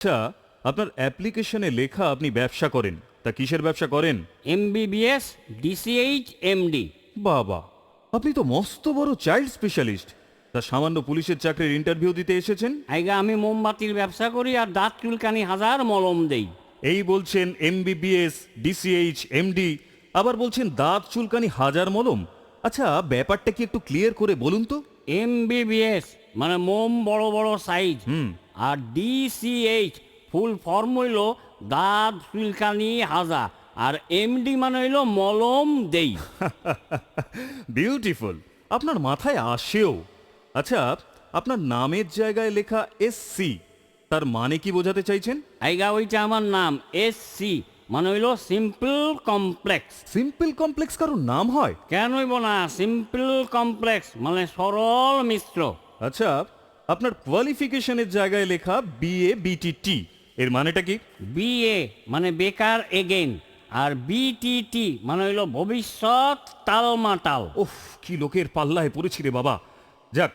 আচ্ছা, আপনার অ্যাপ্লিকেশনে লেখা আপনি ব্যবসা করেন, তা কিসের ব্যবসা করেন? MBBS DCH MD। বাবা, আপনি তো মস্ত বড় চাইল্ড স্পেশালিস্ট। তা সামান্য পুলিশের চাকরির ইন্টারভিউ দিতে এসেছেন? আইগা আমি মোমবাতির ব্যবসা করি আর দাঁত চুলকানি হাজার মলম দেই। এই বলছেন MBBS DCH MD, আবার বলছেন দাঁত চুলকানি হাজার মলম। আচ্ছা, ব্যাপারটা কি একটু ক্লিয়ার করে বলুন তো। MBBS মানে মোম বড় বড় সাইজ, আর DCH ফুল ফর্ম হইল দাঁত চুলকানি হাজা, আর MD মানে হইল মলম দেই। বিউটিফুল, আপনার মাথায় আসেও। আচ্ছা, আপনার নামের জায়গায় লেখা SC, তার মানে কি বোঝাতে চাইছেন? আইগা ওইটা আমার নাম SC মানে হইল সিম্পল কমপ্লেক্স। সিম্পল কমপ্লেক্স কারোর নাম হয়? কেন হইব না, সিম্পল কমপ্লেক্স মানে সরল মিশ্র। আচ্ছা, আপনার কোয়ালিফিকেশনের জায়গায় লেখা BA BTT, এর মানেটা কি? BA মানে বেকার এগেইন, আর BTT মানে হইল ভবিষ্যৎ টালমাটাল। ওফ, কি লোকের পাল্লায় পড়েছি রে বাবা। যাক,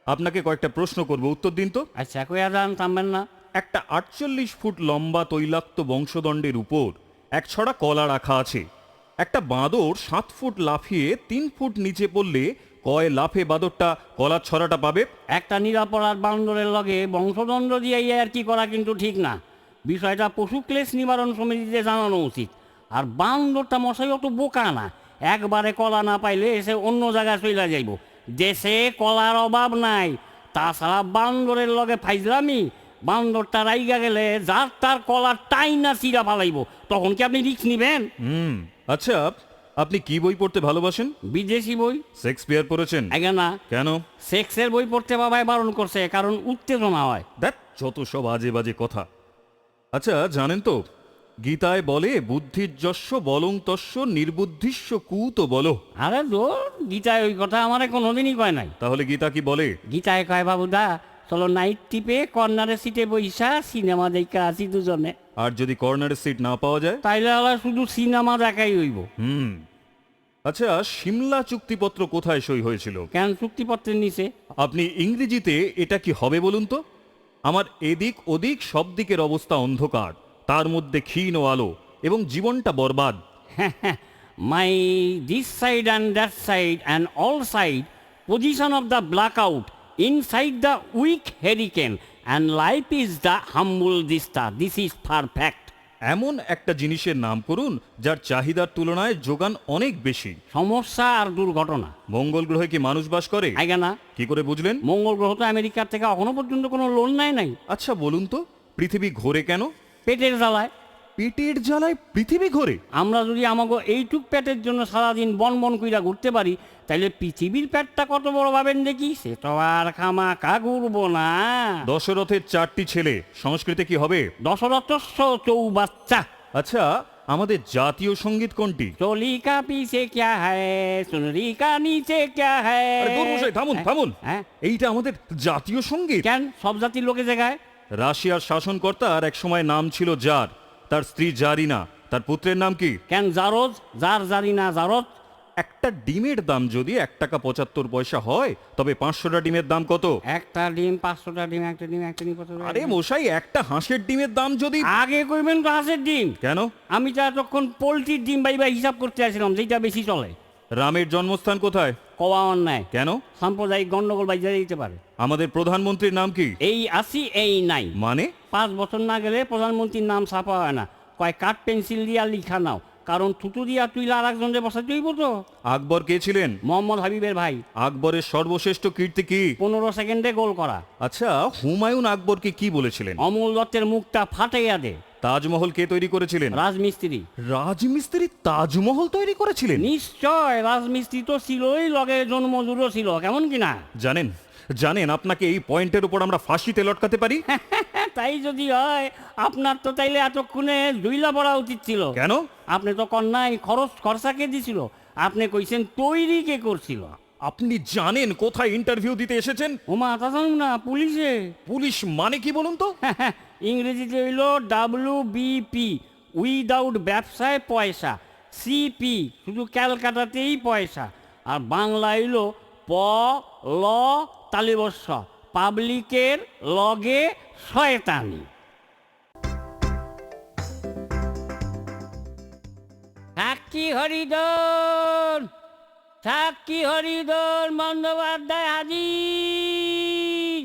আপনাকে কয়েকটা প্রশ্ন করব, উত্তর দিন তো। আচ্ছা কইয়া যান, থামবেন না। একটা 48 ফুট লম্বা তৈলাক্ত বংশদণ্ডের উপর এক ছড়া কলা রাখা আছে। একটা বাঁদর 7 ফুট লাফিয়ে 3 ফুট নিচে পড়লে কয় লাফে বাঁদরটা কলার ছড়াটা পাবে? একটা নিরাপরাধ বান্দরের লগে বংশদণ্ড দিয়ে আর কি করা কিন্তু ঠিক না। বিষয়টা পশু ক্লেশ নিবারণ সমিতিতে জানানো উচিত। আর বান্দরটা মশাই অত বোকা না, একবারে কলা না পাইলে এসে অন্য জায়গায় চইলা যাইব। দেশে কলার অভাব নাই। তাছাড়া বান্দরের লগে ফাইজলামি, বান্দরটা রাইগা গেলে যার তার কলার টাইনা চিরা ফালাইব। তখন কি আপনি রিস্ক নিবেন? আচ্ছা, আপনি কি বই পড়তে ভালোবাসেন? বিদেশি বই। শেক্সপিয়ার পড়েছেন? আগে না, কেন? সেক্সের বই পড়তে বাবাই বারণ করছে, কারণ উত্তেজনা হয়। দেখ, যত সব আজে বাজে কথা। আচ্ছা, জানেন তো গীতায় বলে বুদ্ধির যস্য বলং তস্য নির্বুদ্ধিস্য কুত বলো। আরে দোর, গীতায় ওই কথা আমারে কোনোদিনই কয় নাই। তাহলে গীতা কি বলে? গীতায় কয় বাবুদা চলো নাইট টিপে কর্নারের সিটে বইসা সিনেমা দেখা আসি দুজনে। আর যদি কর্নারের সিট না পাওয়া যায়? তাইলে আবার শুধু সিনেমা দেখাই হইব। আচ্ছা, সিমলা চুক্তিপত্র কোথায় সই হয়েছিল? কেন চুক্তিপত্রের নিচে? আপনি ইংরেজিতে এটা কি হবে বলুন তো? আমার এদিক ওদিক সব দিকের অবস্থা অন্ধকার, তার মধ্যে ক্ষীণ আলো এবং জীবনটা বরবাদ। My this side and that side and all side position of the black out inside the weak hurricane and life is the humble দিস্তা, দিস ইজ পারফেক্ট। এমন একটা জিনিসের নাম করুন যার চাহিদার তুলনায় যোগান অনেক বেশি। সমস্যা আর দুর্ঘটনা। মঙ্গল গ্রহে কি মানুষ বাস করে? আইগা না। কি করে বুঝলেন? মঙ্গল গ্রহ তো আমেরিকার থেকে এখনো পর্যন্ত কোনো লোন নেয় নাই। আচ্ছা বলুন তো, পৃথিবী ঘোরে কেন? পেটের জ্বালায়। পেটের জ্বালায় পৃথিবী ঘোরে? আমরা যদি আমাকে এইটুক পেটের জন্য সারাদিন বন বন কইরা ঘুরতে পারি, তাহলে পৃথিবীর পেটটা কত বড় ভাবেন দেখি। সে তো আর খামাকা ঘুরবো না। দশরথের 4টি ছেলে, সংস্কৃতে কি হবে? দশরথস্য চৌবাচ্চা। আচ্ছা, আমাদের জাতীয় সঙ্গীত কোনটি? চলিকা পিছে ক্যা হ্যায়, সুনরিকা নিচে ক্যা হ্যায়। আরে দূর মশাই, থামুন থামুন। হ্যাঁ? এইটা আমাদের জাতীয় সঙ্গীত? কেন সব জাতির লোকে জায়গায়? রাশিয়ার শাসনকর্তার এক সময় নাম ছিল জার, তার স্ত্রী জারিনা, তার পুত্রের নাম কি? কেন জারজ, যার জারি না জারজ। একটা ডিমের দাম যদি 1 টাকা 75 পয়সা হয়, তবে 500টা ডিমের দাম কত? একটা ডিম 500টা ডিম, একটা ডিম একটা ডিম 500 টাকা। আরে মশাই, একটা হাঁসের ডিমের দাম যদি... আগে কইবেন তো হাঁসের ডিম। কেন? আমি তো এতক্ষণ পোলট্রির ডিম বাইবা হিসাব করতে আসছিলাম, যেটা বেশি চলে। রামের জন্মস্থান কোথায়? কওয়া অন্যায়। কেন? সাম্প্রদায়িক গন্ডগোল বাইজা দিতে পারে। আমাদের প্রধানমন্ত্রীর নাম কি? এই আসি এই নাই। মানে? 5 বছর না গেলে প্রধানমন্ত্রীর নাম ছাপা হয় না। কয় কাঠ পেন্সিল দিয়া লিখা নাও, কারণ থুতু দিয়া তুইলা আর একজনের বসাতে হইব তো। আকবর কে ছিলেন? মোহাম্মদ হাবিবের ভাই। আকবরের সর্বশ্রেষ্ঠ কীর্তি কি? 15 সেকেন্ডে গোল করা। আচ্ছা, হুমায়ুন আকবরকে কি বলেছিলেন? অমূল দত্তের মুখটা ফাটাইয়া দে। তাজমহল কে তৈরি করেছিলেন? রাজমিস্ত্রি। রাজমিস্ত্রি তাজমহল তৈরি করেছিলেন? নিশ্চয়, রাজমিস্ত্রি তো ছিলই, লগে জন্মজুরও ছিল, কেমন কিনা। জানেন জানেন আপনাকে এই পয়েন্টের উপর আমরা ফাঁসিতে লটকাতে পারি। তাই যদি হয়, আপনার তো তাইলে এতক্ষণে জুইলা পড়া উচিত ছিল। কেন? আপনি তো কন্যায় খরচা কে দিছিল? আপনি কইছেন তৈরি কে করছিল। আপনি জানেন কোথায় ইন্টারভিউ দিতে এসেছেন? ওমা তা জানুন না, পুলিশে। পুলিশ মানে কি বলুন তো? ইংরেজিতে হইল WBP, উইদাউট ব্যবসায় পয়সা। CP শুধু ক্যালকাটাতেই পয়সা। আর বাংলা হইল প ল তালিবস্য, পাবলিকের লগে শয়তানি। সাক্ষী হরিধন বন্দ্যোপাধ্যায় হাজির।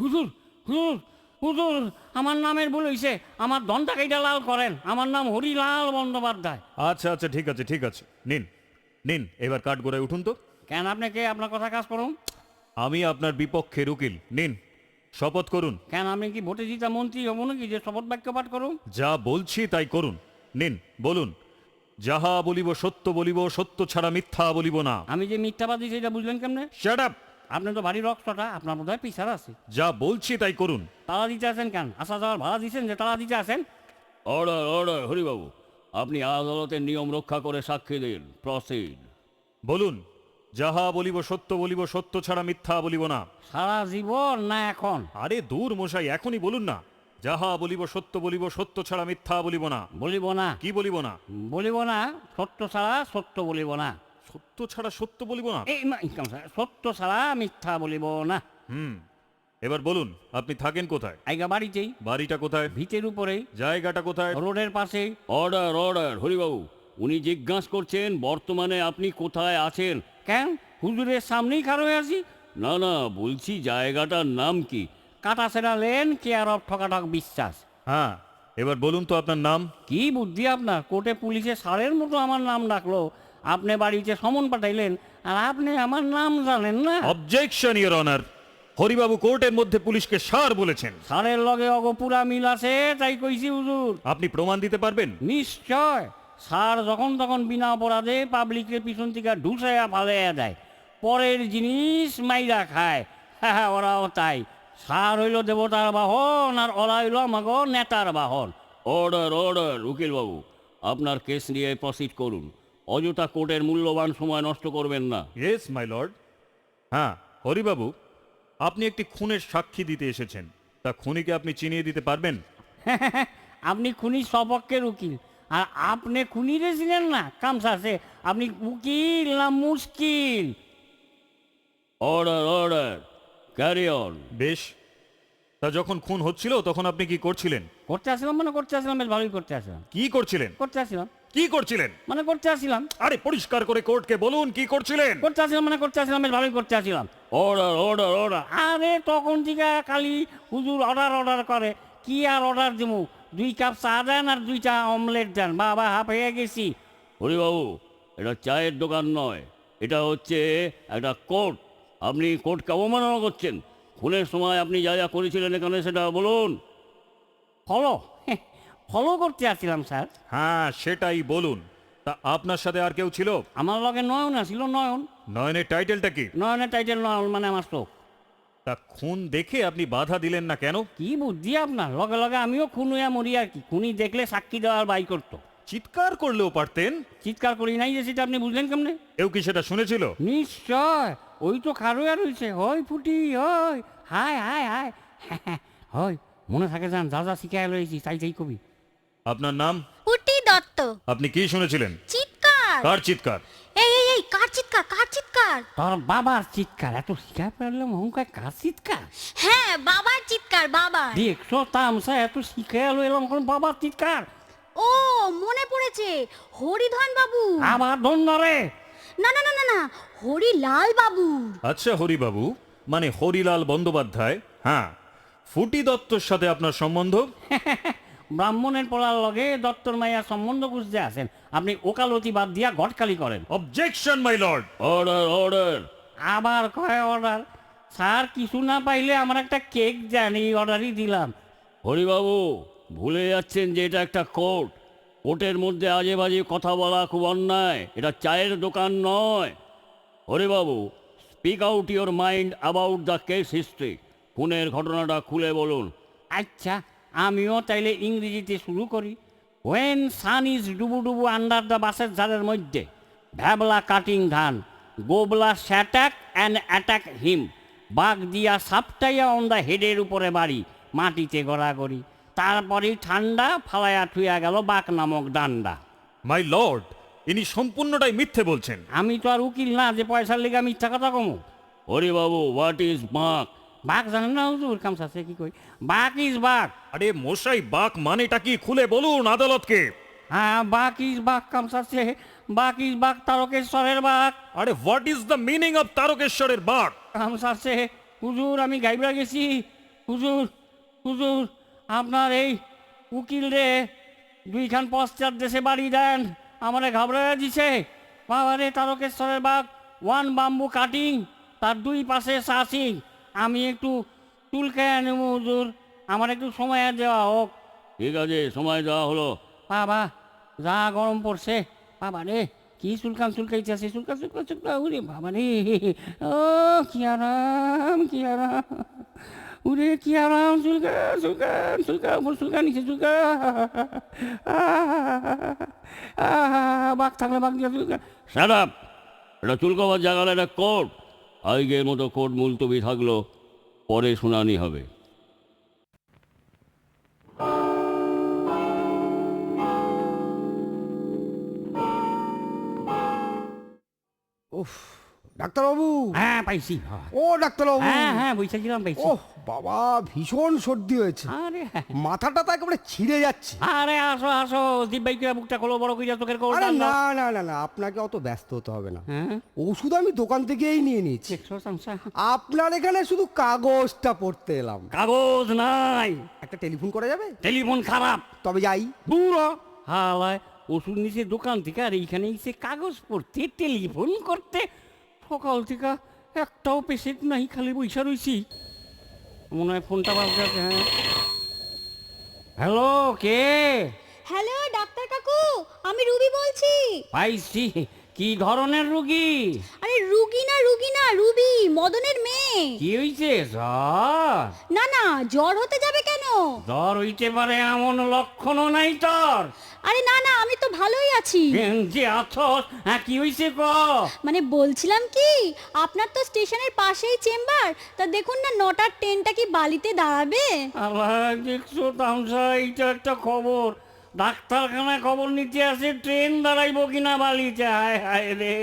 হুজুর হুজুর হুজুর, আমার নামের ভুল হইছে, আমার দনটা কেটে লাল করেন, আমার নাম হরিলাল বন্দ্যোপাধ্যায়। আচ্ছা আচ্ছা, ঠিক আছে ঠিক আছে, নিন নিন, এবার কাঠ গোড়ায় উঠুন তো। কেন আপনি কে? আপনার কথা কাজ করুন। আমি আপনার বিপক্ষের উকিল, নিন শপথ করুন। কেন আপনি কি ভোটে জিতা মন্ত্রী হবো নাকি যে শপথ বাক্য পাঠ করুন? যা বলছি তাই করুন, নিন বলুন। যাহা বলিব সত্য বলিব, সত্য ছাড়া মিথ্যা বলিব না। আমি যে মিথ্যাবাদী সেটা বুঝলেন কেমনে? Shut up! আপনি তো ভারী রক্তটা, আপনার বোধ হয় পিছার আছে। যা বলছি তাই করুন। তালা দিতে আছেন কেন? আসা যাওয়ার ভাড়া দিচ্ছেন যে তালা দিতে আছেন? অর্ডার অর্ডার হরিবাবু, আপনি আদালতের নিয়ম রক্ষা করে সাক্ষী দিন। প্রসিড। বলুন, যাহা বলিব সত্য বলিব, সত্য ছাড়া মিথ্যা বলিব না। সারা জীবন না এখন? আরে দূর মশাই, এখনই বলুন না। যাহা বলিব সত্য বলিব, সত্য ছাড়া মিথ্যা বলিব না। বলিব না। কি বলিব না? বলিব না, সত্য ছাড়া সত্য বলিব না। সত্য ছাড়া সত্য বলিব না? এই সত্য ছাড়া মিথ্যা বলিব না। এবার বলুন, আপনি থাকেন কোথায়? আইগা বাড়িতেই। বাড়িটা কোথায়? ভিতের উপরেই। জায়গাটা কোথায়? রোডের পাশেই। অর্ডার অর্ডার হরিবাবু, উনি জিজ্ঞাসা করছেন বর্তমানে আপনি কোথায় আছেন। কেন? হুজুরের সামনেই খাড়ো হয়ে আছি। না না, বলছি জায়গাটার নাম কি? কাটাছেড়া লেন, কেয়ার অফ ঠকাঠক বিশ্বাস। হ্যাঁ, এবার বলুন তো আপনার নাম। কি বুদ্ধি আপনার! কোর্টে পুলিশে সারের মতো আমার নাম ডাকলো, আপনি বাড়িতে সমন পাঠাইলেন, আর আপনি আমার নাম জানেন না? Objection your honour. হরিবাবু কোর্টের মধ্যে পুলিশকে সার বলেছেন। সারের লগে অগপুরা মিল আছে, তাই কইছি হুজুর। আপনি প্রমাণ দিতে পারবেন? নিশ্চয়। সার যখন তখন বিনা অপরাধে পাবলিকের পিছন থেকে ঢুসাইয়া ফালাইয়া দেয়, পরের জিনিস মাইরা খায়। হ্যাঁ, ওরাও তাই। সার হইল দেবতার বাহন, আর ওরা হইল আমাগো নেতার বাহন। অর্ডার অর্ডার উকিলবাবু, আপনার কেস নিয়ে প্রসিড করুন। অযথা কোর্টের মূল্যবান সময় নষ্ট করবেন না। Yes my lord. হ্যাঁ হরিবাবু, আপনি একটি খুনের সাক্ষী দিতে এসেছেন, তা খুনিকে আপনি চিনিয়ে দিতে পারবেন? আপনি খুনি সপক্ষের উকিল, আর আপনি খুনিরে ছিলেন না? কামসাছে, আপনি উকিল না মুশকিল? Order order, carry on. বেশ, তা যখন খুন হচ্ছিল তখন আপনি কি করছিলেন? করতে আসছিলাম মানে করতে আসছিলাম, বেশ ভালোই করতে আসছিলাম। কি করছিলেন? করতে আসছিলাম কি করছিলেন? মানে করতে আসছিলাম। আরে পরিষ্কার করে কোর্টকে বলুন কি করছিলেন। করতে আসছিলাম মানে করতে আসছিলাম, বেশ ভালোই করতে আসছিলাম। Order order order. আরে তখন থেকে খালি হুজুর অর্ডার অর্ডার করে, কি আর অর্ডার দেবো? 2 কাপ চা দেন আর 2টা অমলেট দেন। বাবা, হাফ হয়ে গেছি। হরিবাবু, এটা চায়ের দোকান নয়, এটা হচ্ছে একটা কোর্ট। আপনি কোর্টকে অবমাননা করছেন। খুনের সময় আপনি যা যা করেছিলেন এখানে সেটা বলুন। ফলো ফলো করতে আসছিলাম স্যার। হ্যাঁ সেটাই বলুন। তা আপনার সাথে আর কেউ ছিল? আমার লগে নয়ন আসছিল। নয়ন? নয়নের টাইটেলটা কি? নয়নের টাইটেল নয়ন মানে আমার চোখ। তা খুন দেখে আপনি বাধা দিলেন না কেন? কি বুদ্ধি আপনার! লগে লগে আমিও খুন হইয়া মরি আর কি। খুনি দেখলে সাক্ষী দেওয়ার বাই করতো। চিৎকার করলেও পারতেন। চিৎকার করি নাই যে, সেটা আপনি বুঝলেন কেমনে? কেউ কি সেটা শুনেছিল? নিশ্চয়, ওই তো খারোয়া রয়েছে। হয় ফুটি হয়, হায় হায় হায় হয়। মনে থাকে যান, যা যা শিখাই লইছি তাই তাই কবি। আপনার নাম? পুটি দত্ত। আপনি কি শুনেছিলেন? চিৎকার। কার চিৎকার? এই এই এই, কার চিৎকার? কার চিৎকার? তোর বাবার চিৎকার। এত শিখাই পারলাম অহংকার, কার চিৎকার? হ্যাঁ, বাবার চিৎকার, বাবার। দেখছো তামসা, এত শিখাই লইলাম কোন বাবার চিৎকার? ও, মনে পড়েছে, হরিধন বাবু। আবার ধন্য রে। না না না না না, হরিলাল বাবু। আচ্ছা হরিবাবু, মানে হরিলাল বন্দ্যোপাধ্যায়। হ্যাঁ, ফুটি দত্তর সাথে আপনার সম্বন্ধ? ব্রাহ্মণের পড়ার লগে দত্তর মাইয়া সম্বন্ধ বুঝতে আছেন? আপনি ওকালতি বাদ দিয়া ঘটকালি করেন। Objection my lord. Order order. আবার কয় অর্ডার? স্যার, কিছু না পাইলে আমার একটা কেক জানি, অর্ডারই দিলাম। হরিবাবু, ভুলে যাচ্ছেন যে এটা একটা কোর্ট। কোর্টের মধ্যে আজে বাজে কথা বলা খুব অন্যায়। এটা চায়ের দোকান নয়। Haribabu, speak out your mind about the case history. খুনের ঘটনাটা খুলে বলুন। আচ্ছা, আমিও তাইলে ইংরেজিতে শুরু করি। ওয়েন সান ইজ ডুবু ডুবু আন্ডার দ্য বাসের ঝাড়ের মধ্যে, ভ্যাবলা কাটিং ধান, গোবলা স্যাটাক অ্যান্ড অ্যাটাক হিম, বাঘ দিয়া সাপটাইয়া অন দ্য হেডের উপরে বাড়ি, মাটিতে গড়াগড়ি, তারপরেই ঠান্ডা ফালাইয়া থুইয়া গেল বাঘ নামক ডান্ডা। মাই লর্ড, ইনি সম্পূর্ণটাই মিথ্যে বলছেন। আমি তো আর উকিল না যে পয়সার লেগা মিথ্যা কথা কমু। হরিবাবু, হোয়াট ইজ বাঁক? বাঘ জানেন না হুজুর? কামসাছে কি কই, বাঘ ইজ বাঘ। আরে মশাই, বাক মানেটা কি খুলে বলুন আদালতকে। হ্যাঁ, বাঘ ইস বাঘ কামসাচ্ছে, বাঘ ইস বাঘ তারকেশ্বরের বাঘ আরে what is the meaning of তারকেশ্বরের বাঘ? কামসাচ্ছে। হুজুর আমি গাইবরা গেছি। হুজুর, হুজুর আপনার এই উকিল রে দুইখান পশ্চাৎ দেশে বাড়ি দেন, আমারে ঘাবড়াইয়া দিছে। বাবারে তারকেশ্বরের বাঘ, ওয়ান বাম্বু কাটিং, তার দুই পাশে সাসিং। আমি একটু চুলকায় নেব হুজুর, আমার একটু সময় দেওয়া হোক। ঠিক আছে, সময় দেওয়া হলো। বাবা যা গরম পড়ছে, বাবা রে কি চুলকান চুলকাইতেছে, চুলকা চুলকা চুলকা, উরে বাবা রে, ও কি আরাম, কি আরাম, উরে কি আরাম, চুলকা চুলকা চুলকা, উপর চুলকা নিচে চুলকা, বাঘ থাকলে বাঘ দিয়ে চুলকা। Shut up! এটা চুলকাবার জায়গার একটা কোর্ট। আজকের মতো কোর্ট মুলতবি থাকলো, পরে শুনানি হবে। উফ, ডাক্তারবাবু। হ্যাঁ পাইছি বাবা। ও ডাক্তারবাবু। হ্যাঁ হ্যাঁ বৈশাখিরাম পাইছি। ওহ বাবা, ভীষণ সর্দি হয়েছে, আরে মাথাটা তো একেবারে ছিঁড়ে যাচ্ছে। আরে আসো আসো, দিব্যাই করে বুকটা খোলো, বড় করে চোখের কোল আরে টান দাও। না না না না, আপনাকে অত ব্যস্ত হতে হবে না, হ্যাঁ ওষুধ আমি দোকান থেকেই নিয়ে নিয়েছি। দেখছো সামসা, আপনার এখানে শুধু কাগজটা পড়তে এলাম। কাগজ নাই, একটা টেলিফোন করা যাবে? টেলিফোন খারাপ। তবে যাই। দূর হালায়, ওষুধ নিচে দোকান থেকে আর এইখানে এসে কাগজ পড়তে, টেলিফোন করতে। সকাল থেকে একটাও পেশেন্ট নাই, খালি বৈশা রইছি। মনে হয় ফোনটা বাজতে আছে। হ্যাঁ হ্যালো, কে? হ্যালো ডাক্তার কাকু, আমি রুবি বলছি। পাইছি। কি ধরনের রুগী? আরে রুগী না রুবি, মদনের মেয়ে। কি হইছে? জ্বর? না না, জ্বর হতে যাবে কেন? জ্বর হইতে পারে এমন লক্ষণও নাই তোর। আরে না না, আমি তো ভালোই আছি। যে আছস, হ্যাঁ কি হইছে ক? মানে বলছিলাম কি, আপনার তো স্টেশনের পাশেই চেম্বার, তা দেখুন না 9টার ট্রেনটা কি বালিতে দাঁড়াবে? আল্লাহ, দেখছো তামসা, এইটা একটা খবর। ডাক্তারখানায় খবর নিতে আসে ট্রেন দাঁড়াইবো কিনা বালিতে। হায় হায় রে,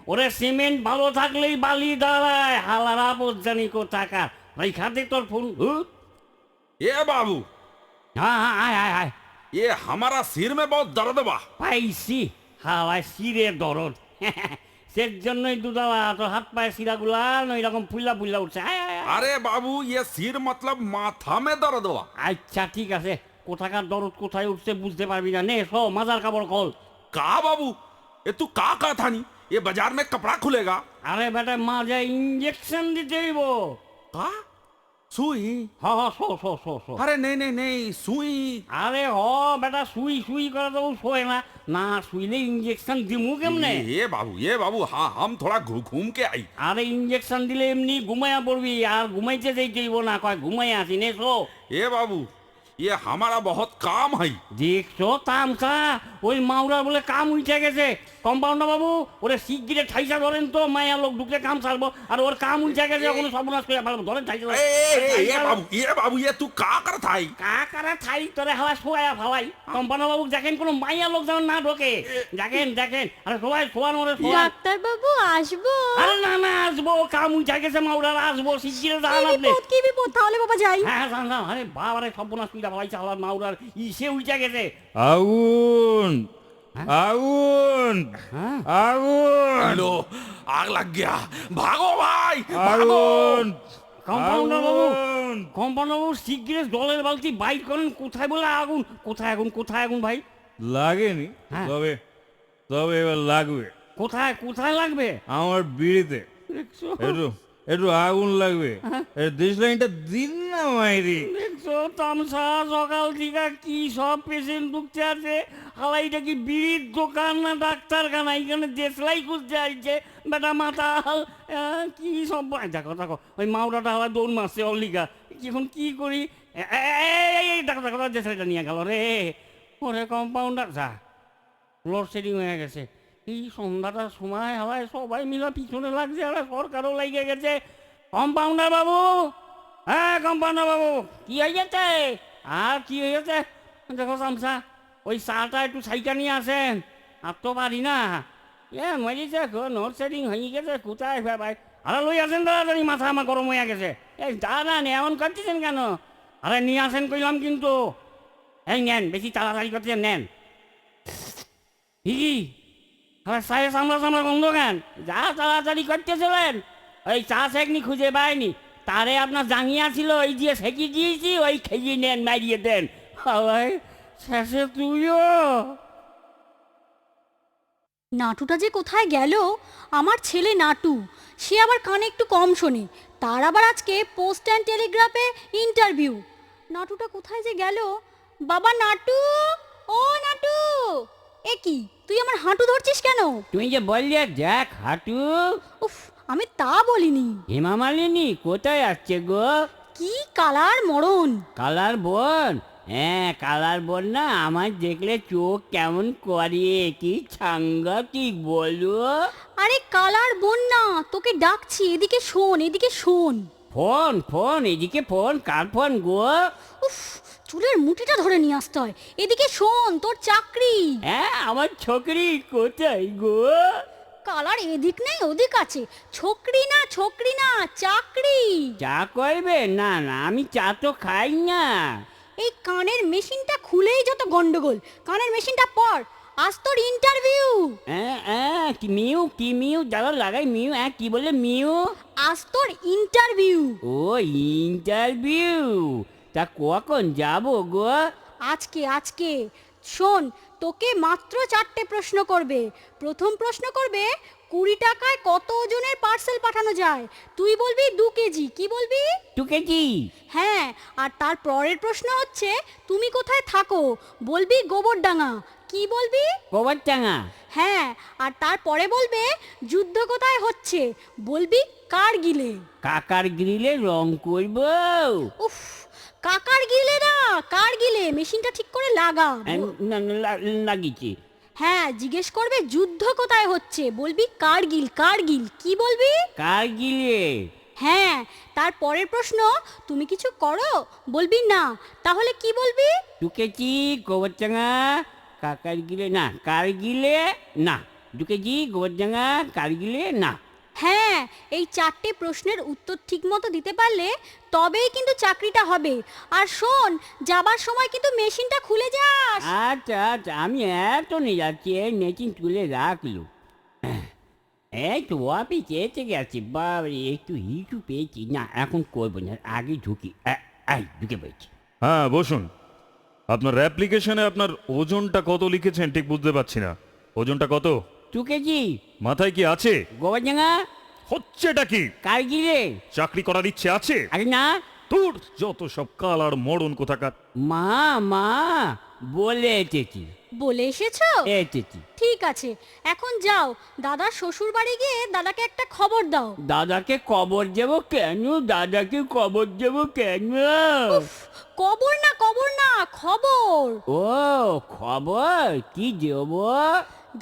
ওরে সিমেন্ট ভালো থাকলেই বালি দাঁড়ায়, হালারা বোঝানি কোথাকার। ভাই খাতে তোর ফোন। ये बाबू, হ্যাঁ হ্যাঁ, আয় আয় আয়। ये हमारा सिर में बहुत दर्द बा। পাইছি, হাওয়ায় শিরে দরদ। সের জন্যই দুধাওয়া, তোর হাত পায়ে শিরাগুলা এরকম ফুল্লা ফুল্লা উঠছে। আয় আয় আয়। अरे बाबू, ये सिर मतलब माथा में दर्द बा। আচ্ছা ঠিক আছে, কোথাকার দরদ কোথায় উঠছে বুঝতে পারবি না, নে সব মাজার কাপড় খোল। का बाबू, ये तू का था नहीं, ये बाजार में कपड़ा खुलेगा। আরে বেটা মাজা ইঞ্জেকশন দিতে হইব। का सुई? হ হ, শো শো শো শো। अरे नहीं नहीं नहीं, सुई। আরে হ বেটা, সুই সুই করে তো শোয় না, না শুইলে ইঞ্জেকশন দিমু কেমনে? ये बाबू, हाँ हम थोड़ा घूम के आई। আরে ইঞ্জেকশন দিলে এমনি ঘুমাইয়া পড়বি, আর ঘুমাইতে যাইতে হইব না, কয় ঘুমাইয়া আসি নে শো। ये बाबू, ये हमारा बहुत काम है। দেখছো তামসা, ওই মাউরার বলে কাম উঠে গেছে। কম্পাউন্ডার বাবু, ওরে শিগগিরে ঠাইসা ধরেন তো, মায়া লোক ঢুকলে কাম ছাড়বো, আর ওর কাম উঠে গেছে, কোনো সর্বনাশ করে ফেলবো। ধরেন ঠাইসা ধরেন। ये बाबू, ये तू का कर था? কাকারা থাই তোরে হাওয়া শোয়া ফালাই। কম্পাউন্ডার বাবু দেখেন কোনো মাইয়া লোক যেন না ঢোকে। দেখেন দেখেন, আরে সবাই শোয়ান, ওরে শোয়ান। ডাক্তার বাবু আসবো? আরে না না, আসবো, কাম উঠে গেছে, মাউরার আসবো, শিগগিরে কি দাঁড়ান আপনি। বিপদ, কি বিপদ, তাহলে বাবা যাই। হ্যাঁ যান যান। আরে বাবারে সর্বনাশ করে ফেলাইছে, হালার মাউরার ইসে উঠে গেছে। আগুন, আগুন, হ্যাঁ আগুন, लो, आग लग गया, भागो भाई, भागो। আগুন, কম্পাউন্ডার বাবু, আগুন। কম্পাউন্ডার বাবু শিগগিরে জলের বালতি বাইর করেন। কোথায় বলে আগুন, কোথায় আগুন, কোথায় আগুন ভাই? লাগেনি, হ্যাঁ। তবে তবে এবার লাগবে। কোথায় কোথায় লাগবে? আমার বিড়িতে দেখছো একটু একটু আগুন লাগবে। দেশ লাইনটা দিন না মাইরি। দেখছো তামসা, সকাল থেকে কি সব পেশেন্ট ঢুকতে আছে। হালাইটা কি বিড়ির দোকান না ডাক্তারখানা? এখানে দেশলাই খুঁজতে আসছে বেটা মাতাল। কি সব দেখো দেখো, ওই মাওরাটা হালা দৌড় মারছে অল্লিকা। এখন কি করি? এই ডাক্তার ডাক্তার দেশলাইটা নিয়ে গেল রে। ওরে কম্পাউন্ডার যা, লোডশেডিং হয়ে গেছে। এই সন্ধ্যাটার সময় হালায় সবাই মিলে পিছনে লাগছে, আর সরকারও লাগিয়ে গেছে। কম্পাউন্ডার বাবু, হ্যাঁ কম্পাউন্ডার বাবু, কি হয়ে গেছে? আর কি হয়ে গেছে? দেখো সামসা, ওই চাটা একটু সাইকা নিয়ে আসেন। আর তো পারি না, মরিছে, নোট সেটিং হয়ে গেছে, কোথায় ভাই? আরে লই আসেন তাড়াতাড়ি, মাথা আমার গরম হয়ে গেছে। এই দাঁড়ান, এমন করতেছেন কেন? আরে নিয়ে আসেন কইলাম কিন্তু। এই নেন, বেশি তাড়াতাড়ি করতেছেন, নেন। ই আবার সাহেব সামলা বন্ধ কেন? যা তাড়াতাড়ি করতেছিলেন, ওই চা সেকনি খুঁজে পায়নি, তারে আপনার জাঙ্গিয়া ছিল, ওই দিয়ে সেকি দিয়েছি, ওই খেয়ে নেন, মারিয়ে দেন। আবার শেষে তুইও। নাটুটা যে কোথায় গেল, আমার ছেলে নাটু, সে আবার কানে একটু কম শোনে, তার আবার আজকে পোস্ট অ্যান্ড টেলিগ্রাফে ইন্টারভিউ। নাটুটা কোথায় যে গেল? বাবা নাটু, ও নাটু, এ কি তুই আমার হাঁটু ধরছিস কেন? তুমি যে বললে দেখ হাঁটু। উফ, আমি তা বলিনি। হেমা মালিনী কোথায় আসছে গো? কি কালার মরণ! কালার বোন? হ্যাঁ কালার বোন না, আমার দেখলে চোখ কেমন করে, কি সাংঘাতিক বলো। আরে কালার বোন না, তোকে ডাকছি, এদিকে শোন, এদিকে শোন। ফোন ফোন এদিকে ফোন, কার ফোন গো? উফ, চুলের মুঠিটা ধরে নিয়ে আসতে হয়। এদিকে শোন, তোর চাকরি। হ্যাঁ আমার ছোকরি কোথায় গো? কালার এদিক নেই ওদিক আছে। ছোকরি না, ছোকরি না, চাকরি। চা করবে? না না, আমি চা তো খাই না। এই কানের মেশিনটা খুলেই যত গন্ডগোল। কানের মেশিনটা পর, আজ তোর ইন্টারভিউ। কি মিউ, কি মিউ, দাদা লাগাই মিউ। কি বলে মিউ? আজ তোর ইন্টারভিউ। ও ইন্টারভিউ, তা কখন যাবো গো? আজকে আজকে শোন, তোকে মাত্র 4টে প্রশ্ন করবে। প্রথম প্রশ্ন করবে, 20 টাকায় কত ওজনের পার্সেল পাঠানো যায়? তুই বলবি 2 কেজি। কি বলবি? টুকেছি। হ্যাঁ, আর তার পরের প্রশ্ন হচ্ছে, তুমি কোথায় থাকো? বলবি গোবরডাঙ্গা। কি বলবি? কবরটাঙ্গা। হ্যাঁ, আর তারপরে বলবে, যুদ্ধ কোথায় হচ্ছে? বলবি কারগিলে। কাকার গ্রিলে রং করবো। উফ, কাকার গিলে না, কারগিলে। মেশিনটা ঠিক করে লাগা। না, না, লাগিয়েছি। হ্যাঁ, জিজ্ঞেস করবে যুদ্ধ কোথায় হচ্ছে? বলবি কারগিল, কারগিল। কি বলবি? কারগিলে। হ্যাঁ, তার পরের প্রশ্ন, তুমি কিছু করো? বলবি না। তাহলে কি বলবি? টুকেছি, কবরটাঙ্গা, কাকার গিলে না, কারগিলে না। ঢুকেছি, গোবরডাঙ্গা, কারগিলে না। হ্যাঁ, এই 4টে প্রশ্নের উত্তর ঠিকমতো দিতে পারলে তবেই কিন্তু চাকরিটা হবে। আর শোন, যাবার সময় কিন্তু মেশিনটা খুলে যাস। আচ্ছা আচ্ছা, আমি এত নিয়ে যাচ্ছি, এই মেশিন তুলে রাখলো। এই তো অফিসে এসে গেছি, বাবারে একটু হিটু পেয়েছি। না এখন করবো না, আগে ঢুকি। এই ঢুকে পেয়েছি। হ্যাঁ বসুন। আপনার অ্যাপ্লিকেশনে আপনার ওজনটা কত লিখেছেন ঠিক বুঝতে পারছি না। ওজনটা কত? টুকেছি, মাথায় কি আছে? গোবরডাঙ্গা, হচ্ছেটা কি? কারগিলে। চাকরি করার ইচ্ছে আছে? আরে না। তোর যত সব কালার মরণ কোথাকার। মা মা বলে এসেছি। বলে এসেছো? এসেছি। ঠিক আছে, এখন যাও, দাদার শ্বশুর বাড়ি গিয়ে দাদাকে একটা খবর দাও। দাদাকে কবর দেবো কেন? দাদাকে কবর দেবো কেন? কবর না, কবর না, খবর। ও খবর কি দেবো?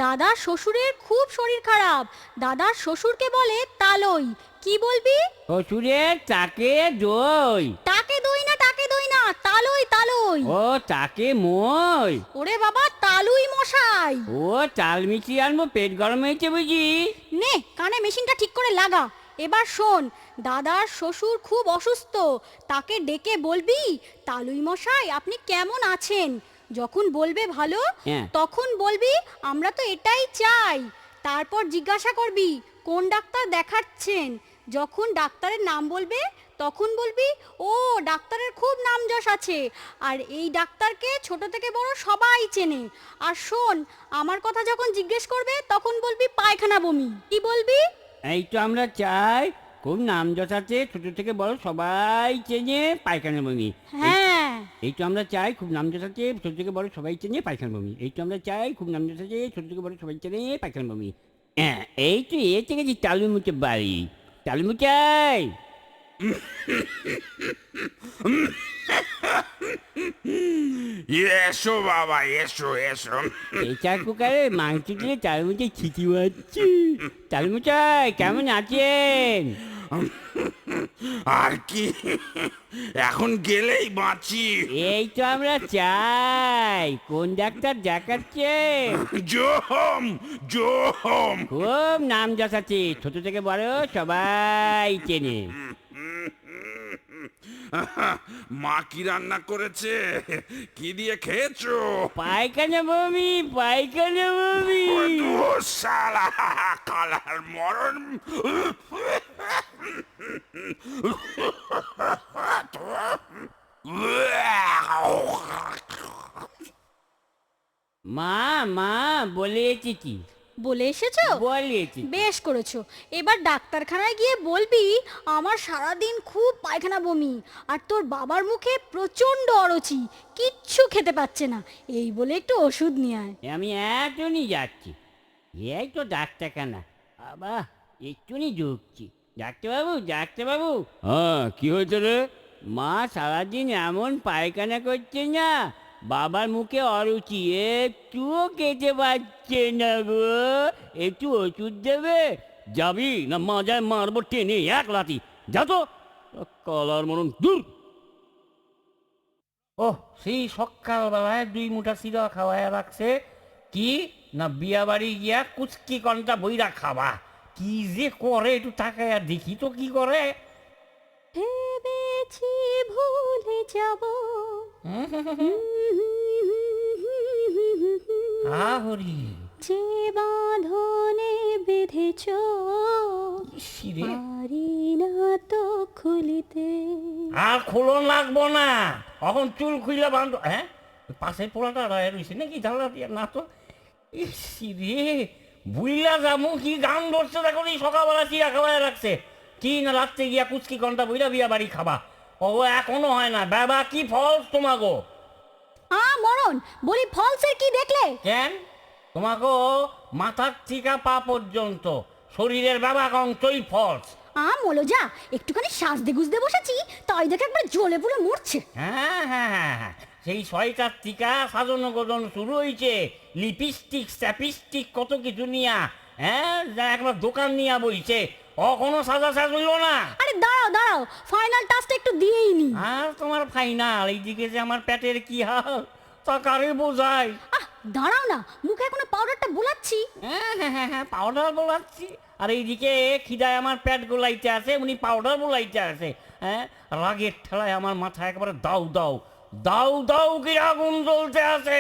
দাদার শ্বশুরের খুব শরীর খারাপ। দাদার শ্বশুরকে বলে তালই। কি বলবি? শ্বশুরের তাকে দই। তাকে দই না, তাকে দই না, তালই, তালই। ও তাকে মই। ওরে বাবা, তালুই মশাই। ও চাল মিশিয়ে আনবো, পেট গরম হয়েছে বুঝি। নে, কানে মেশিনটা ঠিক করে লাগা। এবার শোন, দাদার শ্বশুর খুব অসুস্থ। তাকে ডেকে বলবি, তালুই মশাই আপনি কেমন আছেন? যখন বলবে ভালো, হ্যাঁ। তখন বলবি আমরা তো এটাই চাই। তারপর জিজ্ঞাসা করবি কোন ডাক্তার দেখাচ্ছেন। যখন ডাক্তারের নাম বলবে, তখন বলবি ও ডাক্তারের খুব নাম যশ আছে, আর এই ডাক্তারকে ছোট থেকে বড় সবাই চেনে। আর শোন, আমার কথা যখন জিজ্ঞেস করবে, তখন বলবি পায়খানা বমি। কি বলবি? এই তো আমরা চাই, খুব নাম যশ আছে, ছোট থেকে বড় সবাই চেনে, পায়খানা বমি। হ্যাঁ, এই তো আমরা চাই, খুব নাম যশ আছে, ছোট থেকে বড় সবাই চেনে, পায়খানা বমি। এই তো আমরা চাই, খুব নাম যশ আছে, ছোট থেকে বড় সবাই চেনে, পায়খানা বমি। হ্যাঁ, এই তো এসে গেছি তালু মুচে বাড়ি। তালু মুচাই। এসো বাবা, এসো এসো। প্রেসার কুকারে মাংস দিলে তালু মুচে ছিটি মারছি। তালু মুচাই কেমন আছেন? আর কি, এখন গেলেই বাঁচি। এই তো আমরা চাই, কোন ডাক্তার দেখাচ্ছেন? জোহম জোহম। খুব নাম যশ আছে, ছোট থেকে বড় সবাই চেনে। মা কি রান্না করেছে? কি দিয়ে খেয়েছো? পায়খানা বমি, পায়খানা বমি। ও শালা, কালার মরণ। মা মা বলেছি কি? বলে এসেছো? বলেছি। বেশ করেছো। এবার ডাক্তারখানায় গিয়ে বলবি আমার সারাদিন খুব পায়খানা বমি, আর তোর বাবার মুখে প্রচণ্ড অরুচি, কিচ্ছু খেতে পাচ্ছে না, এই বলে একটু ওষুধ নিয়ে আয়। আমি এখনই যাচ্ছি। এই তো ডাক্তারখানা, বাবা একটুনি ঢুকছি। ডাক্তারবাবু, ডাক্তারবাবু। হ্যাঁ, কি হয়েছে রে? মা সারাদিন এমন পায়খানা করছে না, বাবার মুখে অরুচি, একটুও খেতে পারছে না গো, একটু ওষুধ দেবে? যাবি না মাজায় মারবো টেনে এক লাথি? যা তো, কালার মরণ, দূর। ও সেই সকালবেলায় 2 মুঠা সিরা খাওয়ায় রাখছে, কি না বিয়া বাড়ি গিয়া কুচকি কন্টা বইরা খাবা। কি যে করে একটু তাকায় দেখি তো কি করে। ভেবেছি ভুলে যাব। হরি যে বাঁধনে বেঁধেছ শিরে, পারি না তো খুলিতে। আর খোলন লাগবো না, এখন চুল খুইলা বান্ধ। হ্যাঁ, পাশের পোড়াটা রয়ে রয়েছে নাকি ঝালা দিয়া না তো। ইসিরে বুইলা যামু, কি গান ধরছে দেখো, এই সকালবেলা চিরা খাওয়ায় রাখছে, কি না রাত্রে গিয়া কুচকি কন্টা বইলা বিয়া বাড়ি খাবা। ও এখনো হয় না, বাবা কি ফলস তোমাগো? মরণ, বলি ফলসের কি দেখলে? কেন তোমাগো মাথার থিকা পা পর্যন্ত শরীরের বাবা অংশই ফলস। মলো যা, একটুখানি সাজতে গুজতে বসেছি, তাই দেখে একবার জ্বলে পুড়ে মরছে। হ্যাঁ হ্যাঁ হ্যাঁ হ্যাঁ, সেই 6টার টিকা সাজানো গোজন শুরু হয়েছে, লিপস্টিক স্যাপিস্টিক কত কিছু নিয়া। হ্যাঁ, যা একবার দোকান নিয়া বইছে, কোনো সাজা সাজল না। আরে দাঁড়াও দাঁড়াও, ফাইনাল টাচটা একটু দিয়েই নি। আর তোমার ফাইনাল, এইদিকে যে আমার পেটের কি হাল তা কারে বোঝাই। দাঁড়াও না, মুখে এখনো পাউডারটা বোলাচ্ছি। হ্যাঁ হ্যাঁ হ্যাঁ হ্যাঁ, পাউডার বোলাচ্ছি, আর এইদিকে খিদায় আমার পেট গোলাইতে আছে, উনি পাউডার বোলাইতে আছে। হ্যাঁ, রাগের ঠেলায় আমার মাথা একেবারে দাউ দাউ দাউ দাউ কি আগুন জ্বলতে আছে।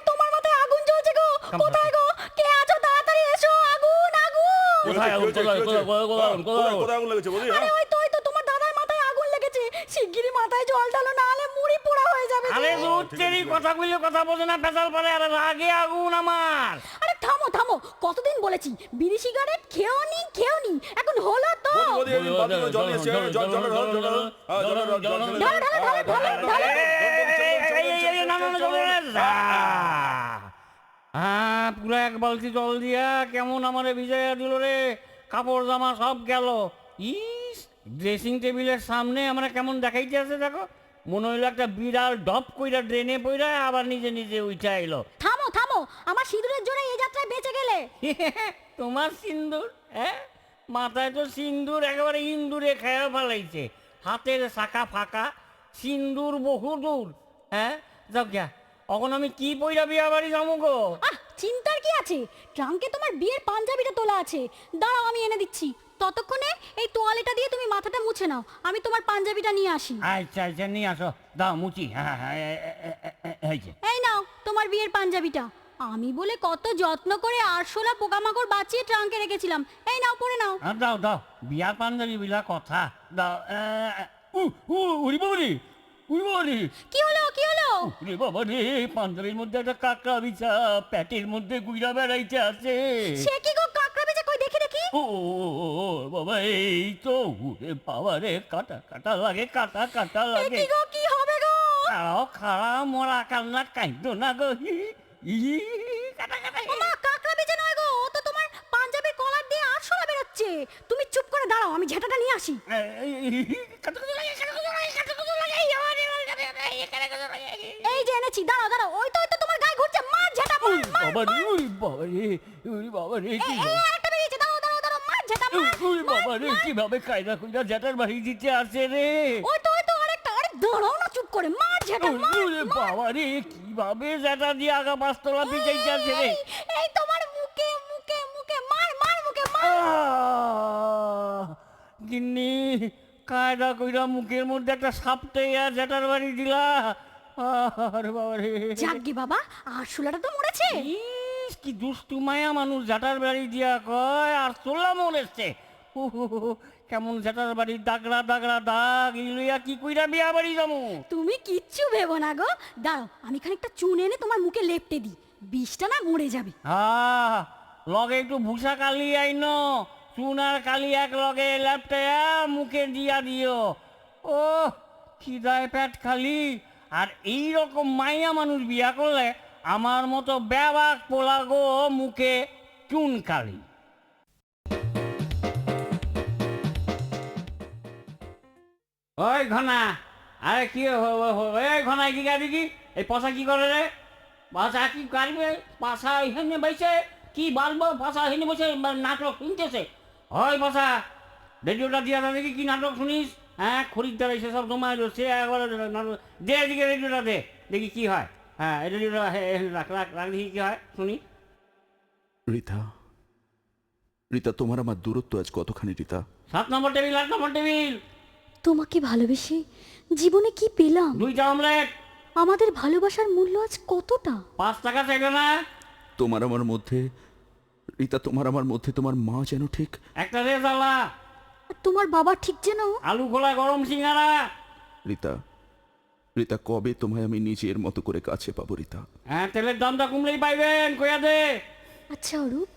তোমার মাথায় আগুন জ্বলছে গো, কোথায় গো, কে আছো, তাড়াতাড়ি এসো, আগুন আগুন। কোথায় আগুন, কোথায়, কোথায়, কোথায়, কোথায়, কোথায়? আগুন লেগেছে বলি? আরে ওই তো তোমার দাদার মাথায় আগুন লেগেছে, শিগগিরই মাথায় জল ঢালো, না হলে মুড়ি পোড়া হয়ে যাবে। আরে দুধেরই কথা কইলে কথা বোঝে না, পেশাল পারে, আরে রাগে আগুন আমার। আরে থামো থামো, কতদিন বলেছি বিড়ি সিগারেট খেওনি, এখন হলো তো। পুরো এক বালতি জল দিয়া কেমন আমারে ভিজাইয়া দিল রে, কাপড় জামা সব গেল। ইস, ড্রেসিং টেবিলের সামনে আমরা কেমন দেখাইতে আছে দেখো, মনে হইলো একটা বিড়াল ডপ কইরা ড্রেনে পইরা আবার নিজে নিজে উঠে আইলো। থামো থামো, আমার সিঁদুরের জন্য এই যাত্রায় বেঁচে গেলে। তোমার সিন্দুর? হ্যাঁ, মাথায় তো সিন্দুর একেবারে ইন্দুরে খেয়া ফেলাইছে, হাতের শাখা ফাঁকা, সিন্দুর বহু দূর। হ্যাঁ, যাও গিয়া, এখন আমি কি পইরা বিয়া বাড়ি যাবো গো? চিন্তার কি আছে, ট্রাঙ্কে তোমার বিয়ের পাঞ্জাবিটা তোলা আছে, দাঁড়াও আমি এনে দিচ্ছি। ততক্ষণে এই তোয়ালেটা দিয়ে তুমি মাথাটা মুছে নাও, আমি তোমার পাঞ্জাবিটা নিয়ে আসি। আচ্ছা আচ্ছা, নিয়ে আসো, দাও মুচি। হ্যাঁ হ্যাঁ, এই নাও তোমার বিয়ের পাঞ্জাবিটা, আমি বলে কত যত্ন করে 8-16 পোকামাকড় বাঁচিয়ে ট্রাঙ্কে রেখেছিলাম, এই নাও পরে নাও। দাও দাও, বিয়ার পাঞ্জাবি বিলা কথা দাও। উড়ি বাবারি, উড়ি বাবারি, কি হলো কি হলো? রে বাবা রে, পাঞ্জাবির মধ্যে একটা কাকড়া বিছা পেটের মধ্যে গুইরা বেড়াইতে আছে। সে কি গো, কাকড়া বেজে কই, দেখি দেখি। ও বাবা, এই তো, ওরে বাবা রে, কাটা কাটা লাগে, কাটা কাটা লাগে। কি গো, কি হবে গো? খাড়াও খাড়া, মরা কান্না কাইতো না গো। কাটা কাটা। ওমা, কাকড়া বেজে নয় গো, ও তো তোমার পাঞ্জাবির কলার দিয়ে আরশোলা বেরোচ্ছে। তুমি চুপ করে দাঁড়াও, আমি ঝেঁটাটা নিয়ে আসি। এই যে এনেছি, দাঁড়াও দাঁড়াও, ওই তো তোমার গায়ে ঘুরছে, মার ঝেঁটা, মার মার। বাবা রে, উড়ি বাবা রে, উড়ি বাবা রে, কি আরেকটা বেরিয়েছে, দাঁড়াও দাঁড়াও দাঁড়াও, মার ঝেঁটা, মার। উড়ি বাবা রে, কিভাবে কায়দা কইরা জ্যাঠার বাড়ি দিতে আসে রে? ওই তো আরেকটা, আরে দাঁড়াও না, চুপ করে, মার ঝেঁটা, মার। উড়ি বাবা রে, কিভাবে জ্যাঠা দিয়ে আগা পাঁচতলা পিছাইতে আসে রে? এই তোমার মুখে মুখে মুখে, মার মার মুখে, মার। গিন্নি, কায়দা কইরা মুখের মধ্যে একটা সাপটে আর জেঠার বাড়ি দিলা। আরে বাবা রে, যাকগে বাবা, আরশোলাটা তো মরেছে। ইস, কি দুষ্টু মায়া মানুষ, জেঠার বাড়ি দিয়া কয় আর চোলা মরেছে। কেমন জেঠার বাড়ির দাগড়া দাগড়া দাগ, ইলুইয়া কি কইরা বিয়া বাড়ি যাবো। তুমি কিচ্ছু ভেবো না গো, দাঁড়াও আমি খানিকটা চুন এনে তোমার মুখে লেপটে দিই, বিষটা না মরে যাবে। লগে একটু ভূষা কালি আইনো, চুন আর কালি এক লগে ল্যাপটে মুখে দিয়া দিও। ও খিদায় পেট খালি। আর এইরকম মাইয়া মানুষ বিয়া করলে আমার মতো ব্যাবাক পোলা গো মুখে চুন কালি। ওই ঘনা, আরে কি ওই ঘনা কি গাড়ি কি এই পশা কি করে রে? পাশা কি কাটবে? পাশা এখানে বসে কি বলবো? পাশা এখানে বসে নাটক শুনতেছে। ওই পাশা, রেডিওটা দিয়া দেখি কি নাটক শুনিস? হ্যাঁ, খরিদ্দার এসে সব জমা সে একবার দে এদিকে রেডিওটা দে, দেখি কি হয়। হ্যাঁ, এই রেডিওটা রাখ রাখ রাখ, দেখি কি হয় শুনি। রিতা, রিতা, তোমার আমার দূরত্ব আজ কতখানি Rita? 7 number table, 8 number table. তোমাকে ভালোবেসে জীবনে কি পেলাম? 2টা অমলেট। আমাদের ভালোবাসার মূল্য আজ কতটা? 5 টাকা চাইবে না? তোমার আমার মধ্যে রিতা, তোমার আমার মধ্যে তোমার মা যেন ঠিক। একটা রেজালা। আর তোমার বাবা ঠিক যেন আলু খোলা গরম সিঙ্গারা। রিতা, রিতা, কবে তোমায় আমি নিজের মতো করে কাছে পাবো রিতা? হ্যাঁ, তেলের দামটা কমলেই পাইবেন, কইয়া দে। আচ্ছা অরূপ,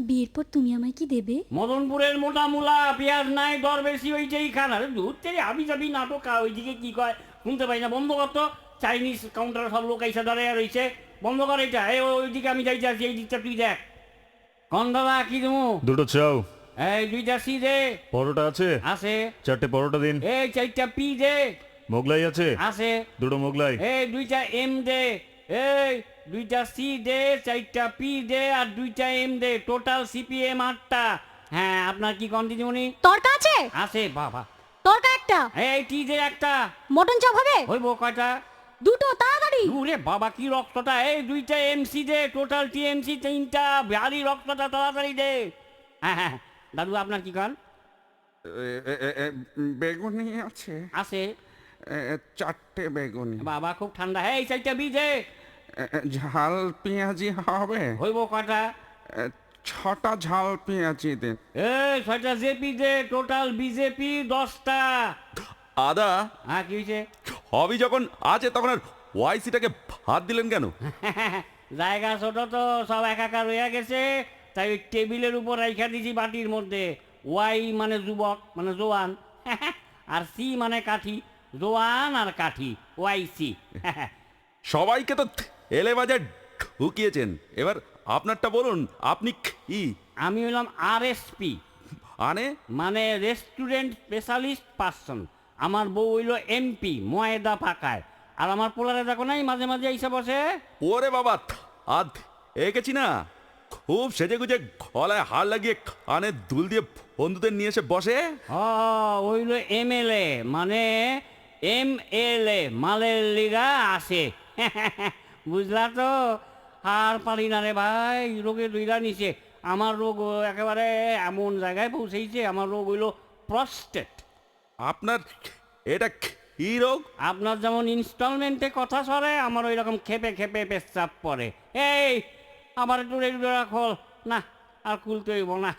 বিয়ের পর তুমি আমায় কি দেবে? মদনপুরের মোটা মূলা, পেঁয়াজ নাই, দর বেশি, ওইটাই খান। আরে দূর থেকে আবি যাবি নাটক, ওইদিকে কি কয় শুনতে পাই না। বন্ধ কর তো, চাইনিজ কাউন্টারে সব লোক এসে দাঁড়িয়ে রয়েছে। বন্ধ কর এটা। ওইদিকে আমি যাইতে আছি, এই দিকটা তুই দেখ। কন দাদা কি দেবো? দুটো চাও, এই 2টা সি দে। পরোটা আছে? আছে। 4টে পরোটা দিন। এই 4টা পি দে। মোগলাই আছে? আছে। দুটো মোগলাই। এই 2টা এম দে। এই 2টা সি দে, 4টা পি দে আর 2টা এম দে, টোটাল সিপিএম 8টা। হ্যাঁ, আপনার কি কন দিদিমণি? তরকা আছে? আছে বাবা। তরকা একটা। এই টি দে একটা। মটন চাপ হবে? হইব কয়টা? দুটো, তাড়াতাড়ি। ওরে বাবা কি রক্তটা! এই 2টা এমসি দে, টোটাল টিএমসি 3টা, ভারী রক্তটা তাড়াতাড়ি দে। হ্যাঁ হ্যাঁ, দাদু আপনার কি কন? বেগুনি আছে? আছে। 4টে বেগুনি। বাবা খুব ঠান্ডা। এই 4টা বি দে। ঝাল পেঁয়াজি হবে? হইব কয়টা? 6টা ঝাল পেঁয়াজি দিন। এই 6টা জেপি দে, টোটাল বিজেপি 10টা। আদা, হ্যাঁ, কি হয়েছে? হবি যখন আছে তখন আর ওয়াইসিটাকে ভাত দিলেন কেন? জায়গা ছোট তো, সব একাকার হয়ে গেছে, তাই ওই টেবিলের উপর রেখা দিছি বাটির মধ্যে। ওয়াই মানে যুবক, মানে জোয়ান, আর সি মানে কাঠি, জোয়ান আর কাঠি, ওয়াই সি। সবাইকে তো এলে বাজার ঢুকিয়েছেন, এবার আপনারটা বলুন, আপনি কি? আমি হলাম আরএসপি, মানে রেস্টুরেন্ট স্পেশালিস্ট পার্সন। আমার বউ হইল এমপি, ময়দা পাকায়। আর আমার পোলারে দেখো নাই, মাঝে মাঝে এসে বসে। ওরে বাবা, আদ এঁকেছি না, খুব সেজে গুজে গলায় হার লাগিয়ে কানে দুল দিয়ে বন্ধুদের নিয়ে এসে বসে। হইল এমএলএ, মানে এমএলএ, মালের লিগা আসে। বুঝলা তো? আর পারি না রে ভাই, রোগে দুইরা নিছে। আমার রোগ একেবারে এমন জায়গায় পৌঁছেছে, আমার রোগ হইল প্রস্টেট। আপনার এটা কি রোগ? আপনার যেমন ইনস্টলমেন্টে কথা সরে, আমার ওই রকম খেপে খেপে পেচ্ছাপ পড়ে। এই আমার একটু রেডিওটা খোল না, আর খুলতে হইব না।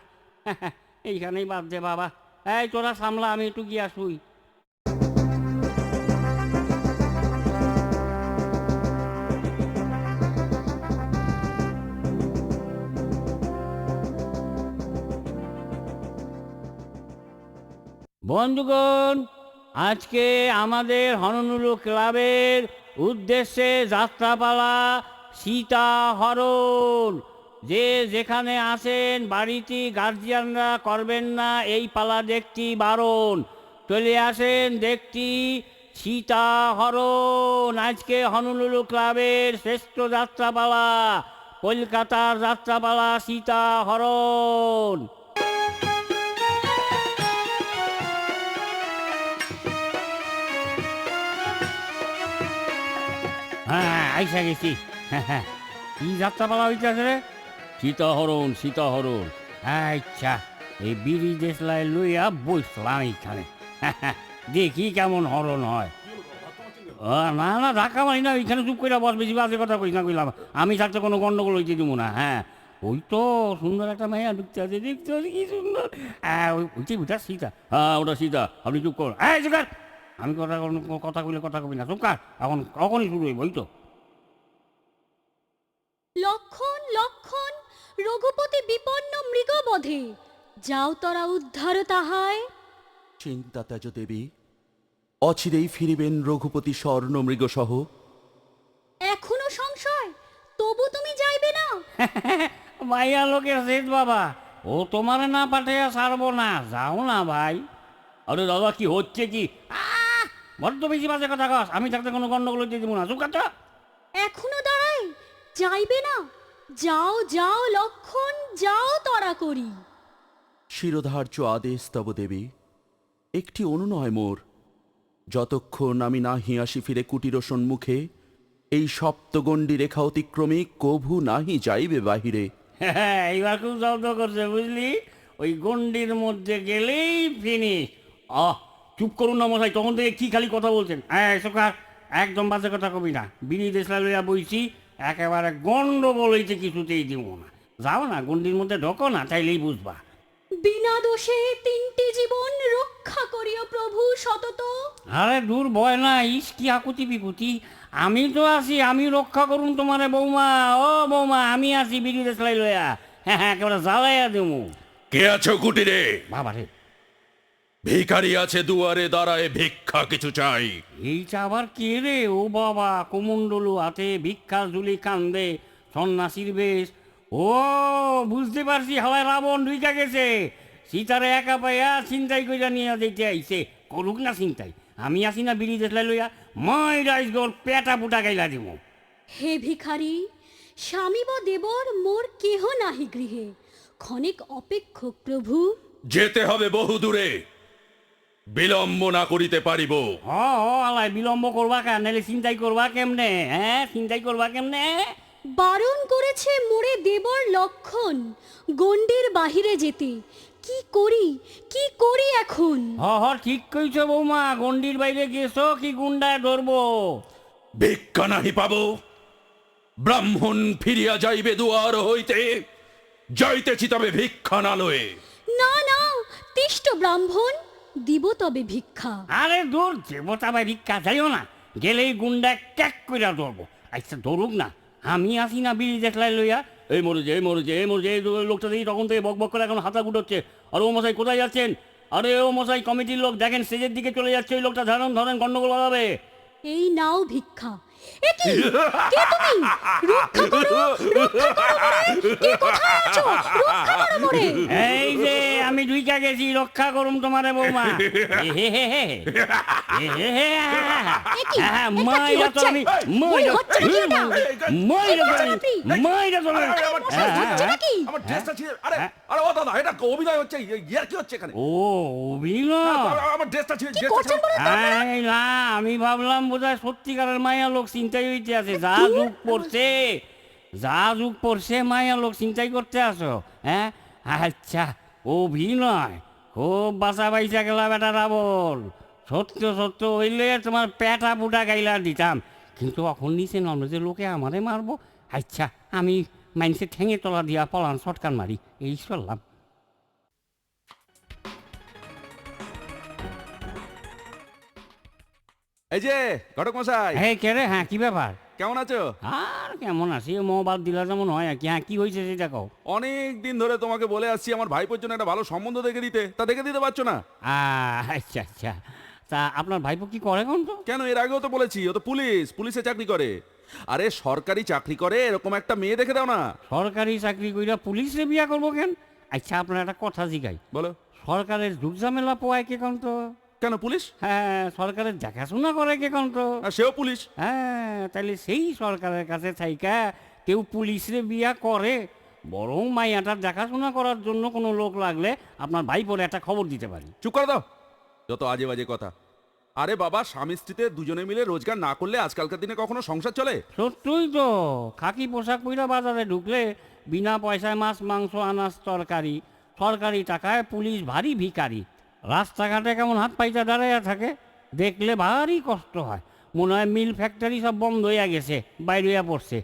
এইখানেই বাদ দে বাবা। এই তোরা সামলা, আমি একটু গিয়া শুই। বন্ধুগণ, আজকে আমাদের হননুলু ক্লাবের উদ্দেশ্যে যাত্রাপালা সীতাহরণ। যে যেখানে আসেন বাড়িতে গার্জিয়ানরা করবেন না এই পালা দেখতে বারণ। চলে আসেন দেখতে সীতাহরণ। আজকে হননুলু ক্লাবের শ্রেষ্ঠ যাত্রাপালা, কলকাতার যাত্রাপালা সীতাহরণ। হ্যাঁ, আইসা গেছি। কি যাত্রাপালা হইতেছে রে? সীতাহরণ, সীতাহরণ। আচ্ছা, এই বিড়ি দেশলাই লইয়া বসলাম এইখানে। দেখি কেমন হরণ হয়। না না ধাক্কা মারি না, ওইখানে চুপ করে বস, বেশি বাজে কথা কইস না কইলাম। আমি থাকতে কোনো গন্ডগোল হইতে দিব না। হ্যাঁ ওই তো সুন্দর একটা মেয়া ঢুকতে আছে, দেখতে হবে কি সুন্দর। হ্যাঁ ওইটাই ওটা সীতা। হ্যাঁ ওটা সীতা, আপনি চুপ করুন। হ্যাঁ চুকার, আমি কথা কইলে কথা কবি না, চুকার। এখন কখনই শুরু হইব, ওই তো। লক্ষণ লক্ষণ, রঘুপতি বিপন্ন মৃগবধে, যাও তরা উদ্ধার তাহায়। চিন্তা ত্যাজ দেবী, অচিরেই ফিরিবেন রঘুপতি স্বর্ণ মৃগসহ। এখনো সংশয়, তবু তুমি যাইবে না? মাইয়া লোকের শেষ বাবা, ও তোমার না পাঠাইয়া ছাড়বো না, যাও না ভাই। আরে দাদা কি হচ্ছে কি? বড্ড বেশি বাজে কথা কস, আমি থাকতে কোনো গন্ডগোল হইতে দিব না, চুকার তো। এখনো দাঁড়াই, যাইবে না? যাও যাও লক্ষণ, যাও তরা করি। শিরোধার্য আদেশ তব দেবী, একটি অনুনয় মোর। যতক্ষণ আমি না হিয়াসি ফিরে কুটির সম্মুখে, এই সপ্তগণ্ডী রেখা অতিক্রমে কভু নাহি যাইবে বাহিরে। হ্যাঁ এইবার খুব শব্দ করছে বুঝলি, ওই গন্ডির মধ্যে গেলেই ফিনিশ। চুপ করুন না মশাই, তখন থেকে কি খালি কথা বলছেন। হ্যাঁ সুকার, একদম বাজে কথা কবি না। বিড়ি দেশলা লইয়া বইছি, একেবারে গন্ডগোল হইতে কিছুতেই দিব না। যাও না, গন্ডির মধ্যে ঢোকো না, চাইলেই বুঝবা। বিনা দোষে তিনটি জীবন রক্ষা করিও প্রভু সতত। আরে দূর ভয় না, ইস কি আকুতি বিকুতি। আমি তো আছি, আমি রক্ষা করুন তোমারে বৌমা। ও বৌমা, আমি আছি বিড়ি দেশলাই লইয়া। হ্যাঁ হ্যাঁ, একেবারে জ্বালাইয়া দেবো। কে আছো কুটিরে? বাবা রে, ভিখারি আছে দুয়ারে দাঁড়ায়, ভিক্ষা কিছু চাই। এইটা আবার কে রে? ও বাবা, কুমণ্ডলু হাতে, ভিক্ষা ঝুলি কান্দে, সন্ন্যাসীর বেশ। ও বুঝতে পারছি, হাওয়ায় রাবণ ঢুইকা গেছে। সীতারে একা পাইয়া চিন্তাই কইরা নিয়ে যেতে আইছে। করুক না চিন্তাই, আমি আসি না বিড়ি দেশলাই লইয়া। মই রাইস গোর পেটা পুটা গাইলা দিব। হে ভিখারি, স্বামী বা দেবর মোর কেহ নাহি গৃহে, ক্ষণিক অপেক্ষক প্রভু। যেতে হবে বহু দূরে, বিলম্ব না করিতে পারিব। আলাই বিলম্ব করবা কেন? নাহলে চিন্তাই করবা কেমনে? হ্যাঁ চিন্তাই করবা কেমনে? বারণ করেছে মোরে দেবর লক্ষণ, গণ্ডির বাহিরে যেতে। কি করি, কি করি এখন? ঠিক কইছ বৌমা, গন্ডির বাইরে গেছো কি গুন্ডায় ধরবো? ভিক্ষা নাহি পাব, ব্রাহ্মণ ফিরিয়া যাইবে দুয়ার হইতে, যাইতেছি তবে ভিক্ষা না লয়ে। না না, তিষ্ট ব্রাহ্মণ, দিব তবে ভিক্ষা। আরে দূর, দেবতা ভাই ভিক্ষা যাইও না, গেলেই গুন্ডা ক্যাক কইরা ধরবো। আচ্ছা ধরুক না, আমি আসি না বিড়ি দেখলাই লইয়া। এই মরেছে, এই মরেছে, এই মরেছে। এই লোকটা দেখি তখন থেকে বক বক করে এখন হাতা গুটোচ্ছে। আর ও মশাই কোথায় যাচ্ছেন? আরে ও মশাই, কমিটির লোক দেখেন স্টেজের দিকে চলে যাচ্ছে। ওই লোকটা ধরেন ধরেন, গন্ডগোল বাড়াবে। এই নাও ভিক্ষা। এ কি? কে তুমি? রক্ষা করো, রক্ষা করো মোরে। কে কোথায় আছো? রক্ষা করো মোরে। এই যে আমি ঢুইকা গেছি, রক্ষা করুম তোমারে বৌমা। এ কি? মাইরা তো হচ্ছে? আমি ওই হচ্ছে নাকি এটা? মাইরা তো আমি আপনি? মাইরা তো আমি। আরে মশাই, হচ্ছে নাকি? আমার ড্রেসটা ছিঁড়ে, আরে আরে ও দাদা, এটা অভিনয় হচ্ছে, ইয়ার কি হচ্ছে এখানে? ও অভিনয়? আমার ড্রেসটা ছিঁড়ে, কি করছেন বলে? এই না, আমি ভাবলাম বোধহয় সত্যিকারের মায়া লোক চিন্তাই হইতে আছে। যা যুগ পড়ছে, যা যুগ পড়ছে, মায়া লোক চিন্তাই করতে আসো। হ্যাঁ আচ্ছা, অভিনয়। খুব বাঁচা বাইসা গেলা বেটা রাবণ। সত্য সত্য হইলে তোমার পেটা পুটা গাইলা দিতাম, কিন্তু এখন নিচে নামলো যে লোকে আমারে মারবো। আচ্ছা, আমি মাইনসে ঠেঙে তলা দিয়া পলান শটকান মারি, এই চললাম। এই যে ঘটক মশাই, হ্যাঁ কে রে? হ্যাঁ কি ব্যাপার? কেমন আছো? আর কেমন আছি, মোবাইল দিলা যেমন হয় আর কি। হ্যাঁ কি হয়েছে সেটা কও। অনেক দিন ধরে তোমাকে বলে আসছি আমার ভাইপোর জন্য একটা ভালো সম্বন্ধ দেখে দিতে, তা দেখে দিতে পারছো না আচ্ছা আচ্ছা, তা আপনার ভাইপো কি করে কোন তো? কেন? এর আগেও তো বলেছি, ও তো পুলিশে চাকরি করে। আরে সরকারি চাকরি করে, এরকম একটা মেয়ে দেখে দাও না। সরকারি চাকরি কইরা পুলিশে বিয়া করবো কেন? আচ্ছা আপনার একটা কথা জিগাই, বলো। সরকারের ঝুঁক ঝামেলা পোয়ায় কে কোন তো? কেন পুলিশ? হ্যাঁ, সরকারের দেখাশোনা করে কে কোন তো? আর সেও পুলিশ। হ্যাঁ, তাহলে সেই সরকারের কাছে থাইকা কেউ পুলিশে বিয়া করে, বরং মাইয়াটার দেখাশোনা করার জন্য কোনো লোক লাগলে আপনার ভাইপোরে একটা খবর দিতে পারি। চুপ করে দাও, যত আজে বাজে কথা। আরে বাবা, স্বামী স্ত্রীতে দুজনে মিলে রোজগার না করলে আজকালকার দিনে কখনো সংসার চলে? সত্যই তো, খাকি পোশাক পইরা বাজারে ঢুকলে বিনা পয়সায় মাছ মাংস আনাজ তরকারি, সরকারি টাকায় পুলিশ ভারী ভিখারি। রাস্তাঘাটে কেমন হাত পাইটা দাঁড়াইয়া থাকে, দেখলে ভারী কষ্ট হয়। মনে হয় মিল ফ্যাক্টরি সব বন্ধ হইয়া গেছে, বাইরে হইয়া পড়ছে।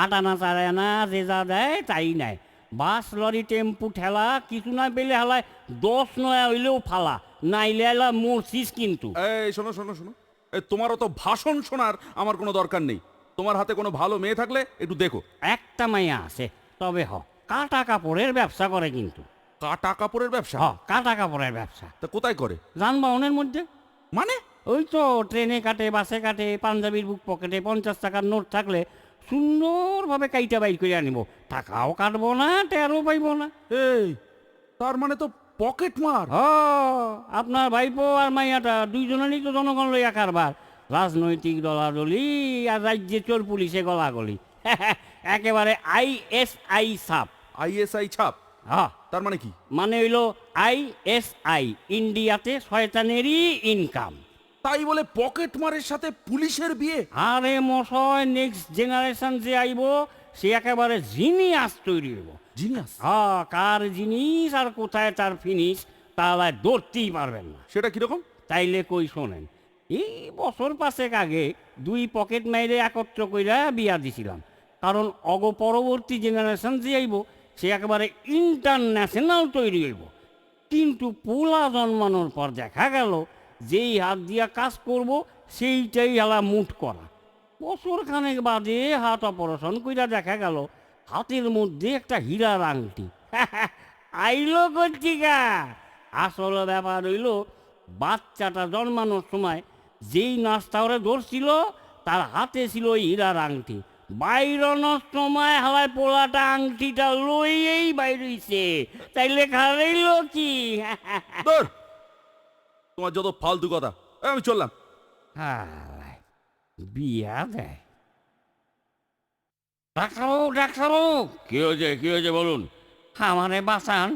আটা না চারায় না, যে যা দেয় তাই নাই। বাস লরি টেম্পু ঠেলা কিছু না পেলে হালায় 10 নয়া হইলেও ফালা, নাইলে এলা মরছিস কিন্তু। এই শোনো শোনো শোনো, এই তোমার অত ভাষণ শোনার আমার কোনো দরকার নেই। তোমার হাতে কোনো ভালো মেয়ে থাকলে একটু দেখো। একটা মাইয়া আছে, তবে কাটা কাপড়ের ব্যবসা করে কিন্তু। কাটা কাপড়ের ব্যবসা? কাটা কাপড়ের ব্যবসা। তা কোথায় করে? যানবাহনের মধ্যে। মানে? ওই তো ট্রেনে কাটে, বাসে কাটে, পাঞ্জাবির বুক পকেটে 50 টাকার নোট থাকলে সুন্দরভাবে কাইটা বাইর করে আনিব, টাকাও কাটবো না, টেরও পাইব না। এই, তার মানে তো পকেট মার। আপনার ভাইপো আর মাইয়াটা দুইজনেরই তো জনগণ লইয়া কারবার, রাজনৈতিক দলাদলি আর রাজ্যে চোর পুলিশে গলাগলি। একেবারে ISI সাপ। ISI ছাপ? হ্যাঁ, তার মানে কি? মানে হইল ISI, ইন্ডিয়াতে শয়তানেরই ইনকাম। তাই বলে পকেট মারের সাথে পুলিশের বিয়ে? আরে মশয়, নেক্সট জেনারেশন যে আইব সে একেবারে জিনিয়াস তৈরি হইব। জিনিয়াস? কার জিনিস আর কোথায় তার ফিনিশ তাহলে ধরতেই পারবেন না। সেটা কিরকম? তাইলে কই শোনেন, এই বছর 5 আগে 2 পকেট মাইরে একত্র কইরা বিয়া দিছিলাম। কারণ পরবর্তী জেনারেশন যে আইব সে একেবারে ইন্টারন্যাশনাল তৈরি হইব। কিন্তু পোলা জন্মানোর পর দেখা গেল যেই হাত দিয়া কাজ করব সেইটাই হেলা মুঠ করা। বছর খানেক বাদে হাত অপারেশন কইরা দেখা গেল হাতের মধ্যে একটা হীরার আংটি। আইলো কর্তিকা। আসল ব্যাপার হইল, বাচ্চাটা জন্মানোর সময় যেই নাস্তা ওরে ধরছিল তার হাতে ছিল ওই হীরার আংটি। বাইরনোর সময় হালায় পোলাটা আংটিটা লইয়েই বাইরেছে। তাইলে খারাইল কি? ধর, তোমার যত ফালতু কথা। আমি চললাম। হালায় বিয়া দেয়। ডাক্তারবাবু, ডাক্তারবাবু, কি হয়েছে বলুন। আমারে বাঁচান।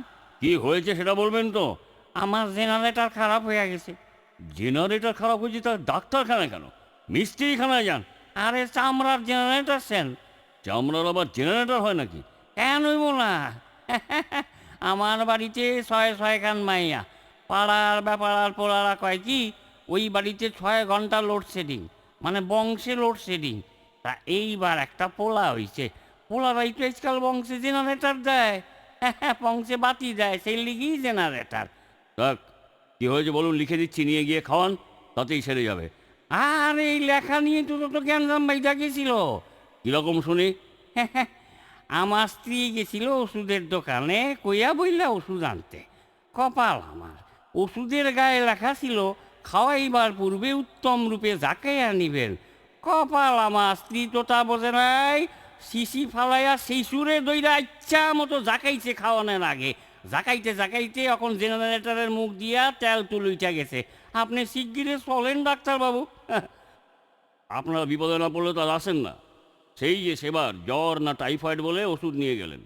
কি হয়েছে সেটা বলবেন তো। আমার জেনারেটর খারাপ হয়ে গেছে। জেনারেটর খারাপ হয়েছে তা ডাক্তারখানায় কেন? মিস্ত্রিখানায় যান। আরে চামড়ার জেনারেটর সেন। চামড়ার আবার জেনারেটর হয় নাকি? কেন হইব না? আমার বাড়িতে 6 খান মাইয়া। পাড়ার ব্যাপার পোড়ারা কয় কি, ওই বাড়িতে 6 ঘন্টা লোডশেডিং, মানে বংশে লোডশেডিং। তা এইবার একটা পোলা হইছে, পোলারাই তো আজকাল বংশে জেনারেটর দেয়, বংশে বাতি দেয়, সেই লিগেই জেনারেটর। থাক, কি হয়েছে বলুন, লিখে দিচ্ছি, নিয়ে গিয়ে খাওয়ান, তাতেই সেরে যাবে। আর এই লেখা নিয়ে তো জ্ঞানজাম ভাইটা গেছিল। কিরকম শুনি? আমার স্ত্রী গেছিল ওষুধের দোকানে, কইয়া বইলা ওষুধ আনতে। কপাল আমার, ওষুধের গায়ে লেখা ছিল খাওয়াইবার পূর্বে উত্তম রূপে জাকাইয়া নিবেন। কপাল আমার, স্ত্রী তো তা বোঝে নাই, শিশি ফালাইয়া সেই সুরে দইরা ইচ্ছা মতো জাকাইছে খাওয়ানোর আগে। জাকাইতে জাকাইতে এখন জেনারেটরের মুখ দিয়া তেল তুলইটা গেছে। আপনি শিগগিরে চলেন ডাক্তারবাবু। আপনারা বিপদে না পড়লে তো আর আসেন না। সেই যে সেবার জ্বর না টাইফয়েড বলে ওষুধ নিয়ে গেলেন,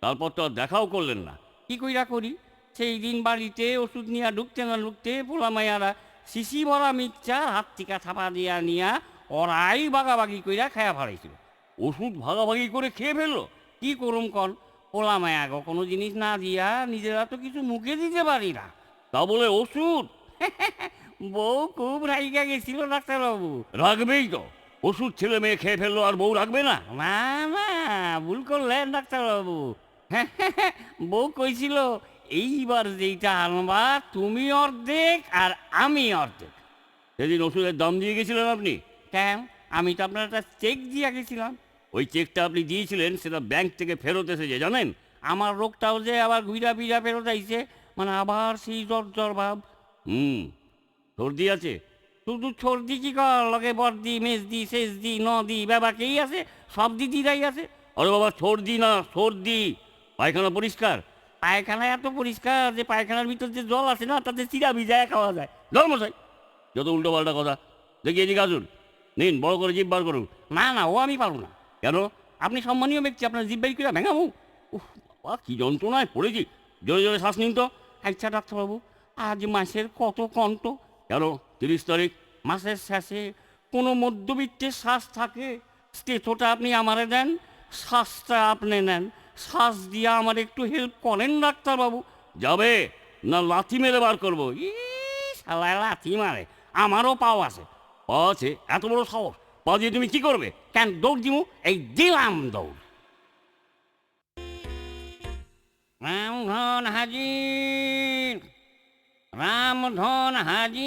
তারপর তো আর দেখাও করলেন না। কি কইরা করি? সেই দিন বাড়িতে ওষুধ নিয়া ঢুকতে না ঢুকতে পোলা মাইয়ারা শিশি ভরা মিক্সচার হাত টিকা থাপা দিয়া নিয়া ওরাই বাগাবাগি কইরা খায়া ফেলাইছিল। ওষুধ ভাগাভাগি করে খেয়ে ফেললো? কি করুম কন, পোলা মায়া গো কোনো জিনিস না দিয়া নিজেরা তো কিছু মুখে দিতে পারি না। তা বলে ওষুধ? বউ খুব রাইগা গেছিল ডাক্তারবাবু। রাখবেই তো, ওষুধ ছেলে মেয়ে খেয়ে ফেললো আর বউ রাখবে না? না না, ভুল করলেন ডাক্তারবাবু। বউ কইছিল এইবার যেইটা আনবা তুমি অর্ধেক আর আমি অর্ধেক। সেদিন ওষুধের দাম দিয়ে গেছিলেন আপনি? কেন, আমি তো আপনার একটা চেক দিয়া গেছিলাম। ওই চেকটা আপনি দিয়েছিলেন, সেটা ব্যাংক থেকে ফেরত এসেছে জানেন? আমার রোগটাও যে আবার ঘুরা ফিরা ফেরত আইছে, মানে আবার সেই জ্বর জ্বর ভাব। সর্দি আছে? শুধু সর্দি কি কর, লগে বর্দি মেজদি সেজদি নদি বাবাকেই আছে, সব দিদিরাই আছে। আরে বাবা, সর্দি না সর্দি। পায়খানা পরিষ্কার? পায়খানা এত পরিষ্কার যে পায়খানার ভিতর যে জল আছে না তাতে চিরা ভিজায় খাওয়া যায়। ধর্মশাই, যত উল্টো পাল্টা কথা। দেখি এদিকে আসুন, নিন বড় করে জিভ বার করুন। না না, ও আমি পারবো না। কেন? আপনি সম্মানীয় ব্যক্তি, আপনার জিভ বাই করে ভেঙাবো। উফ বাবা, কি যন্ত্রণায় পড়েছি। জোরে জোরে শ্বাস নিন তো। আচ্ছা ডাক্তারবাবু, আজ মাসের কত কণ্ট? কেন 30 তারিখ? মাসের শেষে কোনো মধ্যবিত্তের শ্বাস থাকে, স্টেথোটা আপনি আমারে দেন, শ্বাসটা আপনি নেন, শ্বাস দিয়ে আমার একটু হেল্প করেন ডাক্তারবাবু। যাবে, না লাথি মেরে বার করবো? শালা লাথি মারে, আমারও পাও আছে। পা আছে? এত বড় সাহস! পা দিয়ে তুমি কি করবে? কেন দৌড় দিমু? এই দিলাম দৌড়। রামধন হাজির, রামধন হাজির,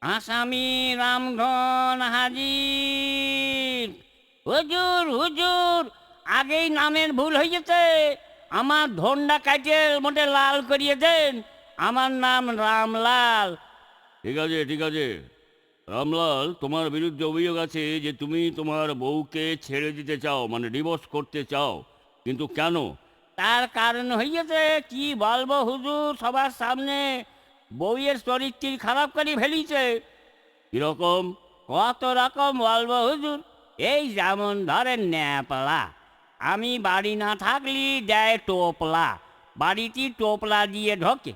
আসামি রামধন হাজির। হুজুর হুজুর, আগেই নামের ভুল হয়ে গেছে, আমার ধনটা কাটে মোটে লাল করিয়ে দেন। আমার নাম রামলাল। ঠিক আছে ঠিক আছে, রামলাল, তোমার বিরুদ্ধে অভিযোগ আছে যে তুমি তোমার বউকে ছেড়ে দিতে চাও, মানে ডিভোর্স করতে চাও, কিন্তু কেন? তার কারণ হইয়াছে কি বলবো হুজুর, সবার সামনে বউয়ের চরিত্র খারাপ করে ফেলিছে। কিরকম? কত রকম বলবো হুজুর, এই যেমন ধরেন ন্যাপলা, আমি বাড়ি না থাকলি দেয় টোপলা, বাড়িতে টোপলা দিয়ে ঢোকে।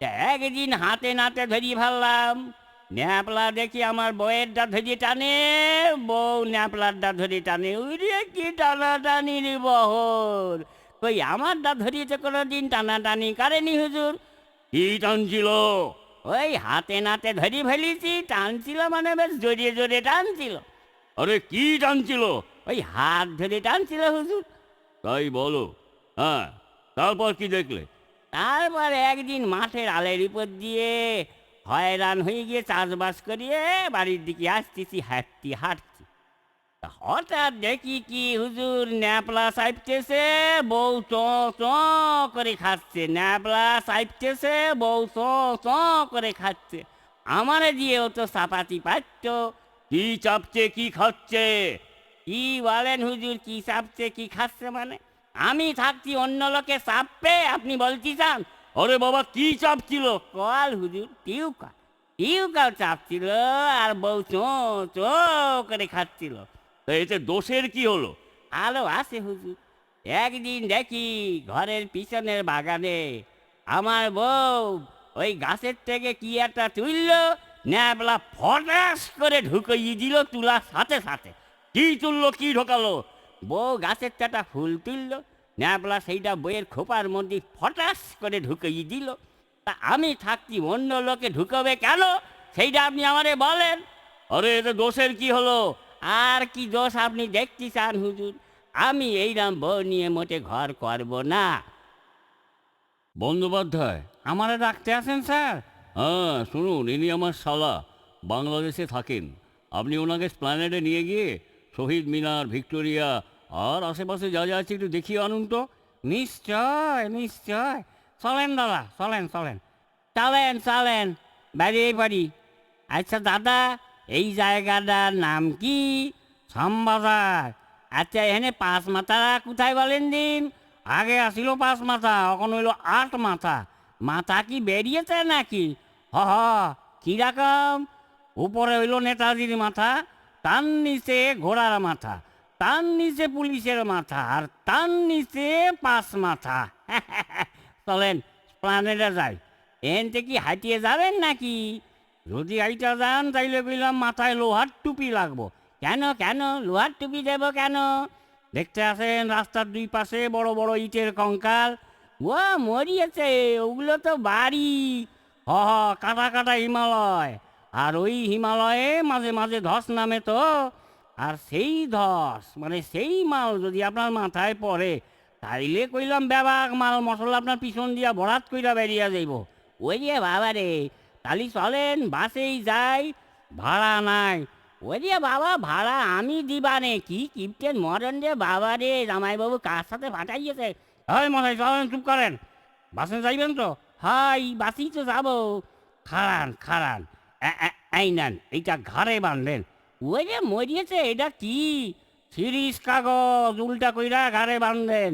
তা একদিন হাতে নাতে ধরিয়ে ফেললাম, ন্যাপলা দেখি আমার বউয়েরটা ধরিয়ে টানে, বউ ন্যাপলারটা ধরে টানে। উড়ে কি টানাটানি রে বহর, কই আমারটা ধরিয়েছে কোনো দিন টানাটানি কারেনি হুজুর। কি টানছিল? ওই হাতে নাতে ধরি ফেলিছি, টানছিল মানে বেশ জোরে জোরে টানছিল। আরে কি টানছিল? ওই হাত ধরে টানছিল হুজুর। তাই বলো। হ্যাঁ, তারপর কি দেখলে? তারপরে একদিন মাঠের আলের উপর দিয়ে হয়রান হয়ে গিয়ে চাষবাস করিয়ে বাড়ির দিকে আসতেছি, হাঁটতে হাঁটছি, তা হঠাৎ দেখি কি হুজুর, ন্যাপলা সাইপতেছে, বউ চ চ করে খাচ্ছে। ন্যাপলা সাইপতেছে, বউ চ চ করে খাচ্ছে। আমারে দিয়েও তো চাপাতি পাচ্ছ। কি চাপছে কি খাচ্ছে? কি বলেন হুজুর, কি চাপছে কি খাচ্ছে মানে? আমি থাকছি অন্য লোকে চাপবে আপনি বলতে চান? আরে বাবা, কি চাপছিল? কল হুজুর, টিউকাল, টিউকাল চাপছিল আর বউ চো চো করে খাচ্ছিল। তা এতে দোষের কি হলো? আলো আছে হুজুর, একদিন দেখি ঘরের পিছনের বাগানে আমার বউ ওই গাছের থেকে কি একটা তুলল, ন্যাবলা ফটাস করে ঢুকিয়ে দিল তুলার সাথে সাথে। কি তুললো, কি ঢোকালো? বউ গাছের চাটা ফুল তুলল, ন্যাবলা সেইটা বইয়ের খোপার মধ্যে ফটাস করে ঢুকিয়ে দিল। তা আমি থাকছি অন্য লোকে ঢুকবে কেন, সেইটা আপনি আমারে বলেন। আরে এতে দোষের কি হলো? আর কি দোষ আপনি দেখতে চান হুজুর? আমি এইরাম বউ নিয়ে মোটে ঘর করব না। বন্দ্যোপাধ্যায়? আমারে ডাকতে আছেন স্যার? হ্যাঁ, শুনুন, ইনি আমার শালা, বাংলাদেশে থাকেন। আপনি ওনাকে স্প্ল্যানেডে নিয়ে গিয়ে শহীদ মিনার, ভিক্টোরিয়া আর আশেপাশে যা যা আছে একটু দেখিয়ে আনুন তো। নিশ্চয় নিশ্চয়, চলেন দাদা, চলেন চলেন, চলেন চলেন, বেরিয়ে পারি। আচ্ছা দাদা, এই জায়গাটার নাম কি? শ্যামবাজার। আচ্ছা, এখানে 5 মাথা কোথায় বলেন দিন? আগে আসিল 5 মাথা, এখন হইল 8 মাথা। মাথা কি বেরিয়েছে নাকি? হ হ, কিরকম? উপরে হইল নেতাজির মাথা, তার নিচে ঘোড়ার মাথা, তার নিচে পুলিশের মাথা, আর তার নিচে 5 মাথা। চলেন প্ল্যানেটে যাই। এন থেকে হাঁটিয়ে যাবেন নাকি? যদি হাইটা যান তাইলে কইলাম মাথায় লোহার টুপি লাগবো। কেন কেন লোহার টুপি দেব কেন? দেখতে আসেন রাস্তার 2 পাশে বড় বড় ইটের কঙ্কাল। ও মরিয়েছে, ওগুলো তো বাড়ি। হ হ, কাটা কাটা হিমালয়। আর ওই হিমালয়ে মাঝে মাঝে ধস নামে তো। আর সেই ধস মানে সেই মাল যদি আপনার মাথায় পড়ে, তাইলে কইলাম ব্যাবাক মাল মশলা আপনার পিছন দিয়া বরাত কইরা বেরিয়ে যাইব। ওই যে বাবা রে, তালি চলেন বাসেই যাই, ভাড়া নাই। ওই যে বাবা, ভাড়া আমি দিবানে, কি কিপটেন মরণ রে বাবা রে, জামাইবাবু কার সাথে ফাটাইয়েছে। হয় মশাই চলেন, চুপ করেন। বাসে যাইবেন তো? হাই, বাসেই তো যাবো। খাড়ান খাড়ান, এই নেন, এইটা ঘাড়ে বাঁধলেন। ওই যে মরিয়েছে, এটা কি? সিরিজ কাগজ উল্টা কইরা ঘাড়ে বাঁধলেন।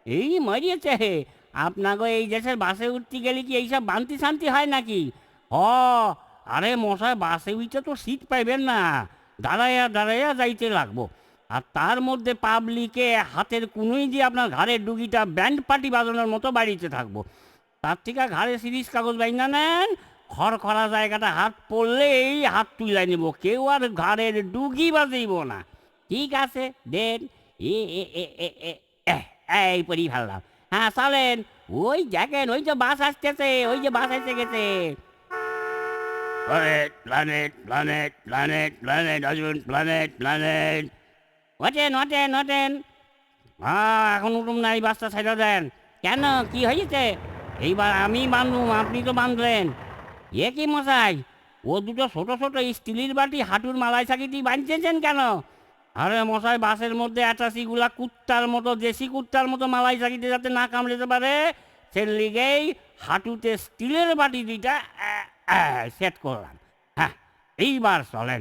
এই মরিয়েছে। আপনাকে এই দেশের বাসে উঠতে গেলে কি এইসব বান্তি শান্তি হয় নাকি? হ, আরে মশাই, বাসে উঠতে তো সিট পাইবেন না, দাঁড়াইয়া দাঁড়াইয়া যাইতে লাগবো। আর তার মধ্যে পাবলিকে হাতের কুনুই দিয়ে আপনার ঘাড়ের ডুগিটা ব্যান্ড পার্টি বাজানোর মতো বাড়িতে থাকবো। তার থেকে ঘাড়ে সিরিজ কাগজ বাইনা নেন, খড়খড়া জায়গাটা হাত পড়লেই হাত তুলে নিব, কেউ আর ঘাড়ের ডুগি বাজাইব না। ঠিক আছে, দেন। এই পরি ফেললাম। হ্যাঁ চলেন, ওই দেখেন ওই যে বাস আসতেছে, ওই যে বাস এসে গেছে। Planet planet planet planet planet আসুন, প্ল্যানেট প্ল্যানেট। ওঠেন ওঠেন ওঠেন। এখন উঠুন না, এই বাসটা ছেড়ে দেন। কেন, কি হয়েছে? এইবার আমি বাঁধুম, আপনি তো বাঁধলেন। এ কি মশাই, ও দুটো ছোট ছোট স্টিলের বাটি হাঁটুর মালাই সাকিটি বাঁধতেছেন কেন? আরে মশাই, বাসের মধ্যে অ্যাটাচিগুলা কুত্তার মতো, দেশি কুত্তার মতো মালাই সাকিতে যাতে না কামড়েতে পারে, সে লিগেই হাঁটুতে স্টিলের বাটি দুইটা সেট করলাম। হ্যাঁ, এইবার চলেন।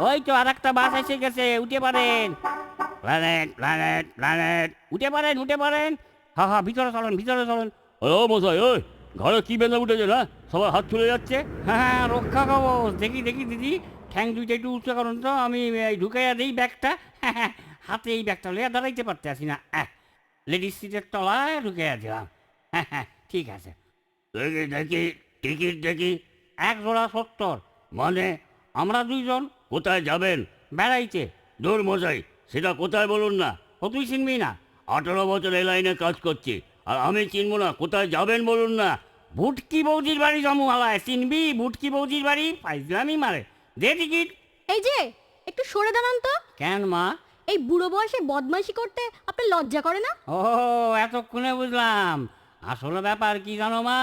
ওই তো আর একটা বাস এসে গেছে, উঠে পারেন। প্ল্যানেট প্ল্যানেট প্ল্যানেট, উঠে পারেন উঠে পারেন। হ্যাঁ হ্যাঁ, ভিতরে চলেন ভিতরে চলেন। ও মশাই, ওই ঘরে কি বেঁধে উঠেছে না, সবাই হাত চলে যাচ্ছে। হ্যাঁ হ্যাঁ, রক্ষা কবচ। দেখি দেখি দিদি, ঠ্যাং দুইটা একটু উঁচু করুন তো, আমি এই ঢুকাইয়া দিই ব্যাগটা। হ্যাঁ হ্যাঁ, হাতে এই ব্যাগটা লইয়া দাঁড়াইতে পারতে আসি না। লেডিস সিটের তলায় ঢুকাইয়া দিলাম। হ্যাঁ হ্যাঁ, ঠিক আছে। দেখি দেখি, টিকিট দেখি। 1 জোড়া 70। মানে আমরা দুইজন কোথায় যাবেন? বেড়াইতে। দূর মশাই, সেটা কোথায় বলুন না। ও তুই চিনবি না? 18 বছর এই লাইনে কাজ করছি, আর আমি চিনবো না? কোথায় যাবেন বলুন না। ভুটকি বৌদির বাড়ি জমু হালায়, চিনবি? ভুটকি বৌদির বাড়ি ফাইজলামি মারে। দে টিকিট। এই যে, একটু সরে দাঁড়ান তো। কেন মা? এই বুড়ো বয়সে বদমাইশি করতে আপনার লজ্জা করে না? ও, এতক্ষণে বুঝলাম। আসলে ব্যাপার কি জানো মা,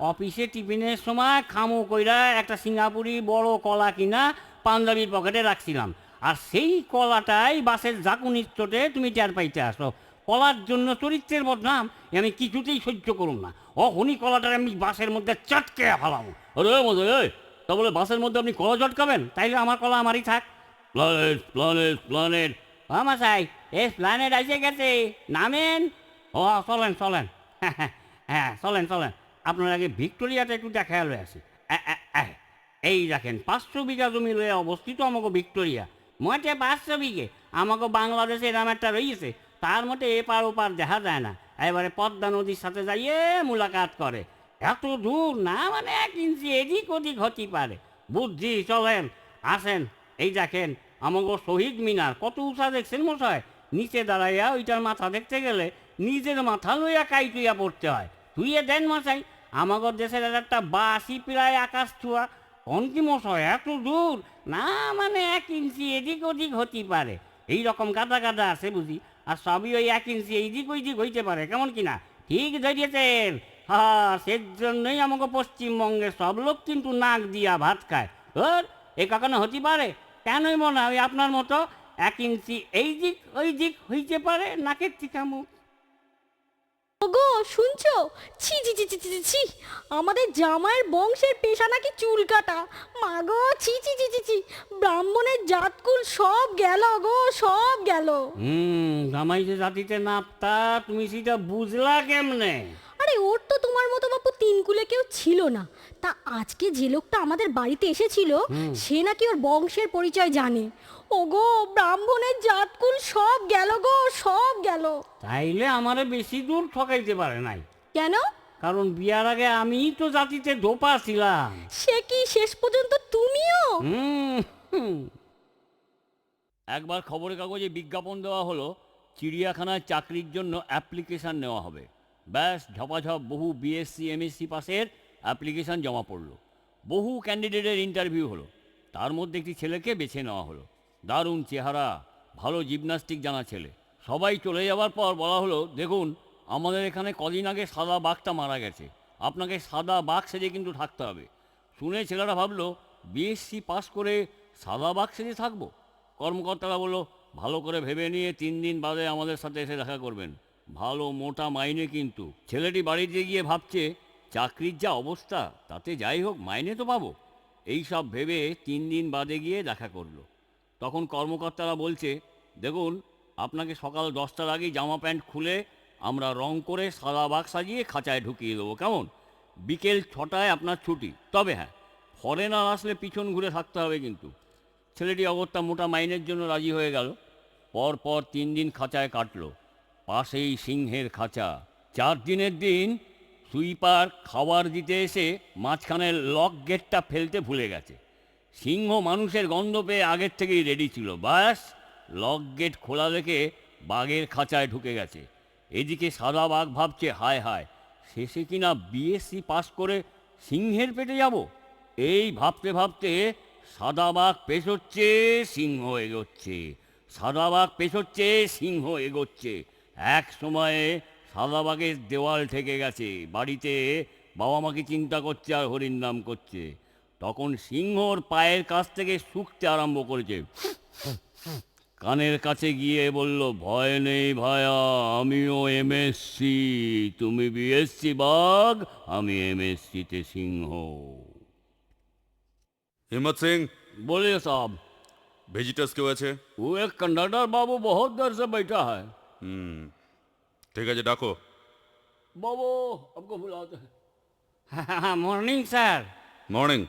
অফিসে টিফিনের সময় খামো কইরা একটা সিঙ্গাপুরি বড় কলা কিনা পাঞ্জাবির পকেটে রাখছিলাম, আর সেই কলাটাই বাসের ঝাঁকুনির চোটে তুমি টের পাইতে আসো। কলার জন্য চরিত্রের বদনাম আমি কিছুতেই সহ্য করুম না। অহনি কলাটার আমি বাসের মধ্যে চটকে ফেলাম। আরে মশাই, এই তা বলে বাসের মধ্যে আপনি কলা চটকাবেন? তাইলে আমার কলা আমারই থাক। Planet planet planet. মাসাই, এই প্ল্যানেট এসে গেছে, নামেন। ও চলেন চলেন। হ্যাঁ চলেন চলেন। আপনার আগে ভিক্টোরিয়াটা একটু দেখা লয়ে আসি। এই দেখেন 500 বিঘা জমি লয়ে অবস্থিত আমাকে ভিক্টোরিয়া। মোটে 500 বিঘে। আমাকে বাংলাদেশে এরম একটা রয়েছে, তার মধ্যে এপার ওপার দেখা যায় না। এবারে পদ্মা নদীর সাথে যাইয়ে মুলাকাত করে। এত দূর না, মানে 1 ইঞ্চি এদিক ওদিক হতে পারে। বুদ্ধি, চলেন আসেন। এই দেখেন আমাকে শহীদ মিনার কত উঁচা দেখছেন মশাই? নিচে দাঁড়াইয়া ওইটার মাথা দেখতে গেলে নিজের মাথা লইয়া কাইটুইয়া পড়তে হয়। তুইয়ে দেন মশাই, আমাদের দেশের একটা বাসি প্রায় আকাশ ছোঁয়া। কোন কি মশাই, এত দূর না, মানে 1 ইঞ্চি এদিক ওদিক হতে পারে। এই রকম গাদা গাদা আছে বুঝি, আর সবই ওই 1 ইঞ্চি এইদিক ওইদিক হইতে পারে, কেমন কিনা? ঠিক ধরিয়েছেন। হ্যাঁ, সেজন্যই আমাকে পশ্চিমবঙ্গের সব লোক কিন্তু নাক দিয়া ভাত খায়। ওর এ কখনো হতে পারে? কেনই মনে হয় আপনার মতো 1 ইঞ্চি এই দিক ওই দিক হইতে পারে নাকের চিকামুখ। ওগো, শুনছো? ছি ছি ছি ছি ছি ছি, আমাদের জামাইয়ের বংশের পেশা নাকি চুল কাটা। মাগো, ছি ছি ছি ছি ছি, ব্রাহ্মণের জাতকুল সব গেল গো, সব গেল। জামাই যে জাতিতে নাপতা, তুমি সেটা বুঝলা কেমনে? আরে ওর তো তোমার মতো বাপু 3 কুলে কেউ ছিল না। তা আজকে যে লোকটা আমাদের বাড়িতে এসেছিল, সে নাকি ওর বংশের পরিচয় জানে। ওগো, ব্রাহ্মণের জাতকুল সব গেল গো, সব গেল। তাইলে আমারে বেশি দূর ঠকাইতে পারে নাই। কেন? কারণ বিয়ার আগে আমিই তো জাতিতে ধোপা ছিলাম। সে কি, শেষ পর্যন্ত তুমিও? হুম। একবার খবরের কাগজে বিজ্ঞাপন দেওয়া হলো, চিড়িয়াখানায় চাকরির জন্য অ্যাপ্লিকেশান নেওয়া হবে। ব্যাস, ঝপাঝপ বহু বিএসসি এমএসসি পাসের অ্যাপ্লিকেশান জমা পড়ল। বহু ক্যান্ডিডেটের ইন্টারভিউ হলো, তার মধ্যে একটি ছেলেকে বেছে নেওয়া হলো। দারুণ চেহারা, ভালো জিমন্যাস্টিক জানা ছেলে। সবাই চলে যাওয়ার পর বলা হলো, দেখুন আমাদের এখানে কদিন আগে সাদা বাঘটা মারা গেছে, আপনাকে সাদা বাঘ সেজে কিন্তু থাকতে হবে। শুনে ছেলেরা ভাবলো, বিএসসি পাস করে সাদা বাঘ সেজে থাকবো? কর্মকর্তারা বললো, ভালো করে ভেবে নিয়ে 3 দিন বাদে আমাদের সাথে এসে দেখা করবেন, ভালো মোটা মাইনে কিন্তু। ছেলেটি বাড়িতে গিয়ে ভাবছে, চাকরির যা অবস্থা, তাতে যাই হোক মাইনে তো পাবো। এই সব ভেবে 3 দিন বাদে গিয়ে দেখা করলো। তখন কর্মকর্তারা বলছে, দেখুন আপনাকে সকাল 10টার আগেই জামা প্যান্ট খুলে আমরা রং করে সাদা বাঘ সাজিয়ে খাঁচায় ঢুকিয়ে দেবো, কেমন? বিকেল 6টায় আপনার ছুটি। তবে হ্যাঁ, ফরেনার আসলে পিছন ঘুরে থাকতে হবে কিন্তু। ছেলেটি অগত্যা মোটা মাইনের জন্য রাজি হয়ে গেল। পর 3 দিন খাঁচায় কাটলো, পাশেই সিংহের খাঁচা। 4 দিনের দিন সুইপার খাবার দিতে এসে মাঝখানের লক গেটটা ফেলতে ভুলে গেছে। সিংহ মানুষের গন্ধ পেয়ে আগের থেকেই রেডি ছিল। ব্যাস, লক গেট খোলা রেখে বাঘের খাঁচায় ঢুকে গেছে। এদিকে সাদা বাঘ ভাবছে হায় হায়, শেষে কিনা বিএসসি পাস করে সিংহের পেটে যাব। এই ভাবতে ভাবতে সাদা বাঘ পেছোচ্ছে, সিংহ এগোচ্ছে, সাদা বাঘ পেছোচ্ছে, সিংহ এগোচ্ছে। এক সময়ে সাদা বাঘের দেওয়াল ঠেকে গেছে, বাড়িতে বাবা মাকে চিন্তা করছে আর হরির নাম করছে। তখন সিংহর পায়ের কাছ থেকে শুকতে আরম্ভ করেছে। কানের কাছে গিয়ে বলল, ভয় নেই ভায়া, আমিও এমএসসি, তুমি বিএসসি বাঘ, আমি এমএসসিতে সিংহ। हिम्मत सिंह, बोलिए साहब। विजिटर्स क्यों আছে? वो एक कंडक्टर बाबू बहुत देर से बैठा है। ঠিক আছে, ডাকো। बाबू हमको बुलाते हैं। Morning sir. মর্নিং।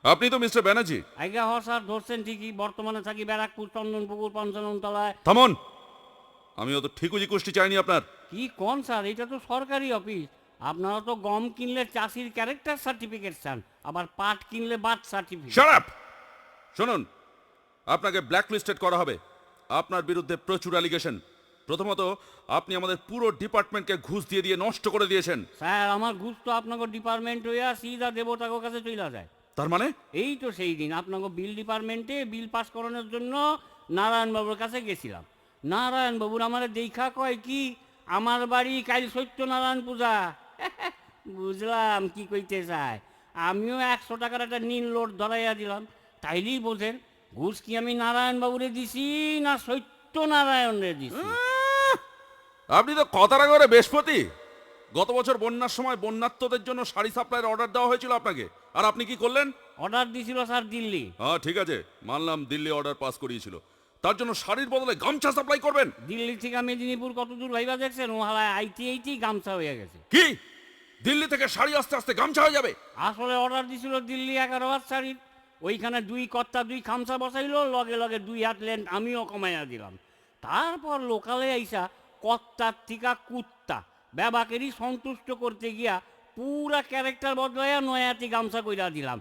আপনি তো মিস্টার ব্যানার্জি। আজ্ঞা হ স্যার, ধরছেন ঠিকই। বর্তমানে থাকি ব্যারাকপুর চন্দনপুকুর পঞ্চাননতলায়। থামুন, আমি অত ঠিকুজি কুষ্টি চাইনি আপনার। কি কোন স্যার, এটা তো সরকারি অফিস। আপনারা তো গম কিনলে চাষির ক্যারেক্টার সার্টিফিকেট চান, আবার পাট কিনলে বার্থ সার্টিফিকেট। Shut up! শুনুন, আপনাকে ব্ল্যাকলিস্টেড করা হবে। আপনার বিরুদ্ধে প্রচুর অ্যালিগেশন। প্রথমত, আপনি আমাদের পুরো ডিপার্টমেন্টকে ঘুষ দিয়ে দিয়ে নষ্ট করে দিয়েছেন। স্যার, আমার ঘুষ তো আপনাকে ডিপার্টমেন্ট হইয়া সিধা দেবতাকে কাছে চলে যায়। তার মানে? এই তো সেই দিন আপনাকে বিল ডিপার্টমেন্টে বিল পাস করানোর জন্য নারায়ণবাবুর কাছে গেছিলাম। নারায়ণবাবুর আমার দেখা কয় কি, আমার বাড়ি কাল সত্যনারায়ণ পূজা। বুঝলাম কি কইতে চায়। আমিও 100 টাকার একটা নীল লোড ধরাইয়া দিলাম। তাইলেই বোঝেন ঘুষ কি আমি নারায়ণবাবুরে দিছি না সত্যনারায়ণরে দিছি। আপনি তো কথার আগে বৃহস্পতি। গত বছর বন্যার সময় বন্যার্তদের জন্য শাড়ি সাপ্লাইয়ের অর্ডার দেওয়া হয়েছিল আপনাকে, আর আপনি কি করলেন? অর্ডার দিছিল স্যার দিল্লি। হ্যাঁ ঠিক আছে, মানলাম দিল্লি অর্ডার পাস করিয়েছিল। তার জন্য শাড়ির বদলে গামছা সাপ্লাই করবেন? দিল্লি থেকে মেদিনীপুর কত দূর ভাইবা দেখছেন? ওহালায় আইটি গামছা হয়ে গেছে। কি দিল্লি থেকে শাড়ি আস্তে আস্তে গামছা হয়ে যাবে? আসলে অর্ডার দিছিল দিল্লি 11 হাত শাড়ির। ওইখানে 2 কর্তা 2 খামসা বসাইলো, লগে লগে 2 হাত লেন আমিও কমাইয়া দিলাম। তারপর লোকালে আইসা কর্তার থিকা কুত্তা ব্যাবাকেরই সন্তুষ্ট করতে গিয়া পুরা ক্যারেক্টার বদলাইয়া নয়াতি গামছা কইরা দিলাম।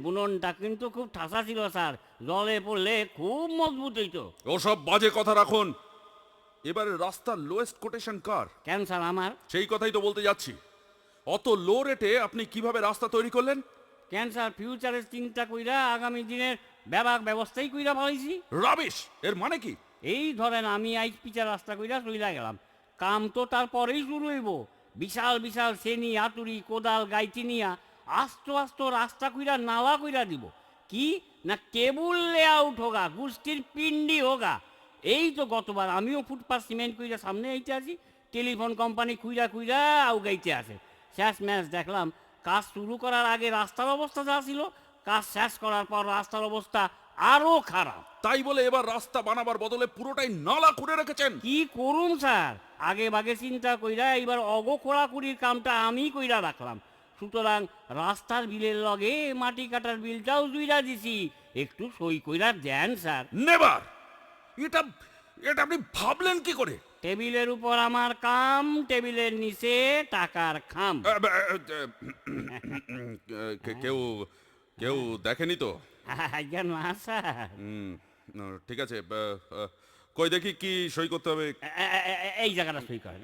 বুননটা কিন্তু খুব ঠাসা ছিল স্যার, জলে পড়লে খুব মজবুত হইতো। ওসব বাজে কথা রাখুন। এবারে রাস্তার লোয়েস্ট কোটেশন কার? কেন স্যার আমার? সেই কথাই তো বলতে যাচ্ছি। অত লো রেটে আপনি কিভাবে রাস্তা তৈরি করলেন? কেন স্যার, ফিউচারের চিন্তা কইরা আগামী দিনের ব্যাবাক ব্যবস্থাই কইরা পাইছি। রাবিশ! এর মানে কি? এই ধরেন আমি আইস পিচা রাস্তা কইরা চইলা গেলাম, কাম তো তারপরেই শুরু হইব। বিশাল বিশাল সেনি হাতুড়ি কোদাল গাইতি নিয়া আস্ত আস্ত রাস্তা কইরা নালা কইরা দিব। কি না কেবল লেআউট হোগা, গোষ্ঠীর পিন্ডি হোগা। এই তো গতবার আমিও ফুটপাথ সিমেন্ট কইরা সামনে আইতে আছি, টেলিফোন কোম্পানি খুইরা খুইরা আউগাইতে আছে। শেষ ম্যাচ দেখলাম কাজ শুরু করার আগে রাস্তার অবস্থা যা ছিল, কাজ শেষ করার পর রাস্তার অবস্থা আরো খারাপ। তাই বলে এবার রাস্তা বানাবার বদলে পুরোটাই নালা খুঁড়ে রেখেছেন? কি করুম স্যার, আগে বাগে চিন্তা কইরা এবার অগো খোঁড়াখুড়ির কামটা আমি কইরা রাখলাম। সুতরাং রাস্তার বিলের লগে মাটি কাটার বিলটাও জুইরা দিছি। একটু সই কইরা দেন স্যার। নেভার! এটা এটা আপনি ভাবলেন কি করে? টেবিলের উপর আমার কাম, টেবিলের নিচে টাকার খাম। কেউ কেউ দেখেনি তো? আজ্ঞা না স্যার। ঠিক আছে, কই দেখি কি সই করতে হবে। এই জায়গাটা সই করেন।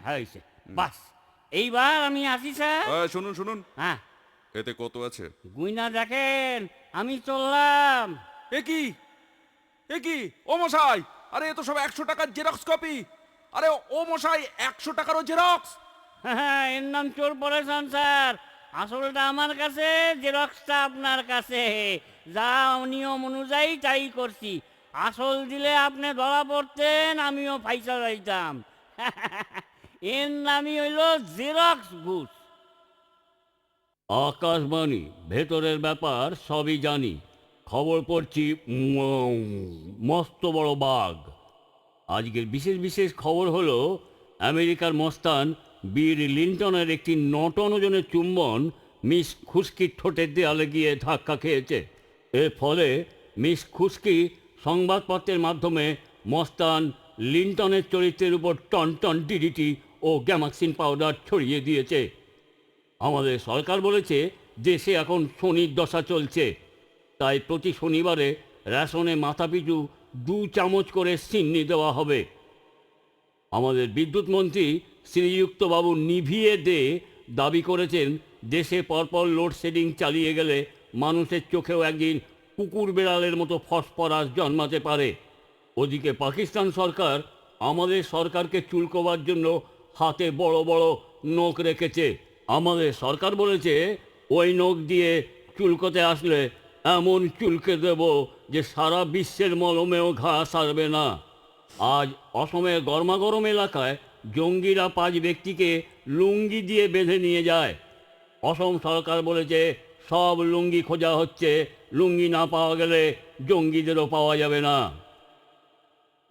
হয়েছে, বাস এইবার আমি আসি স্যার। শুনুন শুনুন, হ্যাঁ, এতে কত আছে? গুইনা দেখেন, আমি চললাম। এ কি এ কি ও মশাই! আরে এ তো সব 100 টাকার জেরক্স কপি। আরে ও মশাই, 100 টাকারও জেরক্স! হ্যাঁ, এর নাম চোর পরেশান স্যার। আসলটা আমার কাছে, জেরক্সটা আপনার কাছে। যা নিয়ম অনুযায়ী তাই করছি। আসল দিলে আপনি ধরা পড়তেন, আমিও ফাইসা যাইতাম। এর নামই হইল জেরক্স ঘুষ। আকাশবাণী, ভেতরের ব্যাপার সবই জানি। খবর পড়ছি, মস্ত বড় বাঘ। আজকের বিশেষ বিশেষ খবর হলো, আমেরিকার মস্তান বিল লিন্টনের একটি নটনজনের চুম্বন মিস খুশকির ঠোঁটের দেয়ালে গিয়ে ধাক্কা খেয়েছে। এর ফলে মিস খুশকি সংবাদপত্রের মাধ্যমে মস্তান লিন্টনের চরিত্রের উপর টন টন ডিডিটি ও গ্যামাক্সিন পাউডার ছড়িয়ে দিয়েছে। আমাদের সরকার বলেছে দেশে এখন শনির দশা চলছে, তাই প্রতি শনিবারে রেশনে মাথাপিছু 2 চামচ করে চিনি দেওয়া হবে। আমাদের বিদ্যুৎ মন্ত্রী শ্রীযুক্ত বাবু নিভিয়ে দে দাবি করেছেন দেশে পরপর লোডশেডিং চালিয়ে গেলে মানুষের চোখেও একদিন কুকুর বেড়ালের মতো ফসফরাস জন্মাতে পারে। ওদিকে পাকিস্তান সরকার আমাদের সরকারকে চুলকোবার জন্য হাতে বড় বড় নখ রেখেছে। আমাদের সরকার বলেছে ওই নখ দিয়ে চুলকোতে আসলে এমন চুলকে দেব যে সারা বিশ্বের মলমেও ঘা সারবে না। আজ অসমের গরমাগরম এলাকায় জঙ্গিরা 5 ব্যক্তিকে লুঙ্গি দিয়ে বেঁধে নিয়ে যায়। অসম সরকার বলেছে সব লুঙ্গি খোঁজা হচ্ছে, লুঙ্গি না পাওয়া গেলে জঙ্গিদেরও পাওয়া যাবে না।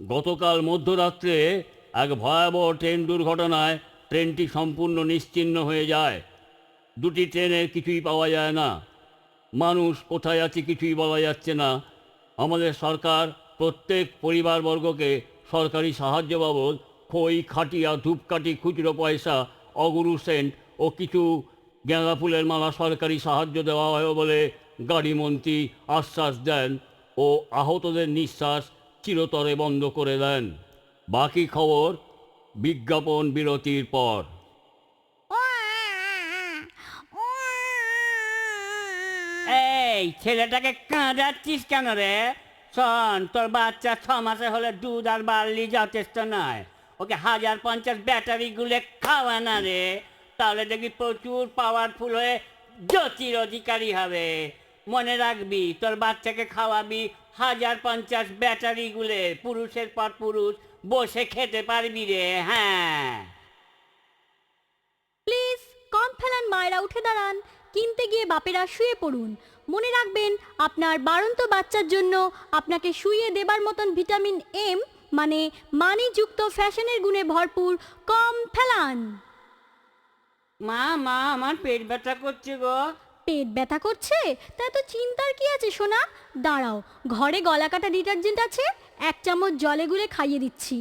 গতকাল মধ্যরাত্রে এক ভয়াবহ ট্রেন দুর্ঘটনায় ট্রেনটি সম্পূর্ণ নিশ্চিহ্ন হয়ে যায়। 2টি ট্রেনের কিছুই পাওয়া যায় না। মানুষ কোথায় আছে কিছুই বলা যাচ্ছে না। আমাদের সরকার প্রত্যেক পরিবারবর্গকে সরকারি সাহায্য বাবদ খই, খাটিয়া, ধূপকাঠি, খুচরো পয়সা, অগুরু সেন্ট ও কিছু গাঁদা ফুলের মালা সরকারি সাহায্য দেওয়া হয় বলে গাড়িমন্ত্রী আশ্বাস দেন ও আহতদের নিঃশ্বাস চিরতরে বন্ধ করে দেন। বাকি খবর বিজ্ঞাপন বিরতির পর। এই ছেলেটাকে কাঁদাচ্ছিস কেন রে? শোন, তোর বাচ্চা 6 মাসে হলে দুধ আর বার্লি যথেষ্ট নয়, ওকে 1050 ব্যাটারি গুলে খাওয়া না রে, তাহলে দেখবি প্রচুর পাওয়ারফুল হয়ে জ্যোতির অধিকারী হবে। মনে রাখবি, তোর বাচ্চাকে খাওয়াবি 1050 ব্যাটারি গুলে, পুরুষের পর পুরুষ বসে খেতে পারবি রে। হ্যাঁ, প্লিজ কম ফেলান মায়েরা উঠে দাঁড়ান, কিনতে গিয়ে বাপেরা শুয়ে পড়ুন। মনে রাখবেন আপনার বাড়ন্ত বাচ্চার জন্য আপনাকে শুইয়ে দেবার মতন ভিটামিন এম মানে মানিযুক্ত ফ্যাশনের গুণে ভরপুর কম ফেলান। মা মা আমার পেট ব্যথা করছে গো। পেট ব্যথা করছে? তা তো চিন্তার কি আছে সোনা, দাঁড়াও, ঘরে গলা কাটা ডিটারজেন্ট আছে, 1 চামচ জলে গুলে খাইয়ে দিচ্ছি,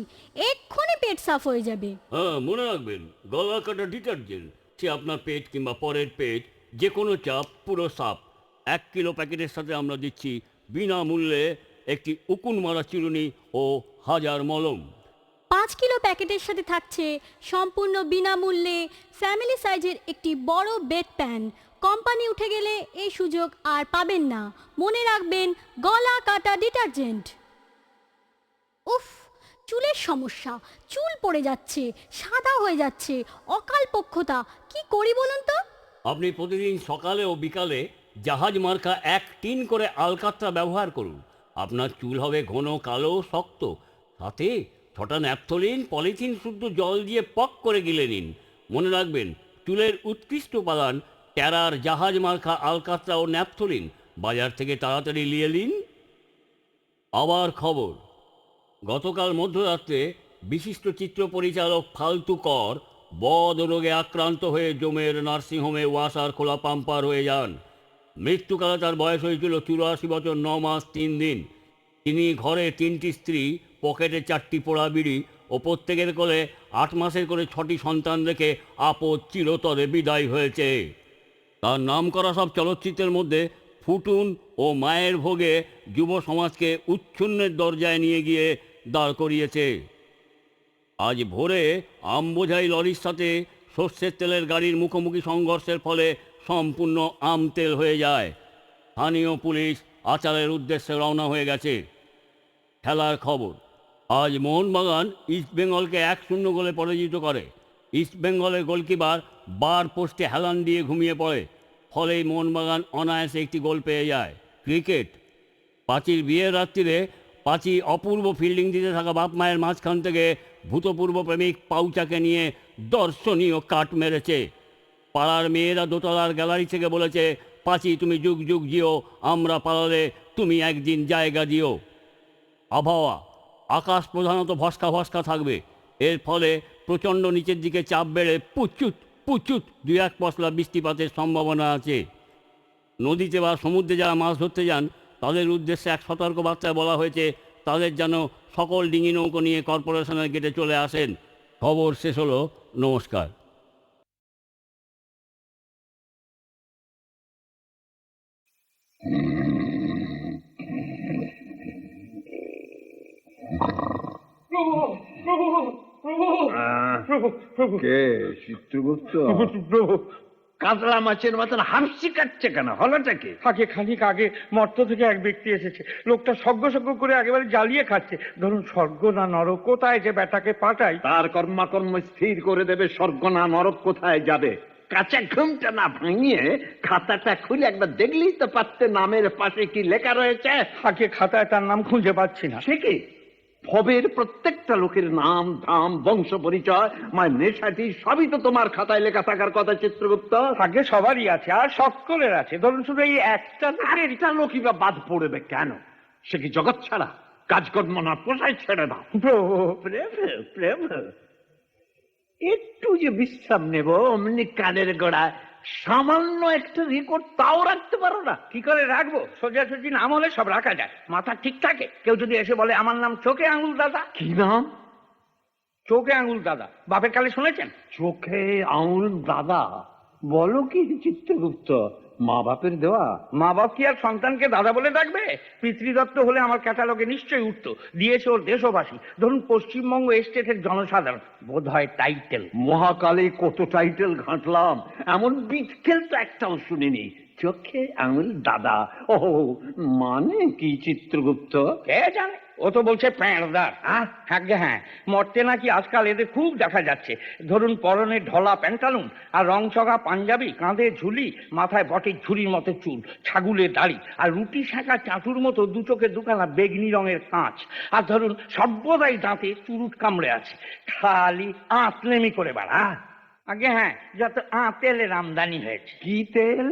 এক্ষুনি পেট সাফ হয়ে যাবে। হ্যাঁ, মনে রাখবেন গলা কাটা ডিটারজেন্ট, সে আপনার পেট কিংবা পরের পেট যে কোনো চাপ পুরো সাফ। 1 কিলো প্যাকেটের সাথে আমরা দিচ্ছি বিনামূল্যে একটি উকুন মারা চিরুনি ও 1000 মলম। 5 কিলো প্যাকেটের সাথে থাকছে সম্পূর্ণ বিনামূল্যে ফ্যামিলি সাইজের একটি বড় বেড প্যান। কোম্পানি উঠে গেলে এই সুযোগ আর পাবেন না। মনে রাখবেন গলা কাটা ডিটারজেন্ট। উফ, চুলের সমস্যা, চুল পড়ে যাচ্ছে, সাদা হয়ে যাচ্ছে, অকাল পক্ষতা, কি করি বলুন তো? আপনি প্রতিদিন সকালে ও বিকালে জাহাজ মার্কা 1 টিন করে আলকাতরা ব্যবহার করুন। আপনার চুল হবে ঘন, কালো, শক্ত। সাথে 6টা ন্যাপথলিন পলিথিন শুদ্ধ জল দিয়ে পক করে গিলে নিন। মনে রাখবেন চুলের উৎকৃষ্ট উপাদান ট্যারার জাহাজ মার্কা আলকাতরা ও ন্যাপথলিন বাজার থেকে তাড়াতাড়ি নিয়ে নিন। আবার খবর, গতকাল মধ্যরাত্রে বিশিষ্ট চিত্র পরিচালক ফালতু কর বদ রোগে আক্রান্ত হয়ে জমের নার্সিংহোমে ওয়াসার খোলা পাম্পার হয়ে যান। মৃত্যুকালে তার বয়স হয়েছিল 84 বছর 9 মাস 3 দিন। তিনি ঘরে 3টি স্ত্রী, পকেটে 4টি পোড়া বিড়ি ও প্রত্যেকের কোলে 8 মাসের করে 6টি সন্তান রেখে আপদ চিরতরে বিদায় হয়েছে। তার নাম করা সব চলচ্চিত্রের মধ্যে ফুটুন ও মায়ের ভোগে যুব সমাজকে উচ্ছন্নের দরজায় নিয়ে গিয়ে দাঁড় করিয়েছে। আজ ভোরে আমবোঝাই লরির সাথে সর্ষের তেলের গাড়ির মুখোমুখি সংঘর্ষের ফলে সম্পূর্ণ আম তেল হয়ে যায়। স্থানীয় পুলিশ আচারের উদ্দেশ্যে রওনা হয়ে গেছে। খেলার খবর, আজ মোহনবাগান ইস্টবেঙ্গলকে 1-0 গোলে পরাজিত করে। ইস্টবেঙ্গলের গোলকিপার বার পোস্টে হেলান দিয়ে ঘুমিয়ে পড়ে, ফলেই মোহনবাগান অনায়াসে একটি গোল পেয়ে যায়। ক্রিকেট, পাঁচির বিয়ের রাত্রিরে পাঁচি অপূর্ব ফিল্ডিং দিতে থাকা বাপ মায়ের মাঝখান থেকে ভূতপূর্ব প্রেমিক পাউচাকে নিয়ে দর্শনীয় কাট মেরেছে। পাড়ার মেয়েরা দোতলার গ্যালারি থেকে বলেছে, পাঁচি তুমি যুগ যুগ জিও, আমরা পালালে তুমি একদিন জায়গা দিও। আবহাওয়া, আকাশ প্রধানত ভস্কা ভস্কা থাকবে। এর ফলে প্রচণ্ড নিচের দিকে চাপ বেড়ে পুচুত পুচুত 2-1 পশলা বৃষ্টিপাতের সম্ভাবনা আছে। নদীতে বা সমুদ্রে যারা মাছ ধরতে যান তাদের উদ্দেশ্যে এক সতর্ক বার্তায় বলা হয়েছে তাদের যেন সকল ডিঙি নৌকো নিয়ে কর্পোরেশনের গেটে চলে আসেন। খবর শেষ হলো, নমস্কার। কে চিত্রগুপ্ত? প্রভু, কাতলা মাছের মতন হাসি কাটছে কেন? হলোটা কি? আগে খানিক আগে মর্ত থেকে এক ব্যক্তি এসেছে। লোকটা সজ্ঞ সজ্ঞ করে একেবারে জ্বালিয়ে খাচ্ছে। ধরুন স্বর্গ না নরক, কোথায় যে বেটাকে পাঠাই। তার কর্মাকর্ম স্থির করে দেবে স্বর্গ না নরক কোথায় যাবে। কাঁচা ঘুমটা না ভাঙিয়ে খাতাটা খুলে একবার দেখলেই তো পারতে নামের পাশে কি লেখা রয়েছে। আগে খাতায় তার নাম খুঁজে পাচ্ছি না। সে কি? ভবের প্রত্যেকটা লোকের নাম ধাম বংশ পরিচয় নেশাটি সবই তো তোমার খাতায় লেখা থাকার কথা চিত্রগুপ্ত। আগে সবারই আছে, আর সকলের আছে। ধরুন শুধু এই একটা লোকই বা বাদ পড়বে কেন? সে কি জগৎ ছাড়া? কাজকর্ম না পোষায় ছেড়ে দাও। প্রভু, প্রেম প্রেম একটু যে বিশ্রাম নেব অমনি কানের গোড়ায় সামান্য একটা রেকর্ড তাও রাখতে পারো না? কি করে রাখবো? সোজাসুজি নাম হলে সব রাখা যায়, মাথা ঠিক থাকে। কেউ যদি এসে বলে আমার নাম চোখে আঙুল দাদা। কি নাম? চোখে আঙুল দাদা। বাপের কালে শুনেছেন? চোখে আঙুল দাদা? বলো কি চিত্রগুপ্ত? মা বাপের দেওয়া? মা বাপ কি আর সন্তানকে দাদা বলে ডাকবে? পিতৃদত্ত হলে আমার ক্যাটালগে নিশ্চয়ই উঠতো। দিয়েছে ওর দেশবাসী। ধরুন পশ্চিমবঙ্গ স্টেটের জনসাধারণ, বোধ হয় টাইটেল। মহাকালে কত টাইটেল ঘাঁটলাম, এমন বিটকেল তো একটাও শুনিনি। চোখে আঙুল দাদা, ও মানে কি চিত্রগুপ্ত? কে জানে, ও তো বলছে প্যাঁড়দার। হ্যাঁ, মর্তে নাকি আজকাল এদের খুব দেখা যাচ্ছে। ধরুন পরনে ঢলা প্যান্টালুন আর রংচঙা পাঞ্জাবি, কাঁধে ঝুলি, মাথায় বটের ঝুড়ির মতো চুল, ছাগুলের দাড়ি, আর রুটি শাঁকা চাটুর মতো দু চোখে দুখানা বেগনি রঙের কাঁচ। আর ধরুন সর্বদাই দাঁতে চুরুট কামড়ে আছে, খালি আঁতলেমি করে বেড়া। আগে হ্যাঁ, যত তেলের আমদানি হয়েছে। কি তেল?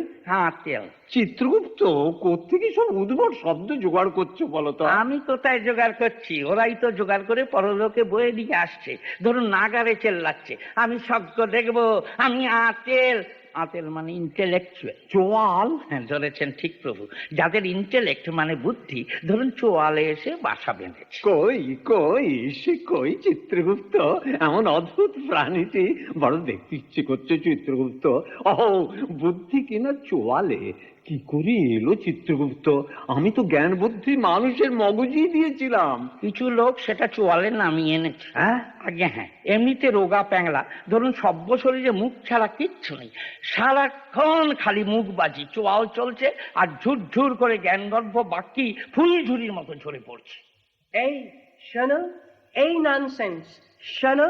তেল। চিত্রগুপ্ত কোত্থেকে সব উদ্ভট শব্দ জোগাড় করছো বলো তো? আমি কোথায় জোগাড় করছি? ওরাই তো জোগাড় করে পরলোকে বয়ে দিয়ে আসছে। ধরুন নাগারে চেল্লাচ্ছে, আমি সজ্ঞ দেখবো, আমি আতেল। আতেল মানে ইন্টেলেকচুয়াল। চোয়াল? হ্যাঁ, ধরেছেন ঠিক প্রভু। যাদের ইন্টেলেক্ট মানে বুদ্ধি, ধরুন চোয়ালে এসে বাসা বেঁধেছে। কই কই সে কই চিত্রগুপ্ত? এমন অদ্ভুত প্রাণীটি বড় দেখতে ইচ্ছে করছে চিত্রগুপ্ত। ও বুদ্ধি কিনা চোয়ালে? কি করে এলো চিত্রগুপ্ত? আমি তো জ্ঞান বুদ্ধি মানুষের মগজই দিয়েছিলাম। কিছু লোক সেটা চোয়ালে নামিয়ে এনেছে। আগে হ্যাঁ, এমনিতে রোগা প্যাংলা। ধরুন সভ্য শরীরে মুখ ছাড়া কিচ্ছু নেই, সারাক্ষণ খালি মুখ বাজি, চোয়াল চলছে, আর ঝুরঝুর করে জ্ঞানগর্ভ বাক্যি ফুলঝুরির মতো ঝরে পড়ছে। এই শোনো, এই ননসেন্স শোনো।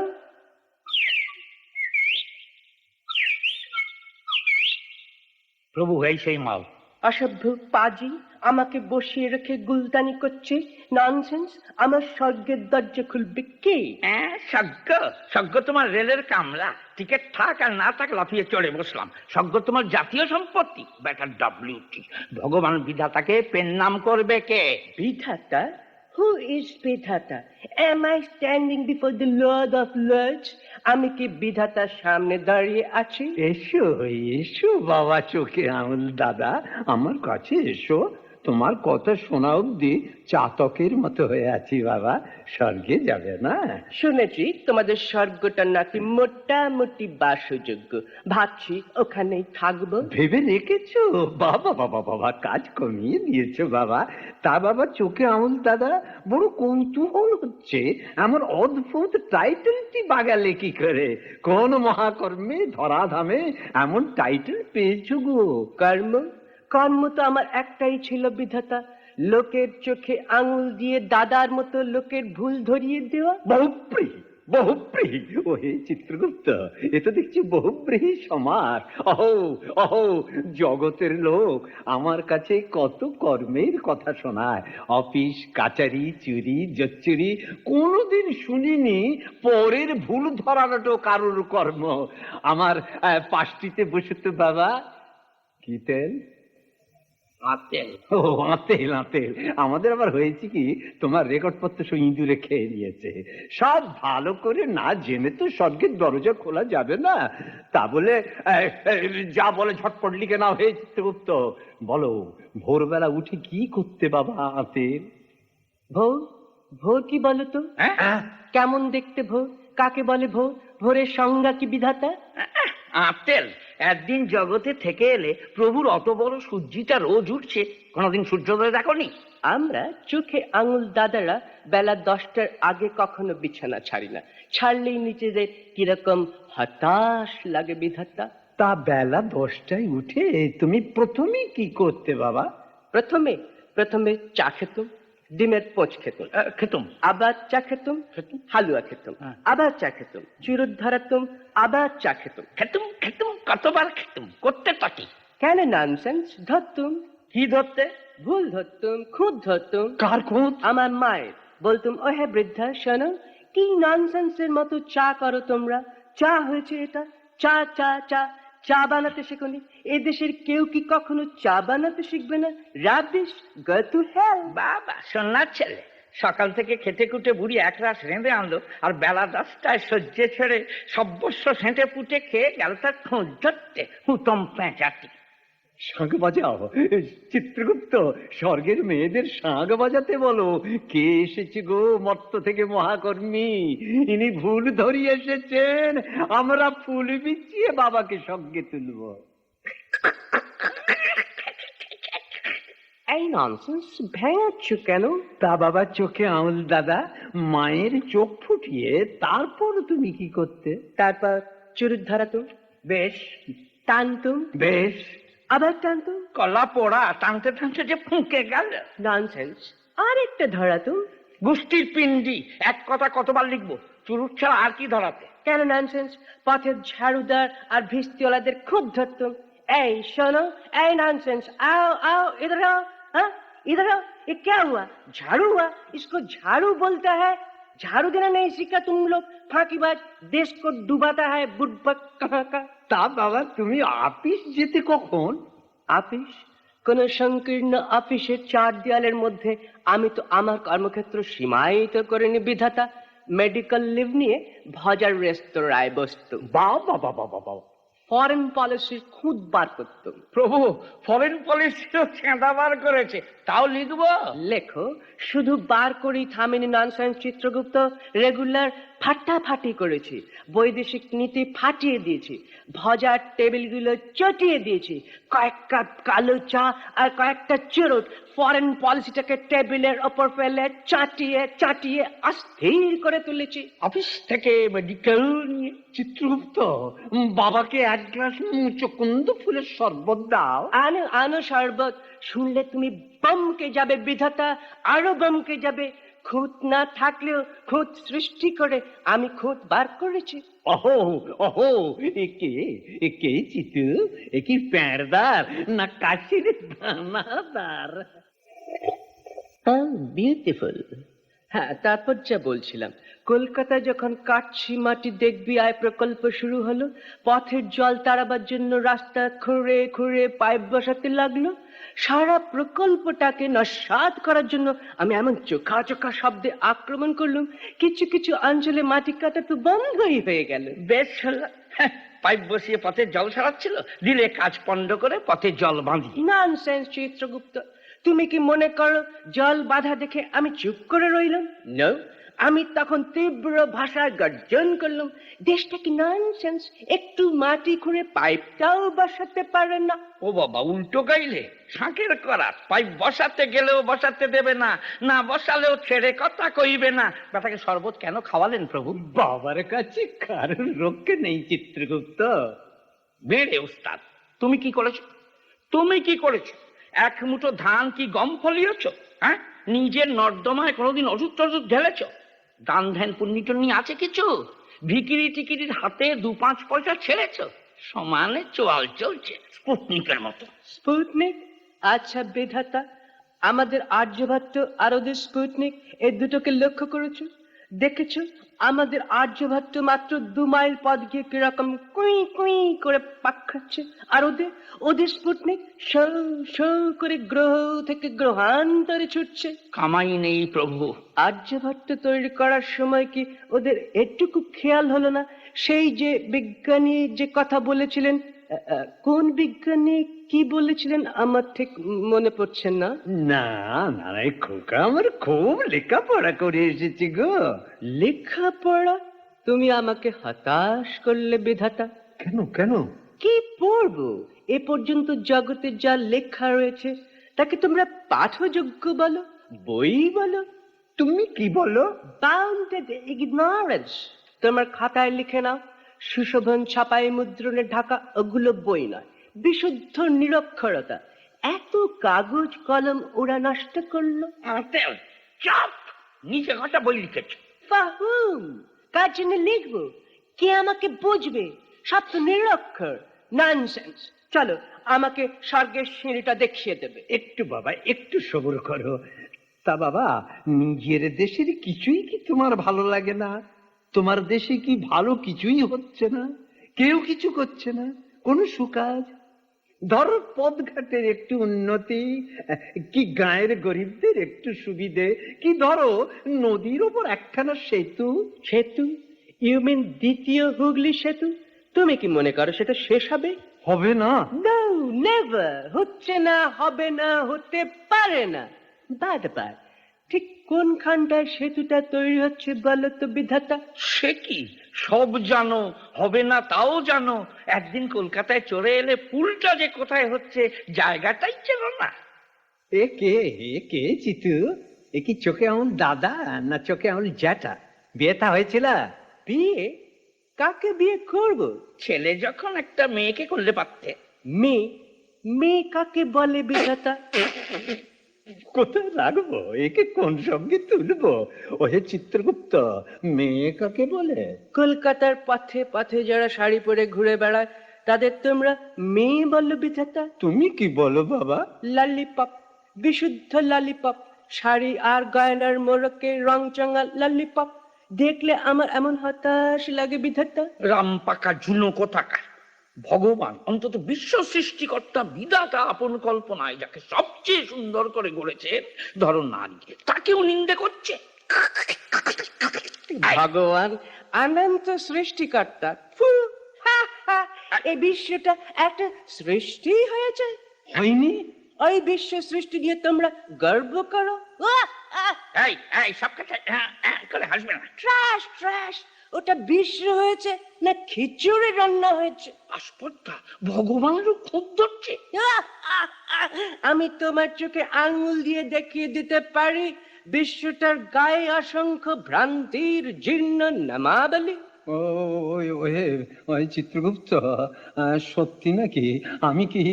প্রভু, এই সেই মাল। অসভ্য পাজি আমাকে বসিয়ে রেখে গুলতানি করছে। ননসেন্স। আমার স্বর্গের দরজা খুলবে কে? সজ্ঞ তোমার রেলের কামলা। টিকিট থাক আর না থাক লাফিয়ে চড়ে বসলাম। সজ্ঞ তোমার জাতীয় সম্পত্তি, বেটার WT। ভগবান বিধাতাকে পেন নাম করবে কে? বিধাতা? Who is বিধাতা? Am I standing before the Lord of Lords? আমি কি বিধাতার সামনে দাঁড়িয়ে আছি? এসো এসো বাবা চোখে আঙুল দাদা, আমার কাছে এসো। তোমার কথা শোনা অব্দি চাতকের মতো হয়ে আছি বাবা। স্বর্গে যাবে না? শুনেছি তোমাদের স্বর্গটা নাকি মোটামুটি বাসযোগ্য। ভাবছি ওখানেই থাকবো। ভেবে রেখেছো? বাবা বাবা বাবা, কাজ কমিয়ে দিয়েছো বাবা। তা বাবা চোখে আঙুল দাদা, বড় কৌতূহল হচ্ছে এমন অদ্ভুত টাইটেলটি বাগালে কি করে? কোন মহাকর্মে ধরাধামে এমন টাইটেল পেয়েছো গো? কর্ম? কর্ম তো আমার একটাই ছিল বিধাতা, লোকের চোখে আঙুল দিয়ে দাদার মতো লোকের ভুল ধরিয়ে দেওয়া। বহুব্রীহি বহুব্রীহি। ওহে চিত্রগুপ্ত, এ তো দেখছি বহুব্রীহি সমাস। অহো অহো, জগতের লোক আমার কাছে কত কর্মের কথা শোনায়। অফিস কাচারি চুরি জচ্চুরি কোনোদিন শুনিনি পরের ভুল ধরানো কারোর কর্ম। আমার পাশটিতে বসে তো বাবা। কি তেল? আতেল। ও আতেল আতেল। আমাদের আবার হয়েছে কি, তোমার রেকর্ডপত্র সব ইঁদুরে খেয়ে নিয়েছে। সব ভালো করে না জেনে তো স্বর্গের দরজা খোলা যাবে না। তা বলে যা বলে ঝটপট লিখে নাও। হে চিত্রগুপ্ত, বলো ভোরবেলা উঠে কি করতে বাবা আতেল? ভোর? ভোর কি বলো তো? কেমন দেখতে ভোর? কাকে বলে ভোর? ভোরের সংজ্ঞা কি বিধাতা? আতেল, একদিন জগতে থেকে এলে প্রভুর অত বড় সূর্যিটা রোজ উঠছে, কোনোদিন সূর্যোদয় দেখনি? আমরা চোখে আঙুল দাদারা বেলা 10টার আগে কখনো বিছানা ছাড়ি না, ছাড়লেই নিজেদের কিরকম হতাশ লাগে বিধাতা। তা বেলা 10টায় উঠে তুমি প্রথমে কি করতে বাবা? প্রথমে চা খেতুম, ডিমের পোচ খেতুম, খেতুম। আবার চা খেতুম, হালুয়া খেতুম, আবার চা খেতুম, চুরুট ধরাতুম, আবার চা খেতুম। খেতুম কতবার খেতুম, করতে পাটি। কেন ননসেন্স? ধরতুম। কি ধরতে? ভুল ধরতুম, খুদ ধরতুম। কার খুঁত? আমার মায়ের। বলতুম, ও হে বৃদ্ধা শোনো, কি ননসেন্সের মতো চা করো তোমরা। চা হয়েছে এটা, চা চা চা। চা বানাতে শেখনি? এদেশের কেউ কি কখনো চা বানাতে শিখবে না? Rubbish, go to hell. বাবা সোনার ছেলে, সকাল থেকে খেটে খুটে বুড়ি একরাশ রেঁধে আনলো, আর বেলা 10টায় সহ্যে ছেড়ে সর্বস্ব সেঁটে পুটে খেয়ে গেল তার খোঁজ ধরতে। হুতম পেঁচাটি। শাঁখ বাজাও চিত্রগুপ্ত, স্বর্গের মেয়েদের শাঁখ বাজাতে বলো। কে এসেছে গো মর্ত থেকে মহাকর্মী? ইনি ভুল ধরিয়ে এসেছেন, আমরা ফুল বিছিয়ে বাবাকে সঙ্গে তুলব। এই ননসেন্স ভেঙাচ্ছ কেন? তা বাবা চোখে আঙুল দাদা, মায়ের চোখ ফুটিয়ে তারপর তুমি কি করতে? তারপর চুরুট ধরাতুম, বেশ টানতুম, বেশ। আবার টানতুম। কলা পোড়া, টানতে টানতে যে ফুঁকে গেল। ননসেন্স। আর একটা ধরাতুম। গুষ্টির পিণ্ডি, এক কথা কতবার লিখবো? চুরুট ছাড়া আর কি ধরাতে? কেন ননসেন্স? পথের ঝাড়ুদার আর ভিস্তিওয়ালাদের খুব ধরতুম। এই শোনো, এই ননসেন্স, आओ आओ इधर आओ। हाँ इधर आओ, ये क्या हुआ? झाड़ू हुआ? इसको झाड़ू बोलता है? झाड़ू देना नहीं सीखा तुम लोग? फांकीबाज, देश को डुबाता है बुड़बक कहाँ का। তা বাবা তুমি আপিস যেতে কখন? আপিস? কোন সংকীর্ণ অফিসের 4 দেয়ালের মধ্যে আমি তো আমার কর্মক্ষেত্র সীমায়িত করিনি বিধাতা। মেডিকেল লিভ নিয়ে ভজার রেস্তোরাঁয় বসতুম। বাবা বাবা বাবা, ফরেন পলিসির খুদ বার করতুম। প্রভু, ফরেন পলিসিও ছেঁদা বার করেছে, তাও লিখবো? লেখো, শুধু বার করেই থামেনি ননসেন্স চিত্রগুপ্ত, রেগুলার ফাটাফাটি করেছি, বৈদেশিক নীতি ফাটিয়ে দিয়েছি, ভজার টেবিলগুলো চটিয়ে দিয়েছি, কয়েক কাপ কালো চা আর কয়েকটা চুরুট ফরেন পলিসিটাকে টেবিলের ওপর ফেলে চাটিয়ে চাটিয়ে অস্থির করে তুলেছি। অফিস থেকে মেডিকেল নিয়ে? চিত্রগুপ্ত, বাবাকে এক গ্লাস মুচকুন্দ ফুলের শরবত দাও। আনো আনো শরবত। শুনলে তুমি বমকে যাবে বিধাতা, আরো বমকে যাবে। খুঁত না থাকলেও খুঁত সৃষ্টি করে আমি খুঁত বার করেছি। ওহো ওহো, একে চিতু, এ কি প্যাঁড়দার না কাশির দানাদার? বিউটিফুল। হ্যাঁ, তারপর যা বলছিলাম, কলকাতায় যখন কাটছি মাটি দেখবি আয় প্রকল্প শুরু হলো, পথের জল তাড়াবার জন্য রাস্তা খুঁড়ে খুঁড়ে পাইপ বসাতে লাগলো। সারা প্রকল্পটাকে নস্যাৎ করার জন্য আমি এমন চোখা চোখা শব্দে আক্রমণ করলুম, কিছু কিছু অঞ্চলে মাটি কাটা তো বন্ধই হয়ে গেল। বেশ হলো। হ্যাঁ, পাইপ বসিয়ে পথে জল ছাড়াচ্ছিল, দিলে কাজ পণ্ড করে পথে জল বাঁধি। ননসেন্স চিত্রগুপ্ত, তুমি কি মনে করো জল বাধা দেখে আমি চুপ করে রইলাম? নো, আমি তখন তীব্র ভাষায় গর্জন করলাম, দেশটা কি ননসেন্স? একটু মাটি খুঁড়ে পাইপটাও বসাতে পারে না। ও বাবা, উল্টো গাইলে। শাঁখের করা, পাইপ বসাতে গেলেও বসাতে দেবে না, না বসালেও ছেড়ে কথা কইবে না। বেটাকে শরবত কেন খাওয়ালেন প্রভু? বাবার কাছে কারোর রক্ষে নেই চিত্রগুপ্ত। বেড়ে উস্তাদ, তুমি কি করেছো? তুমি কি করেছো? এক মুঠো ধান কি গম ফলিয়েছ? হ্যাঁ, নিজের নর্দমায় কোনোদিন ওষুধ টষুধ ঢেলেছ? দান ধ্যান পুণ্যি টুন্নি আছে কিছু? ভিকিরি টিকিরির হাতে 2-5 পয়সা ছেড়েছ? সমানে চোয়াল চলছে স্পুটনিকের মতো। স্পুটনিক? আচ্ছা বিধাতা, আমাদের আর্যভট্ট আর ওদের স্পুটনিক, এই দুটোকে লক্ষ্য করেছো? দেখেছো আমাদের আর্যভট্ট মাত্র 2 মাইল পথ গিয়ে কিরকম কুই কুই করে পাক খাচ্ছে, আর ওদের স্পুটনিক শৌ শৌ করে গ্রহ থেকে গ্রহান্তরে ছুটছে। কামাই নেই প্রভু। আর্যভট্ট তৈরি করার সময় কি ওদের এটুকু খেয়াল হলো না? সেই যে বিজ্ঞানী যে কথা বলেছিলেন, কোন বিজ্ঞানী কি বলেছিলেন আমার ঠিক মনে পড়ছে না। না না, খোকা আমার খুব লেখাপড়া করে এসেছি গো। লেখাপড়া? তুমি আমাকে হতাশ করলে বিধাতা। কেন কেন? কি পড়বো? এ পর্যন্ত জগতে যা লেখা রয়েছে তাকে তোমরা পাঠযোগ্য বলো, বই বলো, তুমি কি বলো? Bounded ignorance. তোমার খাতায় লিখে নাও, সুশোভন ছাপাই মুদ্রণে ঢাকা ওগুলো বই নয়, বিশুদ্ধ নিরক্ষরতা। এত কাগজ কলম ওরা নষ্ট করলো। চাপ, নিচে ঘটা বই লিখেছে। ফাহুম, কার জন্য লিখবো? কে আমাকে বুঝবে? সব তো নিরক্ষর, ননসেন্স। চলো, আমাকে স্বর্গের সিঁড়িটা দেখিয়ে দেবে। একটু বাবা, একটু সবর করো। তা বাবা, নিজের দেশের কিছুই কি তোমার ভালো লাগে না? তোমার দেশে কি ভালো কিছুই হচ্ছে না? কেউ কিছু করছে না, কোনো সুকাজ? ধরো পথঘাটের একটু উন্নতি, কি গায়ের গরিবদের একটু সুবিধে, কি ধরো নদীর ওপর একখানা সেতু। সেতু? ইউ মিন দ্বিতীয় হুগলি সেতু? তুমি কি মনে করো সেটা শেষ হবে? হবে না। No, never. হচ্ছে না, হবে না, হতে পারে না। বারবার ঠিক কোনখানটায় সেতুটা তৈরি হচ্ছে বলো তো বিধাতা? সে কি, সব জানো, হবে না তাও জানো। একদিন কলকাতায় চড়ে এলে পুলটা যে কোথায় হচ্ছে জায়গাটাই চেনো না। এ কে চিতু? এ কি চোখে আমার দাদা না চোখে আমার জ্যাঠা? বিয়েটা হয়েছিল? বিয়ে? কাকে বিয়ে করব? ছেলে যখন একটা মেয়েকে করলে পারতে। মেয়ে? মেয়ে কাকে বলে বিধাতা? কোথায় রাখবো? একে কোন সঙ্গে তুলবো? ওহে চিত্রগুপ্ত, মেয়ে কাকে বলে? কলকাতার পথে পথে যারা শাড়ি পরে ঘুরে বেড়ায় তাদের তোমরা মেয়ে বললো বিধাতা? তুমি কি বলো বাবা? ললিপপ, বিশুদ্ধ ললিপপ, শাড়ি আর গয়নার মোড়কে রং চঙা ললিপপ দেখলে আমার এমন হতাশ লাগে বিধাতা। রাম পাকা ঝুনো কোথাকার। ভগবান, অন্তত বিশ্ব সৃষ্টিকর্তা বিধাতা আপন কল্পনায় যাকে সবচেয়ে সুন্দর করে গড়েছেন, ধরো নারী, তাকেও নিন্দে করছে। ভগবান অনন্ত সৃষ্টিকর্তা। ফু, হা, হা, এই বিশ্বটা একটা সৃষ্টি হয়েছে। হয়নি? ওই বিশ্ব সৃষ্টি নিয়ে তোমরা গর্ব করো? এই এই সব কথা করে হাসবে না। Trash trash. ওটা বিশ্ব হয়েছে না খিচুড়ি রান্না হয়েছে? আস্পর্ধা, ভগবানেরও খুব ধরছে। আমি তোমার চোখে আঙুল দিয়ে দেখিয়ে দিতে পারি বিশ্বটার গায়ে অসংখ্য ভ্রান্তির জীর্ণ নামাবলী। ওই চিত্রগুপ্ত, সত্যি নাকি? আমি কি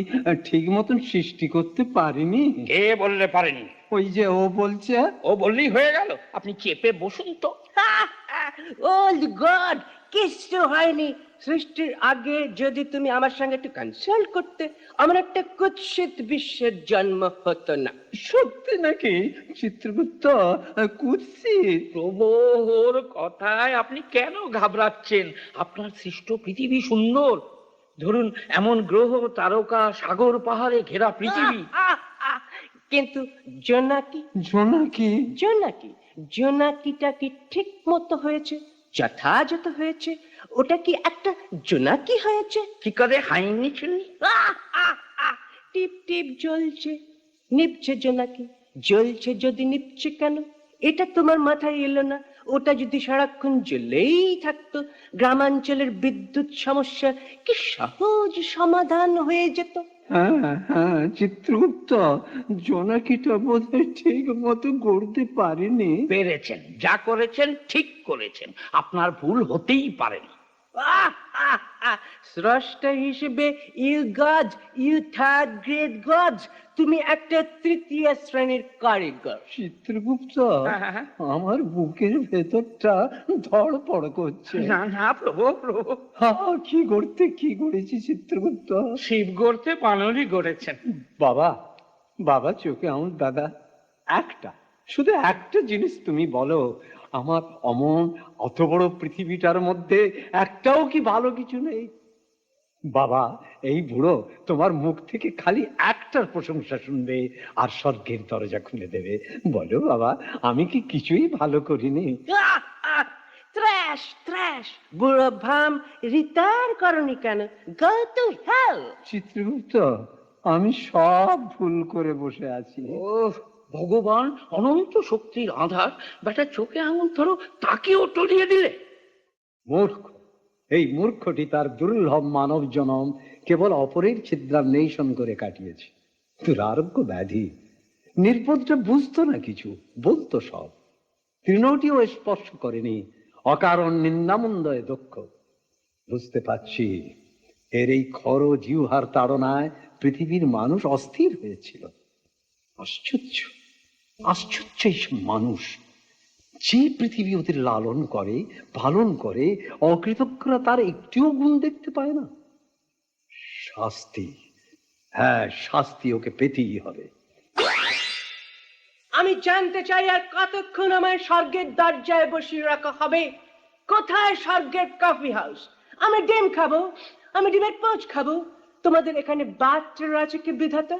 ঠিক মতন সৃষ্টি করতে পারিনি? কে বললে পারেনি? ওই যে ও বলছে। ও বললেই হয়ে গেল? আপনি চেপে বসুন তো। ওল্ড গড, কিচ্ছু হয়নি। সৃষ্টির আগে যদি তুমি আমার সঙ্গে একটু কনসাল্ট করতে, আমার একটা কুৎসিত বিশ্বের জন্ম হতো না। সত্যি নাকি চিত্রগুপ্ত? কুৎসিত? প্রভুর কথায় আপনি কেন ঘাবড়াচ্ছেন? আপনার সৃষ্ট পৃথিবী সুন্দর। ধরুন, এমন গ্রহ, তারকা, সাগর, পাহাড়ে ঘেরা পৃথিবী। কিন্তু জোনাকি? জোনাকি? জোনাকি? জোনাকিটা কি ঠিক মতো হয়েছে, যথাযথ হয়েছে? ওটা কি একটা জোনাকি হয়েছে? কি করে হাইনি ছিলি? টিপ টিপ জ্বলছে, নিপছে জোনাকি। জ্বলছে যদি নিপছে কেন, এটা তোমার মাথায় এলো না? ওটা যদি সারাক্ষণ জ্বলেই থাকতো, গ্রামাঞ্চলের বিদ্যুৎ সমস্যা কি সহজ সমাধান হয়ে যেত। হ্যাঁ চিত্রগুপ্ত, জোনাকিটা বোধহয় ঠিক মতো গড়তে পারিনি। পেরেছেন, যা করেছেন ঠিক করেছেন। আপনার ভুল হতেই পারে না। স্রষ্টা হিসেবে you god, you third grade god, তুমি একটা তৃতীয় শ্রেণীর কারিগর। চিত্রগুপ্ত, আমার বুকের ভেতরটা ধড়পড় করছে। না না প্রভু, প্রভু, কি গড়েছি চিত্রগুপ্ত? শিব গড়তে পানরি গড়েছেন। বাবা চোখে আমার দাদা, শুধু একটা জিনিস তুমি বলো, আমার অত বড় পৃথিবীটার মধ্যে একটাও কি ভালো কিছু নেই? বাবা, এই বুড়ো তোমার মুখ থেকে খালি একটার প্রশংসা শুনবে আর স্বর্গের দরজা খুলে দেবে। বলো বাবা, আমি কি কিছুই ভালো করিনি? ত্রাস ত্রাস, বুড়ো ভাম, রিতার করনি কেন? গো টু হেল। চিত্রগুপ্ত, আমি সব ভুল করে বসে আছি। ও ভগবান, অনন্ত শক্তির আধার, বেটা চোখে আঙুল ধরো, তাকেও টলিয়ে দিলে। মূর্খ, এই মূর্খটি তার দুর্লভ মানব জনম কেবল অপরের ছিদ্রান্বেষণ করে কাটিয়েছে। দুরারোগ্য ব্যাধি, নির্বোধটা বুঝতো না কিছু, বলতো সব। তৃণটিও স্পর্শ করেনি, অকারণ নিন্দামন্দয় দক্ষ। বুঝতে পারছি এর এই খর জিহ্বার তাড়নায় পৃথিবীর মানুষ অস্থির হয়েছিল। আশ্চর্য, আশ্চর্য এইসব মানুষ, যে পৃথিবী ওদের লালন করে, পালন করে, অকৃতজ্ঞরা তার একটিও গুণ দেখতে পায় না। শাস্তি, হ্যাঁ শাস্তি ওকে পেতেই হবে। আমি জানতে চাই আর কতক্ষণ আমায় স্বর্গের দরজায় বসিয়ে রাখা হবে? কোথায় স্বর্গের কফি হাউস? আমি ডিম খাবো, আমি ডিমের পোচ খাবো। তোমাদের এখানে বাথরুম আছে কি বিধাতা?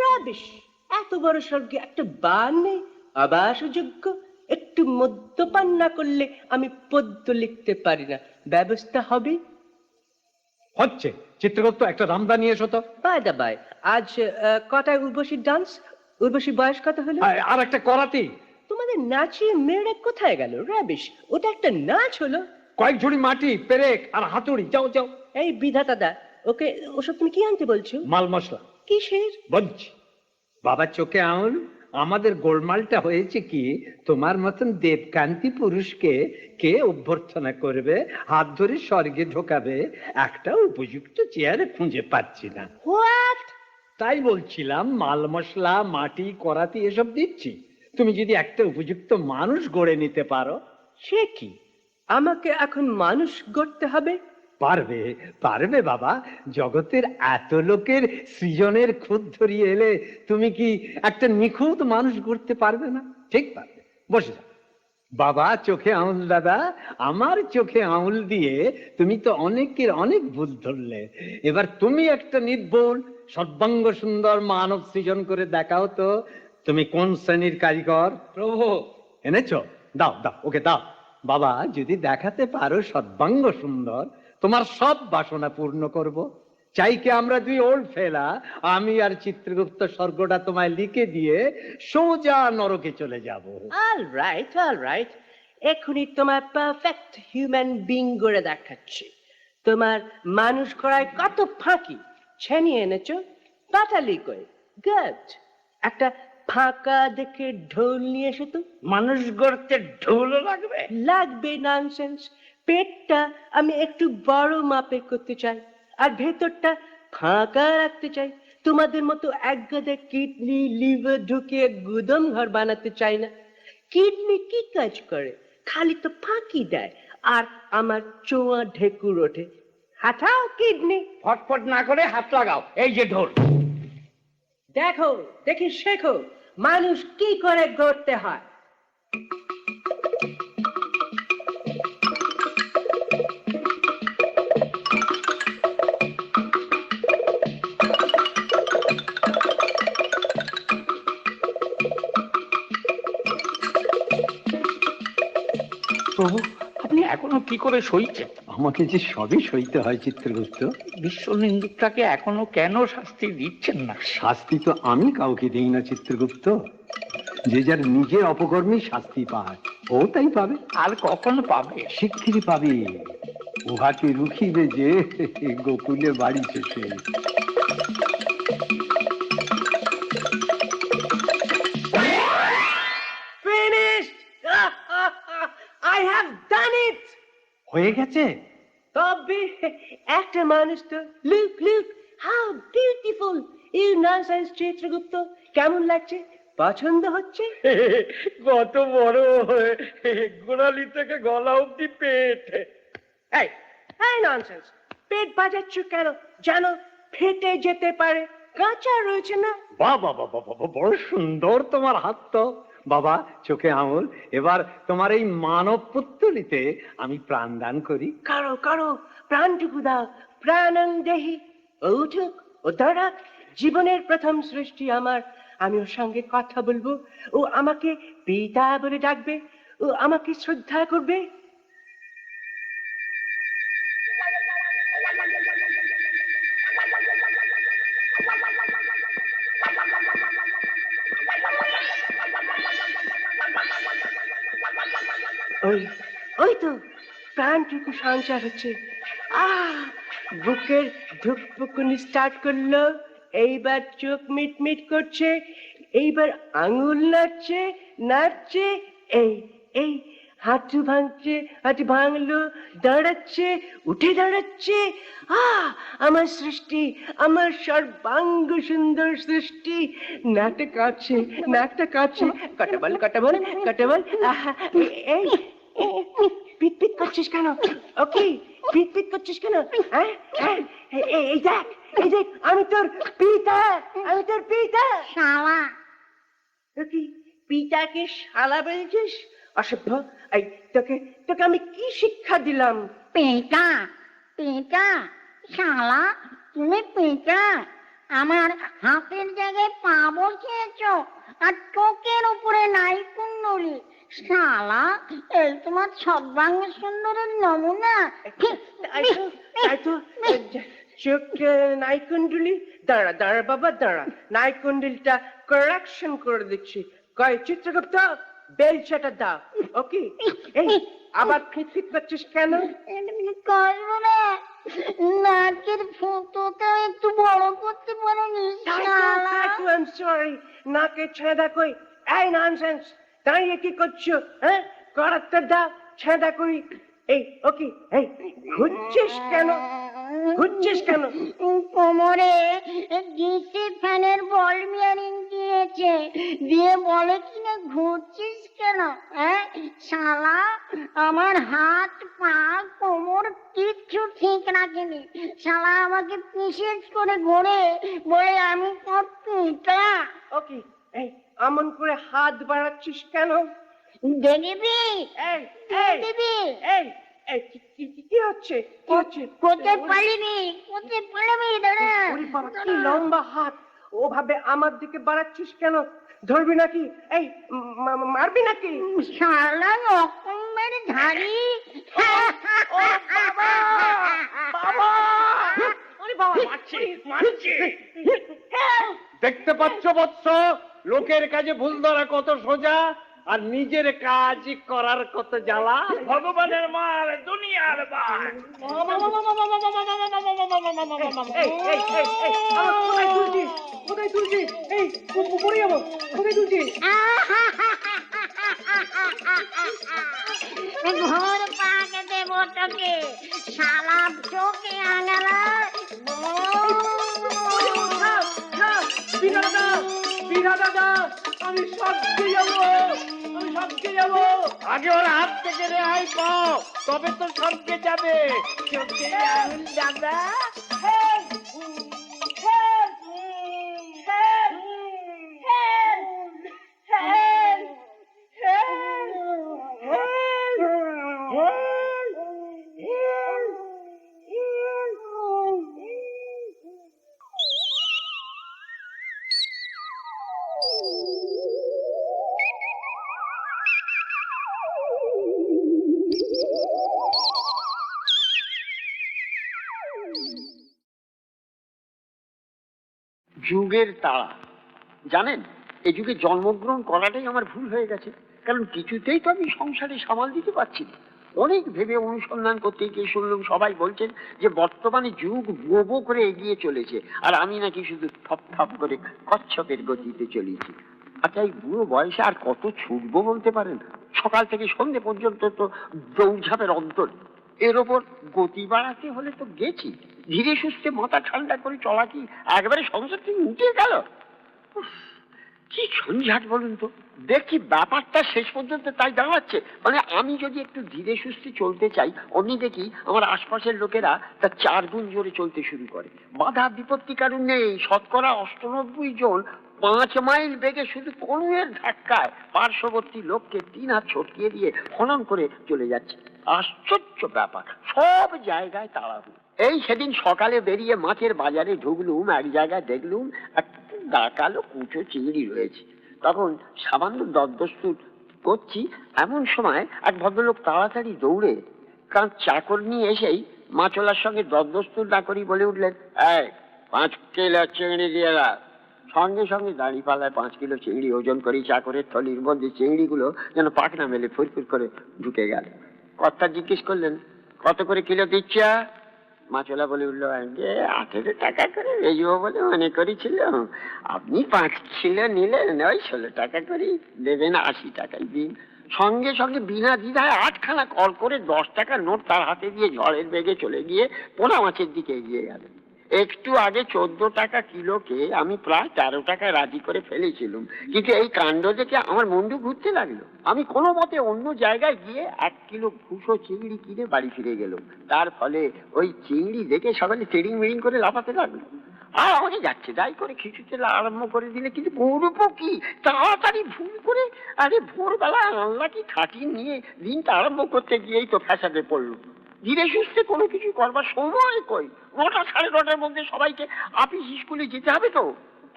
রাবিশ! এত বড় স্বর্গে একটা বার নেই, আবাসযোগ্য। একটু মদ্যপান না করলে আমি পদ্য লিখতে পারি না। ব্যবস্থা হবে? হচ্ছে। চিত্রগুপ্ত একটা রামদা নিয়ে এসো তো। বাই দা বাই, আজ কটায় উর্বশীর ডান্স? উর্বশীর বয়স কত হলো? আর একটা করাতি। তোমাদের নাচিয়ে মেয়েরা কোথায় গেল? রাবিশ! ওটা একটা নাচ হলো? কয়েক ঝুড়ি মাটি, পেরেক আর হাতুড়ি। যাও যাও। এই বিধাতা দা, ওকে ওসব তুমি কি আনতে বলছো? মাল মশলা কিসের? বলছি। বাবার চোখে আঙুল। আমাদের গোলমালটা হয়েছে কি, তোমার মতন দেবকান্তি পুরুষকে কে অভ্যর্থনা করবে, হাত ধরে স্বর্গে ঢোকাবে, একটা উপযুক্ত চেয়ারে খুঁজে পাচ্ছি না। হোয়াট? তাই বলছিলাম, মাল মশলা, মাটি, করাতি এসব দিচ্ছি। তুমি যদি একটা উপযুক্ত মানুষ গড়ে নিতে পারো। সে কি, আমাকে এখন মানুষ গড়তে হবে? পারবে, পারবে বাবা। জগতের এত লোকের সৃজনের খুঁত ধরিয়ে এলে তুমি কি একটা নিখুঁত মানুষ গড়তে পারবে না? ঠিক পারবে। বসে যাও। বাবা চোখে আঙুল দাদা, আমার চোখে আঙুল দিয়ে তুমি তো অনেকের অনেক ভুল ধরলে। এবার তুমি একটা নির্ভুল সর্বাঙ্গ সুন্দর মানব সৃজন করে দেখাও তো। তুমি কোন শ্রেণীর কারিগর? প্রভু, এনেছো? দাও দাও, ওকে দাও। বাবা যদি দেখাতে পারো সর্বাঙ্গ সুন্দর, তোমার সব বাসনা পূর্ণ করব। চাই কি আমরা দুই ওল্ড ফেলা, আমি আর চিত্রগুপ্ত, স্বর্গটা তোমায় লিখে দিয়ে সোজা নরকে চলে যাব। অল রাইট, এখনই তোমার পারফেক্ট হিউম্যান বিং গড়ে দেখাচ্ছি। তোমার মানুষ করায় কত ফাঁকি ছেনিয়ে এনেছো, পাঠালি কই? গুড। একটা ফাঁকা দেখে ঢোল নিয়ে এসো তো। মানুষ গড়তে ঢোলও লাগবে? লাগবে, ননসেন্স। পেটটা আমি একটু বড় মাপে করতে চাই, আর ভেতরটা ফাঁকা রাখতে চাই। তোমাদের মতো একগাদা কিডনি লিভার ঢুকিয়ে গুদম ঘর বানাতে চাই না। কিডনি কি কাজ করে? খালি তো ফাঁকি দেয়, আর আমার চোয়া ঢেকুর ওঠে। হাঁটাও কিডনি। ফটফট না করে হাত লাগাও, এই যে ঢোল। দেখো, দেখি, শেখো মানুষ কি করে গড়তে হয়। প্রভু, আপনি এখনো কি করে সইছেন? আমাকে যে সবই সইতে হয় চিত্রগুপ্ত। বিশ্ব নিন্দুকটাকে এখনো কেন শাস্তি দিচ্ছেন না? শাস্তি তো আমি কাউকে দিই না চিত্রগুপ্ত। যে যার নিজের অপকর্মে শাস্তি পায়, ও তাই পাবে। আর কখন পাবে? শিগগিরই পাবে। উহাকে রুখিবে যে গোকুলে বাড়ি শেষে। Finished! I have done it! হয়ে গেছে? তবে একটা মানুষ তো। Look look, how beautiful! You nonsense Chitragupta, কেমন লাগছে? পছন্দ হচ্ছে? কত বড়, গোড়ালি থেকে গলা অব্দি পেট। এই এই ননসেন্স, পেট বাজাচ্ছ কেন? জানো ফেটে যেতে পারে, কাঁচা রয়েছে না। বাবা বাবা বাবা, বড় সুন্দর তোমার হাত তো। বাবা চোখে আঙুল। এবার তোমার এই মানব পুত্তলিতে আমি প্রাণদান করি। কারো কারো প্রাণটুকু দাও, প্রাণং দেহি। ও উঠুক, ও দাঁড়াক। জীবনের প্রথম সৃষ্টি আমার। আমি ওর সঙ্গে কথা বলবো, ও আমাকে পিতা বলে ডাকবে, ও আমাকে শ্রদ্ধা করবে। ওই ওই তো প্রাণটুকু সঞ্চার হচ্ছে। বুকের ধুকপুকুনি স্টার্ট করলো। এইবার চোখ মিট মিট করছে। এইবার আঙুল নাচছে নাচছে, এই এই হাঁটু ভাঙছে, হাঁটু ভাঙলো, দাঁড়াচ্ছে, উঠে দাঁড়াচ্ছে। আমার সৃষ্টি, আমার সর্বাঙ্গ সুন্দর সৃষ্টি। নাকটা কাছে, নাকটা কাছে, কাটাবল কাটাবল কাটাবল। এই পিট পিট করছিস কেন? ওকে, পিট পিট করছিস কেন? হ্যাঁ হ্যাঁ, এই দেখ, এই দেখ, আমি তোর পিতা, আমি তোর পিতা। শালা কি পিতাকে শালা বলছিস? অসভ্য! এই তোকে তোকে আমি কি শিক্ষা দিলাম? পেটা পেটা শালা, তুমি পেটা। আমার হাতের জায়গায় পা বসিয়েছ আর চোখের উপরে নাই কুণ্ডলি। শালা, এই তোমার সর্বাঙ্গ সুন্দরের নমুনা। তাই তো চোখ নাই কুণ্ডলি। দাঁড়া দাঁড়া বাবা দাঁড়া, নাই কুণ্ডলিটা কারেকশন করে দিচ্ছি। কয় চিত্রগুপ্ত, বেলচাটা দাও। ওকে, এই আবার ফিট করছিস কেন? করবো না, নাকের ফুটোটা একটু বড় করতে পারোনি শালা। I'm sorry, নাকে ছেঁদা কই? এই ননসেন্স, দাঁড়িয়ে কি করছো? হ্যাঁ, করাতে দাও, ছেঁদা করি। এই ওকে, এই ঘুরছিস কেন? ঘুরছিস কেন? কোমরে ডিসি ফ্যানের বল বিয়ারিং দিয়েছে, দিয়ে বলে কিনা ঘুরছিস কেন? হ্যাঁ শালা, আমার হাত পা কোমর কিচ্ছু ঠিক রাখেনি। শালা আমাকে পিসেজ করে ঘোরে, বলে আমি তোর পিতা। ওকে, এই আমন করে হাত বাড়াচ্ছিস কেন? দেখবি এই এই দেখবি এই এই কি হচ্ছে? কি হচ্ছে? কোথায় পালিবি, কোথায় পালাবি? দাঁড়া। ওরে বাবা, কি লম্বা হাত! ওভাবে আমার দিকে বাড়াচ্ছিস কেন? ধরবি নাকি? এই মারবি নাকি? শালা রকমের ধারি। ও বাবা! বাবা! ওরে বাবা, মারছে মারছে। দেখতে পাচ্ছ বৎস, লোকের কাজে ভুল ধরা কত সোজা, আর নিজের কাজ করার কত জ্বালা। ভগবানের মার, দুনিয়ার মার। এই এই এই এই, আমার কোথায় তুলছিস? কোথায় তুলছিস? এই পড়ে যাবো। কোথায় তুলছিস? ঘর পাকে দেব তোকে, শালা চোখে আঙালা। বিনা দাদা, বিনা দাদা, আমি সবকে যাবো, আমি সবকে যাবো। আগে ওর হাত থেকে রেহাই পাও, তবে তো সবকে যাবে। চোখে আঙুল দাদা। যুগের তাড়া, জানেন, এই যুগে জন্মগ্রহণ করাটাই আমার ভুল হয়ে গেছে। কারণ কিছুতেই তো আমি সংসারে সামাল দিতে পারছি না। অনেক ভেবে অনুসন্ধান করতে গিয়ে শুনলাম সবাই বলছেন যে বর্তমানে যুগ বোবো করে এগিয়ে চলেছে, আর আমি নাকি শুধু থপ থপ করে কচ্ছপের গতিতে চলেছি। আচ্ছা, এই বুড়ো বয়সে আর কত ছুটবো বলতে পারেন? সকাল থেকে সন্ধ্যে পর্যন্ত তো দৌড়ঝাঁপের অন্তর। এর ওপর গতি বাড়াতে হলে তো গেছি, ধীরে সুস্থে মাথা ঠান্ডা করে চলা কি একবারে সংসার থেকে উঠে গেল? কি ঝঞ্ঝাট বলুন তো। দেখি ব্যাপারটা শেষ পর্যন্ত তাই দাঁড়াচ্ছে, মানে আমি যদি একটু ধীরে সুস্থে চলতে চাই, অমনি দেখি আমার আশপাশের লোকেরা তার 4 গুণ জোরে চলতে শুরু করে। বাধা বিপত্তি কারণ নেই, শতকরা 98 জন 5 মাইল বেগে শুধু কনুয়ের ধাক্কায় পার্শ্ববর্তী লোককে 3 হাত ছটকিয়ে দিয়ে খনন করে চলে যাচ্ছে। আশ্চর্য ব্যাপার, সব জায়গায় তাড়াহুড়ো। এই সেদিন সকালে বেরিয়ে মাছের বাজারে ঢুকলুম, এক জায়গায় দেখলুম একটা ডাকালো কুচো চিংড়ি রয়েছে। তখন সামান্য দরদস্তুর করছি, এমন সময় এক ভদ্রলোক তাড়াতাড়ি দৌড়ে কারণ চাকর নিয়ে এসেই মাছলার সঙ্গে দরদস্তুর না করি বলে উঠলেন, এই 5 কিলো চিংড়ি দিয়ে দাও। সঙ্গে সঙ্গে দাঁড়ি পাল্লায় 5 কিলো চিংড়ি ওজন করি চাকরের থলির মধ্যে। চিংড়িগুলো যেন পাখনা মেলে ফুরফুর করে ঢুকে গেল। কর্তা জিজ্ঞেস করলেন, কত করে কিলো দিচ্ছ? মাছওয়ালা বলে উঠলো, যে 18 টাকা করে বেচবো বলে মনে করেছিল, আপনি 5 কিলো নিলেন, ওই 16 টাকা করে দেবেন, 80 টাকাই দিন। সঙ্গে সঙ্গে বিনা দ্বিধায় 8খানা কল করে 10 টাকার নোট তার হাতে দিয়ে ঝড়ের বেগে চলে গিয়ে পোনা মাছের দিকে এগিয়ে গেলেন। একটু আগে 14 টাকা কিলোকে আমি প্রায় 13 টাকায় রাজি করে ফেলেছিলাম, কিন্তু এই কাণ্ড দেখে আমার মুন্ডু ঘুরতে লাগলো। আমি কোনো মতে অন্য জায়গায় গিয়ে 1 কিলো ভুষো চিংড়ি কিনে বাড়ি ফিরে গেলাম। তার ফলে ওই চিংড়ি দেখে সকালে টেরিং মেরিং করে লাফাতে লাগলো, আর আমাকে যাচ্ছে যাই করে খিচুড়ি আরম্ভ করে দিলে। কিন্তু করবো কি, তাড়াতাড়ি ভুল করে আরে ভোরবেলা আল্লাহ কি খাটি নিয়ে দিনটা আরম্ভ করতে গিয়েই তো ফ্যাসাদে পড়লো। ধীরে সুস্থে কোনো কিছু করবার সময় কই, 9টা সাড়ে 9টার মধ্যে সবাইকে অফিস স্কুলে যেতে হবে তো।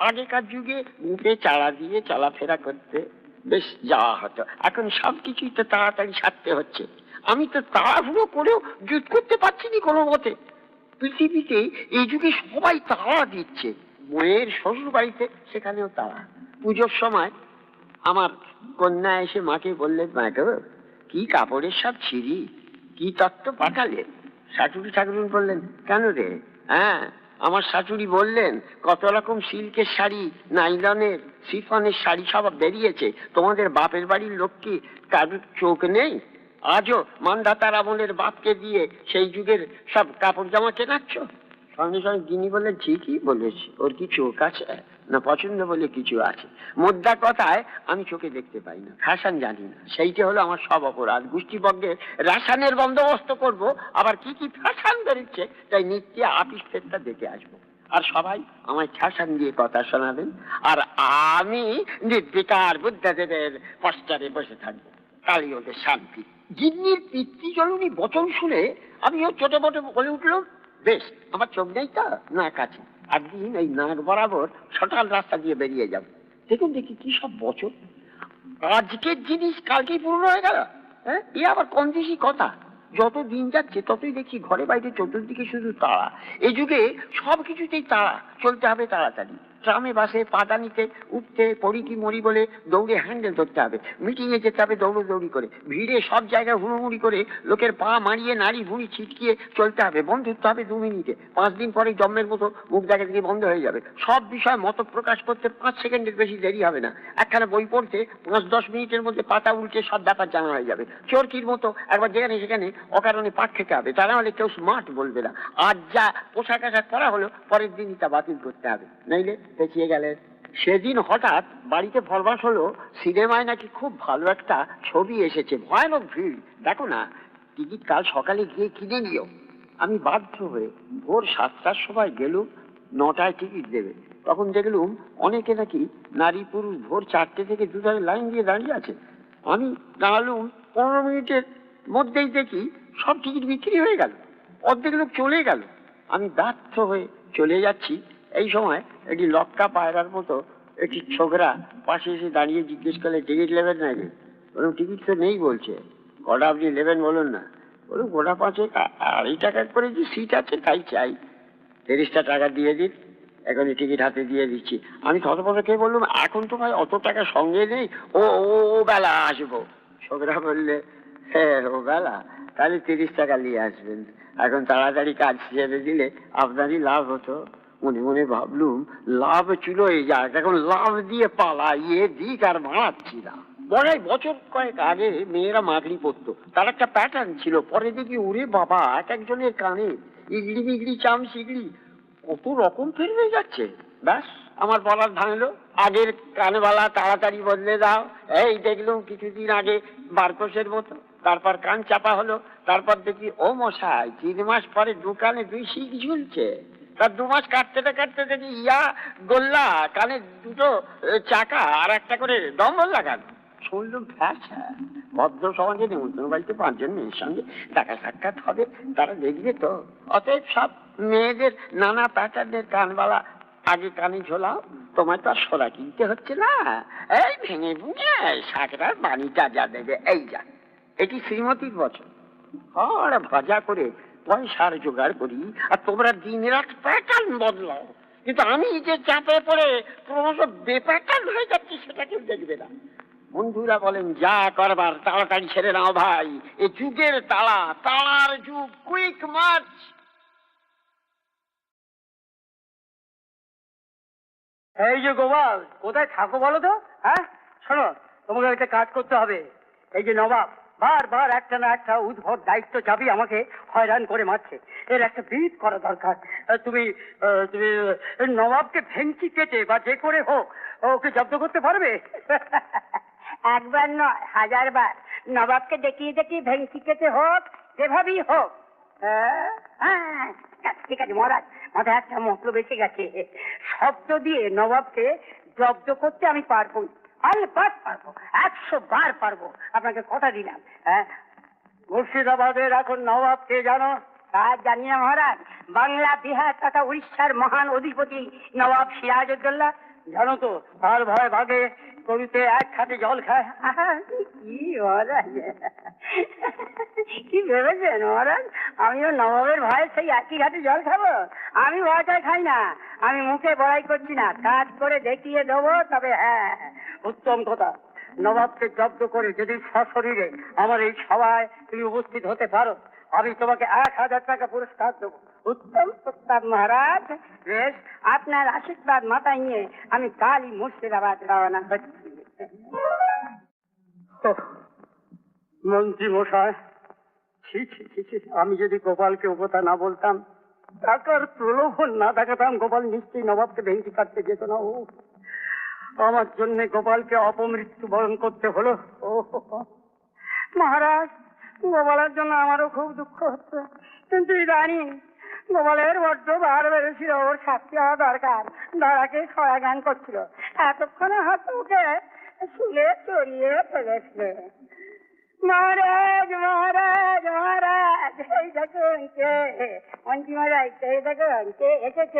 আগেকার যুগে মুখে চালা দিয়ে চলাফেরা করতে বেশ যাওয়া হতো, এখন সব কিছুই তো তাড়াতাড়ি সারতে হচ্ছে। আমি তো তাড়াহুড়ো করেও জুত করতে পারছি না কোনো মতে। পৃথিবীতে এই যুগে সবাই তাড়া দিচ্ছে, বইয়ের শ্বশুর বাড়িতে সেখানেও তাড়া। পুজোর সময় আমার কন্যা এসে মাকে বললেন, মা গো, কি কাপড়ের সব ছিঁড়ি, কি তত্ত্ব পাঠালে? শাশুড়ি ঠাকুরুন বললেন, কেন রে? হ্যাঁ, আমার শাশুড়ি বললেন, কত রকম সিল্কের শাড়ি, নাইলনের, শিফনের শাড়ি সব বেরিয়েছে, তোমাদের বাপের বাড়ির লোক কি কারুর চোখ নেই? আজও মান্ধাতার আমলের বাপকে দিয়ে সেই যুগের সব কাপড় জামা কেনাচ্ছ। সঙ্গে সঙ্গে গিনি বললেন, ঠিকই বলেছি, ওর কি চোখ আছে না পছন্দ বলে কিছু আছে? মোদ্দা কথায় আমি চোখে দেখতে পাই না, ফ্যাশন জানি না, সেইটা হলো আমার সব অপরাধ। গোষ্ঠীবর্গের রাসানের বন্দোবস্ত করব, আবার কি কি ফ্যাশন বেরোচ্ছে, তাই নিত্যে আপিস ফেরটা দেখে আসবো, আর সবাই আমায় ফ্যাশন দিয়ে কথা শোনাবেন, আর আমি নির্বিকার বুদ্ধদেবের পশ্চারে বসে থাকবো, তাই ওদের শান্তি। গিন্নির পিতৃজননী বচন শুনে আমিও ছোট মোটো বলে উঠলাম, বেশ, আমার চোখ নেই তা না কাছে, একদিন এই নাক বরাবর সকাল রাস্তা দিয়ে বেরিয়ে যাব। দেখুন দেখি কি সব বচন, আজকের জিনিস কালকেই পুরনো হয়ে গেল। হ্যাঁ, এ আবার কম বেশি কথা। যত দিন যাচ্ছে ততই দেখি ঘরে বাইরে চতুর্দিকে শুধু তাড়া। এই যুগে সব কিছুতেই তাড়া, চলতে হবে তাড়াতাড়ি। ট্রামে বাসে পাদানিতে উঠতে পড়ি কি মরি বলে দৌড়ে হ্যান্ডেল ধরতে হবে, মিটিংয়ে যেতে হবে দৌড়োদৌড়ি করে, ভিড়ে সব জায়গায় হুড়োহুড়ি করে লোকের পা মারিয়ে নাড়ি ভুঁড়ি ছিটকিয়ে চলতে হবে, বন্ধুত্ব হবে 2 মিনিটে, 5 দিন পরে জন্মের মতো মুখ দেখা থেকে বন্ধ হয়ে যাবে। সব বিষয় মত প্রকাশ করতে 5 সেকেন্ডের বেশি দেরি হবে না। একখানা বই পড়তে 5-10 মিনিটের মধ্যে পাতা উল্টে সব ব্যাপার জানা হয়ে যাবে। চোরকির মতো একবার যেখানে সেখানে অকারণে পাক খেতে হবে, তা না হলে কেউ স্মার্ট বলবে না। আজ যা পোশাক আশাক করা হলো, পরের দিনই তা বাতিল করতে হবে, নইলে পেছিয়ে গেলেন। সেদিন হঠাৎ বাড়িতে ফরমাস হলো, সিনেমায় নাকি খুব ভালো একটা ছবি এসেছে, ভয়ানক ভিড়, দেখো না, টিকিট কাল সকালে গিয়ে কিনে নিও। আমি বাধ্য হয়ে ভোর 7টার সময় গেলুম, 9টায় টিকিট দেবে। তখন দেখলুম অনেকে নাকি নারী পুরুষ ভোর 4টে থেকে দুধারে লাইন দিয়ে দাঁড়িয়ে আছে। আমি দাঁড়ালুম, 15 মিনিটের মধ্যেই দেখি সব টিকিট বিক্রি হয়ে গেল, অর্ধেক লোক চলে গেল। আমি বাধ্য হয়ে চলে যাচ্ছি, এই সময় একটি লক্কা পায়রার মতো একটি ছোকরা পাশে এসে দাঁড়িয়ে জিজ্ঞেস করলে, টিকিট নেবেন নাকি? বলুন, টিকিট তো নেই বলছে। কটা আপনি নেবেন বলুন না? বলুন, গোটা 5 2.5 টাকা করে যে সিট আছে তাই চাই। 30টা টাকা দিয়ে দিন, এখনই টিকিট হাতে দিয়ে দিচ্ছি। আমি থতমত খেয়ে বললাম, এখন তো ভাই অত টাকা সঙ্গে নেই, ও ও বেলা আসবো। ছোকরা বললে, হ্যাঁ ও বেলা, তাহলে 30 টাকা নিয়ে আসবেন, এখন তাড়াতাড়ি কাজ ছেড়ে দিলে আপনারই লাভ হতো। মনে মনে ভাবলুম, লাভ চুলোয় যাক, এখন লাভ দিয়ে পালাইয়ে দিক আর মারাচ্ছি না। বড়াই বছর কয়েক আগে মেয়েরা মাগড়ি পরতো, তার একটা প্যাটার্ন ছিল, পরে দেখি ওরে বাবা, এক একজনের কানে ইগড়ি বিগড়ি চাম শিগড়ি কত রকম ফের হয়ে যাচ্ছে। ব্যাস, আমার বলার ভাঙলো, আগের কানবালা তাড়াতাড়ি বদলে দাও। এই দেখলুম কিছুদিন আগে বারকোষের মতো, তারপর কান চাপা হলো, তারপর দেখি ও মশাই 3 মাস পরে দোকানে 2 শিখ ঝুলছে। তার 2 মাস কাটতে কাটতে দেখি ইয়া গোল্লা, কানে 2টো চাকা আর একটা করে ডম্বল লাগানো। শুনলুম ফ্যাশন, ভদ্র সমাজে নিমন্ত্রণ বাড়িতে 5 জন মেয়ের সঙ্গে দেখা সাক্ষাৎ হবে, তারা দেখবে তো। অতএব সব মেয়েদের নানা প্যাটার্নের কানবালা আগে কানে ঝোলাও, তোমার তো আর সোনা কিনতে হচ্ছে না, এই ভেঙে ভুঙে শাকরার বাণীটা যা দেবে, এই যা। এটি শ্রীমতীর বচন। আর ভাজা করে পয়সার জোগাড় করি, আর তোমরা দিন রাত প্যাটার্ন বদলাও, কিন্তু আমি যে চাপে পড়ে ক্রমশ বেপ্যাটার্ন হয়ে যাচ্ছি সেটা কেউ দেখবে না। বন্ধুরা বলেন, যা করবার তাড়াতাড়ি ছেড়ে নাও ভাই, এ যুগের তাড়া, তাড়ার যুগ, কুইক মার্চ। এই যে গোপাল, কোথায় থাকো বলো তো? হ্যাঁ শোনো, তোমাকে একটা কাজ করতে হবে। এই যে নবাব বারবার একটা না একটা উদ্ভট দায়িত্ব চাবি আমাকে হয়রান করে মারছে, এর একটা বিহিত করা দরকার। তুমি তুমি নবাবকে ভেঙচি কেটে বা যে করে হোক ওকে জব্দ করতে পারবে? একবার নয়, 1000 বার নবাবকে দেখিয়ে দেখিয়ে ভেঙচি কেটে হোক, যেভাবেই হোক। হ্যাঁ, ঠিক আছে মহারাজ, মাথায় একটা মতলব এসে গেছে। শব্দ দিয়ে নবাবকে জব্দ করতে আমি পারবো, আলবাত পারবো, 100 বার পারবো, আপনাকে কথা দিলাম। হ্যাঁ, মুর্শিদাবাদের এখন নবাব কে জানো? আর জানি না মহারাজ, বাংলা, বিহার তথা উড়িষ্যার মহান অধিপতি নবাব সিরাজউদ্দৌলা। জানো তো, তার ভয় ভাগে কবিতে এক খাটে জল খায়। কি মহারাজ, কি ভেবেছেন মহারাজ আমিও নবাবের ভয়ে সেই একই ঘাটে জল খাবো? আমি ভয়টা খাই না, আমি মুখে বড়াই করছি না, কাজ করে দেখিয়ে দেবো। তবে হ্যাঁ, উত্তম কথা, নবাবকে জব্দ করে যদি সশরীরে আমার এই সভায় তুমি উপস্থিত হতে পারো, আমি তোমাকে 1000 টাকা পুরস্কার দেবো। উত্তম প্রস্তাব মহারাজ। বেশ, আপনার আশীর্বাদ মাথায় নিয়ে আমি কালই মুর্শিদাবাদ রওনা হচ্ছি। মন্ত্রী মশাই, ছি ছি ছি ছি, আমি যদি গোপালকে ও কথা না বলতাম, টাকার প্রলোভন না দেখাতাম, গোপাল নিশ্চয়ই নবাবকে ভেঙচি কাটতে যেত না। ও আমার জন্য গোপালকে অপমৃত্যু বরণ করতে হলো। ও মহারাজ, গোপালের জন্য আমারও খুব দুঃখ হচ্ছে, কিন্তু ইদানিং গোপালের বড্ড বার বেড়েছিল, ওর শাস্তি হওয়া দরকার। ধরাকে ছড়া গান করছিল, এতক্ষণে হয়তো ওকে শুলে চড়িয়ে ফেলেছে। মহারাজ মহারাজ মহারাজ, এই দেখুন কে, মন্ত্রী মহারাজ, এই দেখুন কে এসেছে।